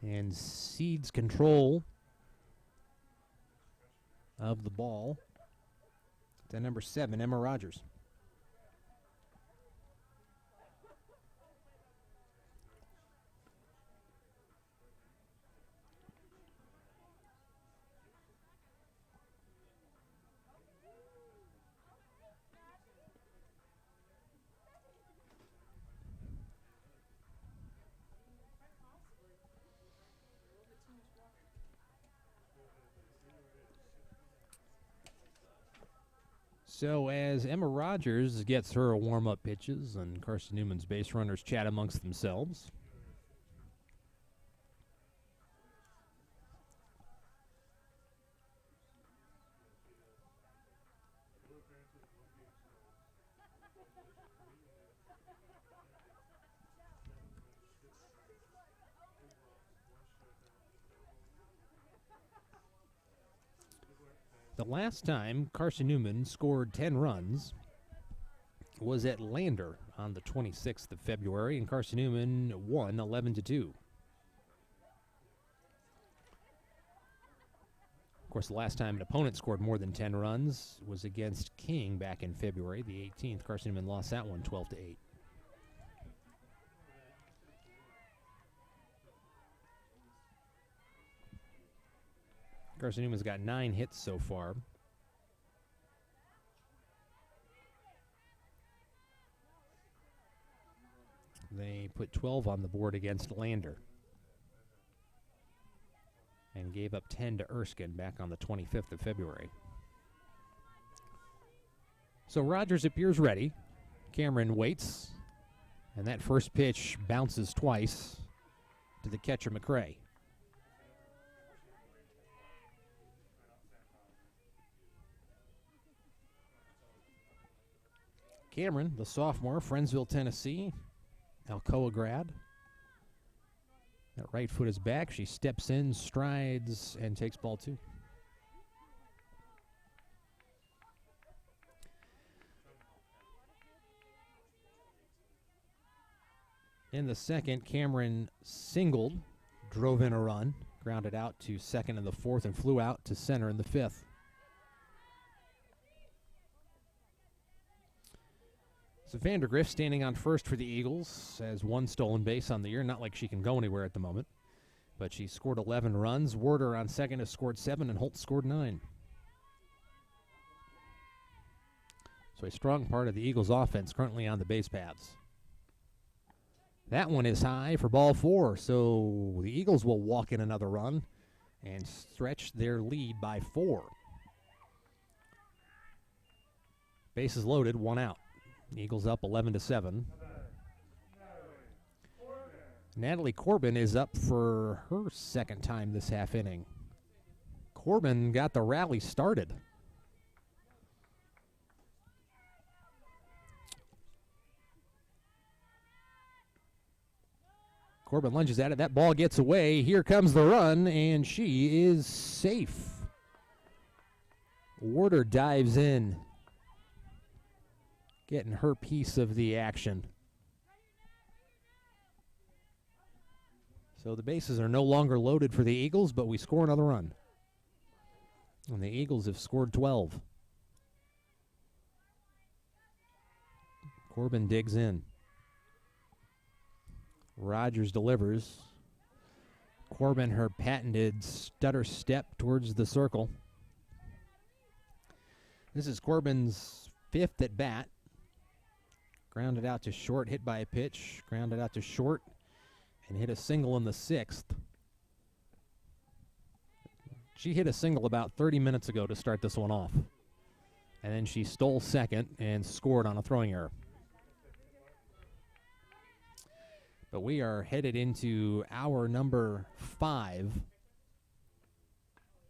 and cedes control of the ball to number 7, Emma Rogers. So as Emma Rogers gets her warm-up pitches and Carson-Newman's base runners chat amongst themselves, the last time Carson-Newman scored 10 runs was at Lander on the 26th of February, and Carson-Newman won 11-2. Of course, the last time an opponent scored more than 10 runs was against King back in February the 18th. Carson-Newman lost that one 12-8. Carson-Newman's got 9 hits so far. They put 12 on the board against Lander and gave up 10 to Erskine back on the 25th of February. So Rogers appears ready. Cameron waits, and that first pitch bounces twice to the catcher, McCrae. Cameron, the sophomore, Friendsville, Tennessee, Alcoa grad. That right foot is back. She steps in, strides, and takes ball 2. In the second, Cameron singled, drove in a run, grounded out to second in the 4th, and flew out to center in the 5th. So Vandergrift standing on first for the Eagles, has 1 stolen base on the year. Not like she can go anywhere at the moment, but she scored 11 runs. Werder on second has scored 7, and Holt scored 9. So a strong part of the Eagles' offense currently on the base paths. That one is high for ball 4, so the Eagles will walk in another run and stretch their lead by 4. Bases loaded, 1 out. Eagles up 11-7. Natalie Corbin is up for her 2nd time this half inning. Corbin got the rally started. Corbin lunges at it. That ball gets away. Here comes the run, and she is safe. Werder dives in, getting her piece of the action. So the bases are no longer loaded for the Eagles, but we score another run. And the Eagles have scored 12. Corbin digs in. Rogers delivers. Corbin, her patented stutter step towards the circle. This is Corbin's 5th at bat. Grounded out to short, hit by a pitch. Grounded out to short, and hit a single in the 6th. She hit a single about 30 minutes ago to start this one off. And then she stole second and scored on a throwing error. But we are headed into hour number 5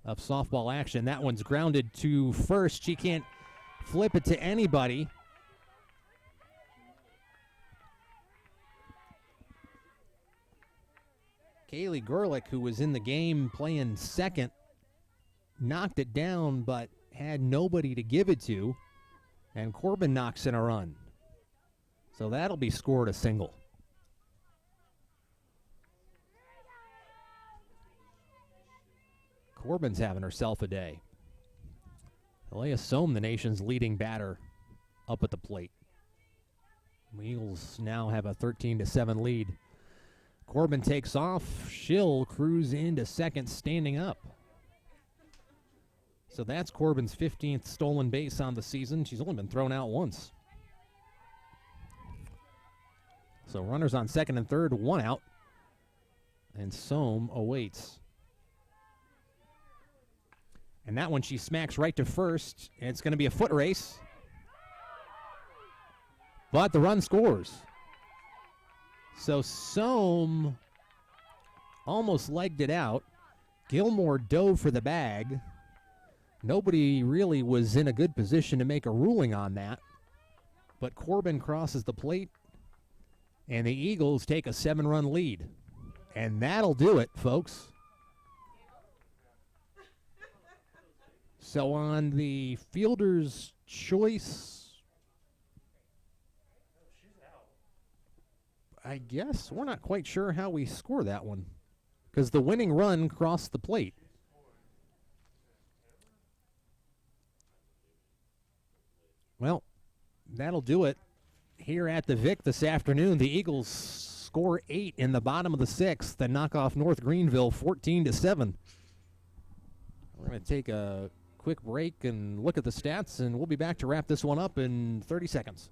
of softball action. That one's grounded to first. She can't flip it to anybody. Kaylee Gerlich, who was in the game playing second, knocked it down but had nobody to give it to, and Corbin knocks in a run. So that'll be scored a single. Corbin's having herself a day. Leah Selmnow, the nation's leading batter, up at the plate. The Eagles now have a 13-7 lead. Corbin takes off. She'll cruise into second standing up. So that's Corbin's 15th stolen base on the season. She's only been thrown out once. So runners on second and third, 1 out. And Sohm awaits. And that one she smacks right to first. And it's going to be a foot race. But the run scores. So Sohm almost legged it out. Gilmore dove for the bag. Nobody really was in a good position to make a ruling on that. But Corbin crosses the plate, and the Eagles take a 7-run lead. And that'll do it, folks. So on the fielder's choice, I guess we're not quite sure how we score that one, because the winning run crossed the plate. Well, that'll do it here at the Vic this afternoon. The Eagles score 8 in the bottom of the 6th and knock off North Greenville 14-7. We're going to take a quick break and look at the stats, and we'll be back to wrap this one up in 30 seconds.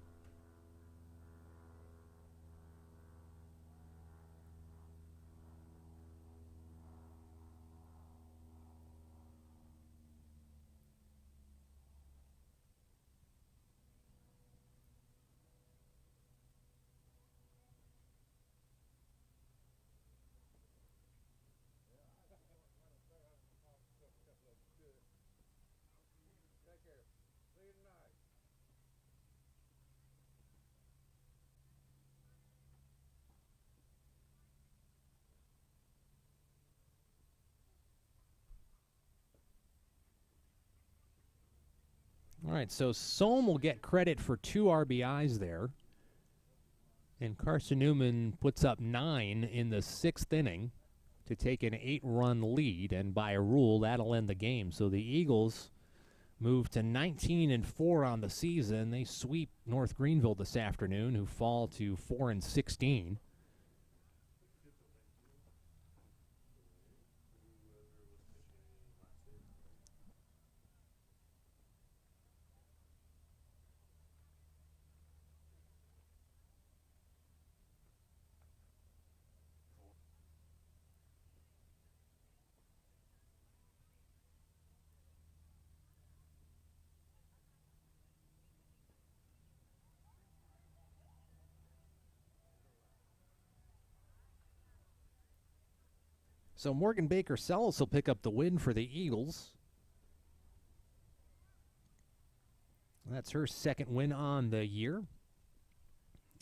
All right, so Sohm will get credit for 2 RBIs there. And Carson-Newman puts up 9 in the 6th inning to take an 8-run lead. And by a rule, that'll end the game. So the Eagles move to 19-4 on the season. They sweep North Greenville this afternoon, who fall to 4-16. So Morgan Baker-Sells will pick up the win for the Eagles. That's her 2nd win on the year.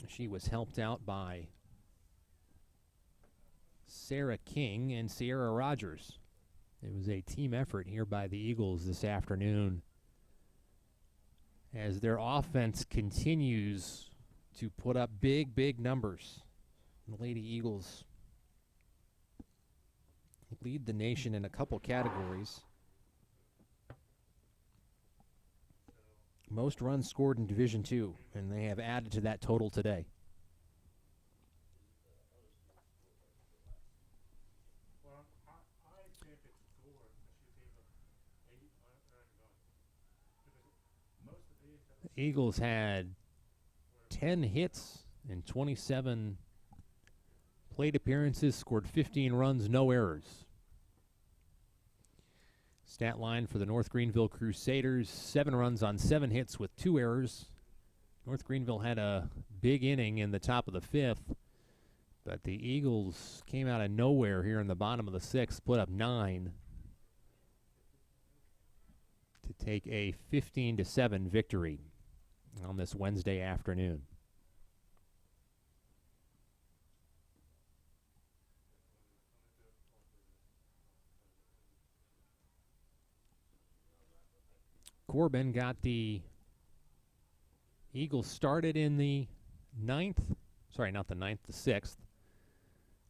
She was helped out by Sarah King and Sierra Rogers. It was a team effort here by the Eagles this afternoon as their offense continues to put up big, big numbers. The Lady Eagles lead the nation in a couple categories. Most runs scored in Division II, and they have added to that total today. The Eagles had 10 hits and 27 plate appearances, scored 15 runs, no errors. Stat line for the North Greenville Crusaders, 7 runs on 7 hits with 2 errors. North Greenville had a big inning in the top of the 5th, but the Eagles came out of nowhere here in the bottom of the 6th, put up 9 to take a 15-7 victory on this Wednesday afternoon. Corbin got the Eagles started in the 9th, sorry, not the 9th, the 6th,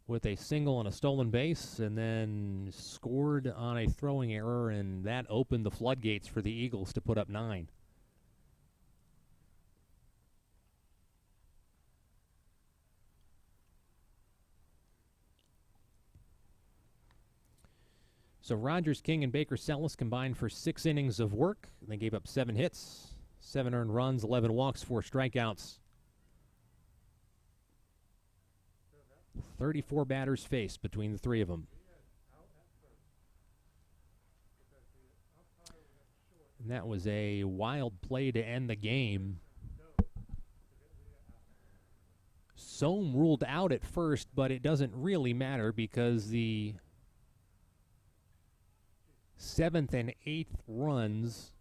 with a single and a stolen base, and then scored on a throwing error, and that opened the floodgates for the Eagles to put up 9. So Rogers, King, and Baker Sellis combined for 6 innings of work. They gave up 7 hits, 7 earned runs, 11 walks, 4 strikeouts. 34 batters faced between the 3 of them. And that was a wild play to end the game. Sohm ruled out at first, but it doesn't really matter because the 7th and 8th runs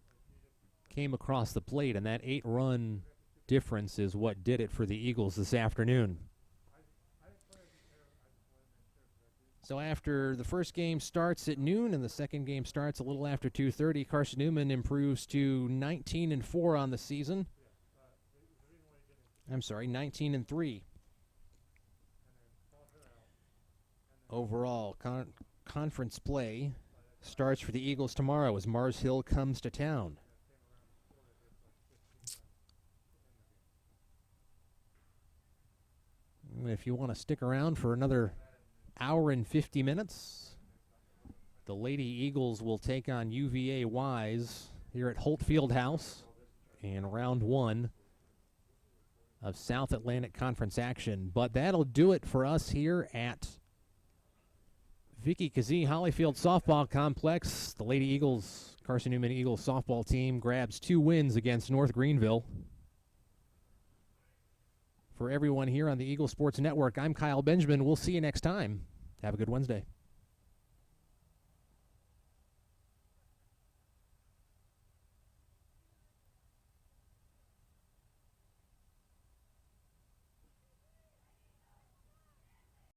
came across the plate, and that 8-run difference is what did it for the Eagles this afternoon. So after the first game starts at noon and the second game starts a little after 2:30, Carson-Newman improves to 19-4 on the season. I'm sorry, 19-3. Overall, conference play starts for the Eagles tomorrow as Mars Hill comes to town. If you want to stick around for another hour and 50 minutes, the Lady Eagles will take on UVA Wise here at Holt Fieldhouse in round 1 of South Atlantic Conference action. But that'll do it for us here at Vicky Kazee Hollyfield Softball Complex. The Lady Eagles, Carson-Newman Eagles softball team grabs 2 wins against North Greenville. For everyone here on the Eagle Sports Network, I'm Kyle Benjamin. We'll see you next time. Have a good Wednesday.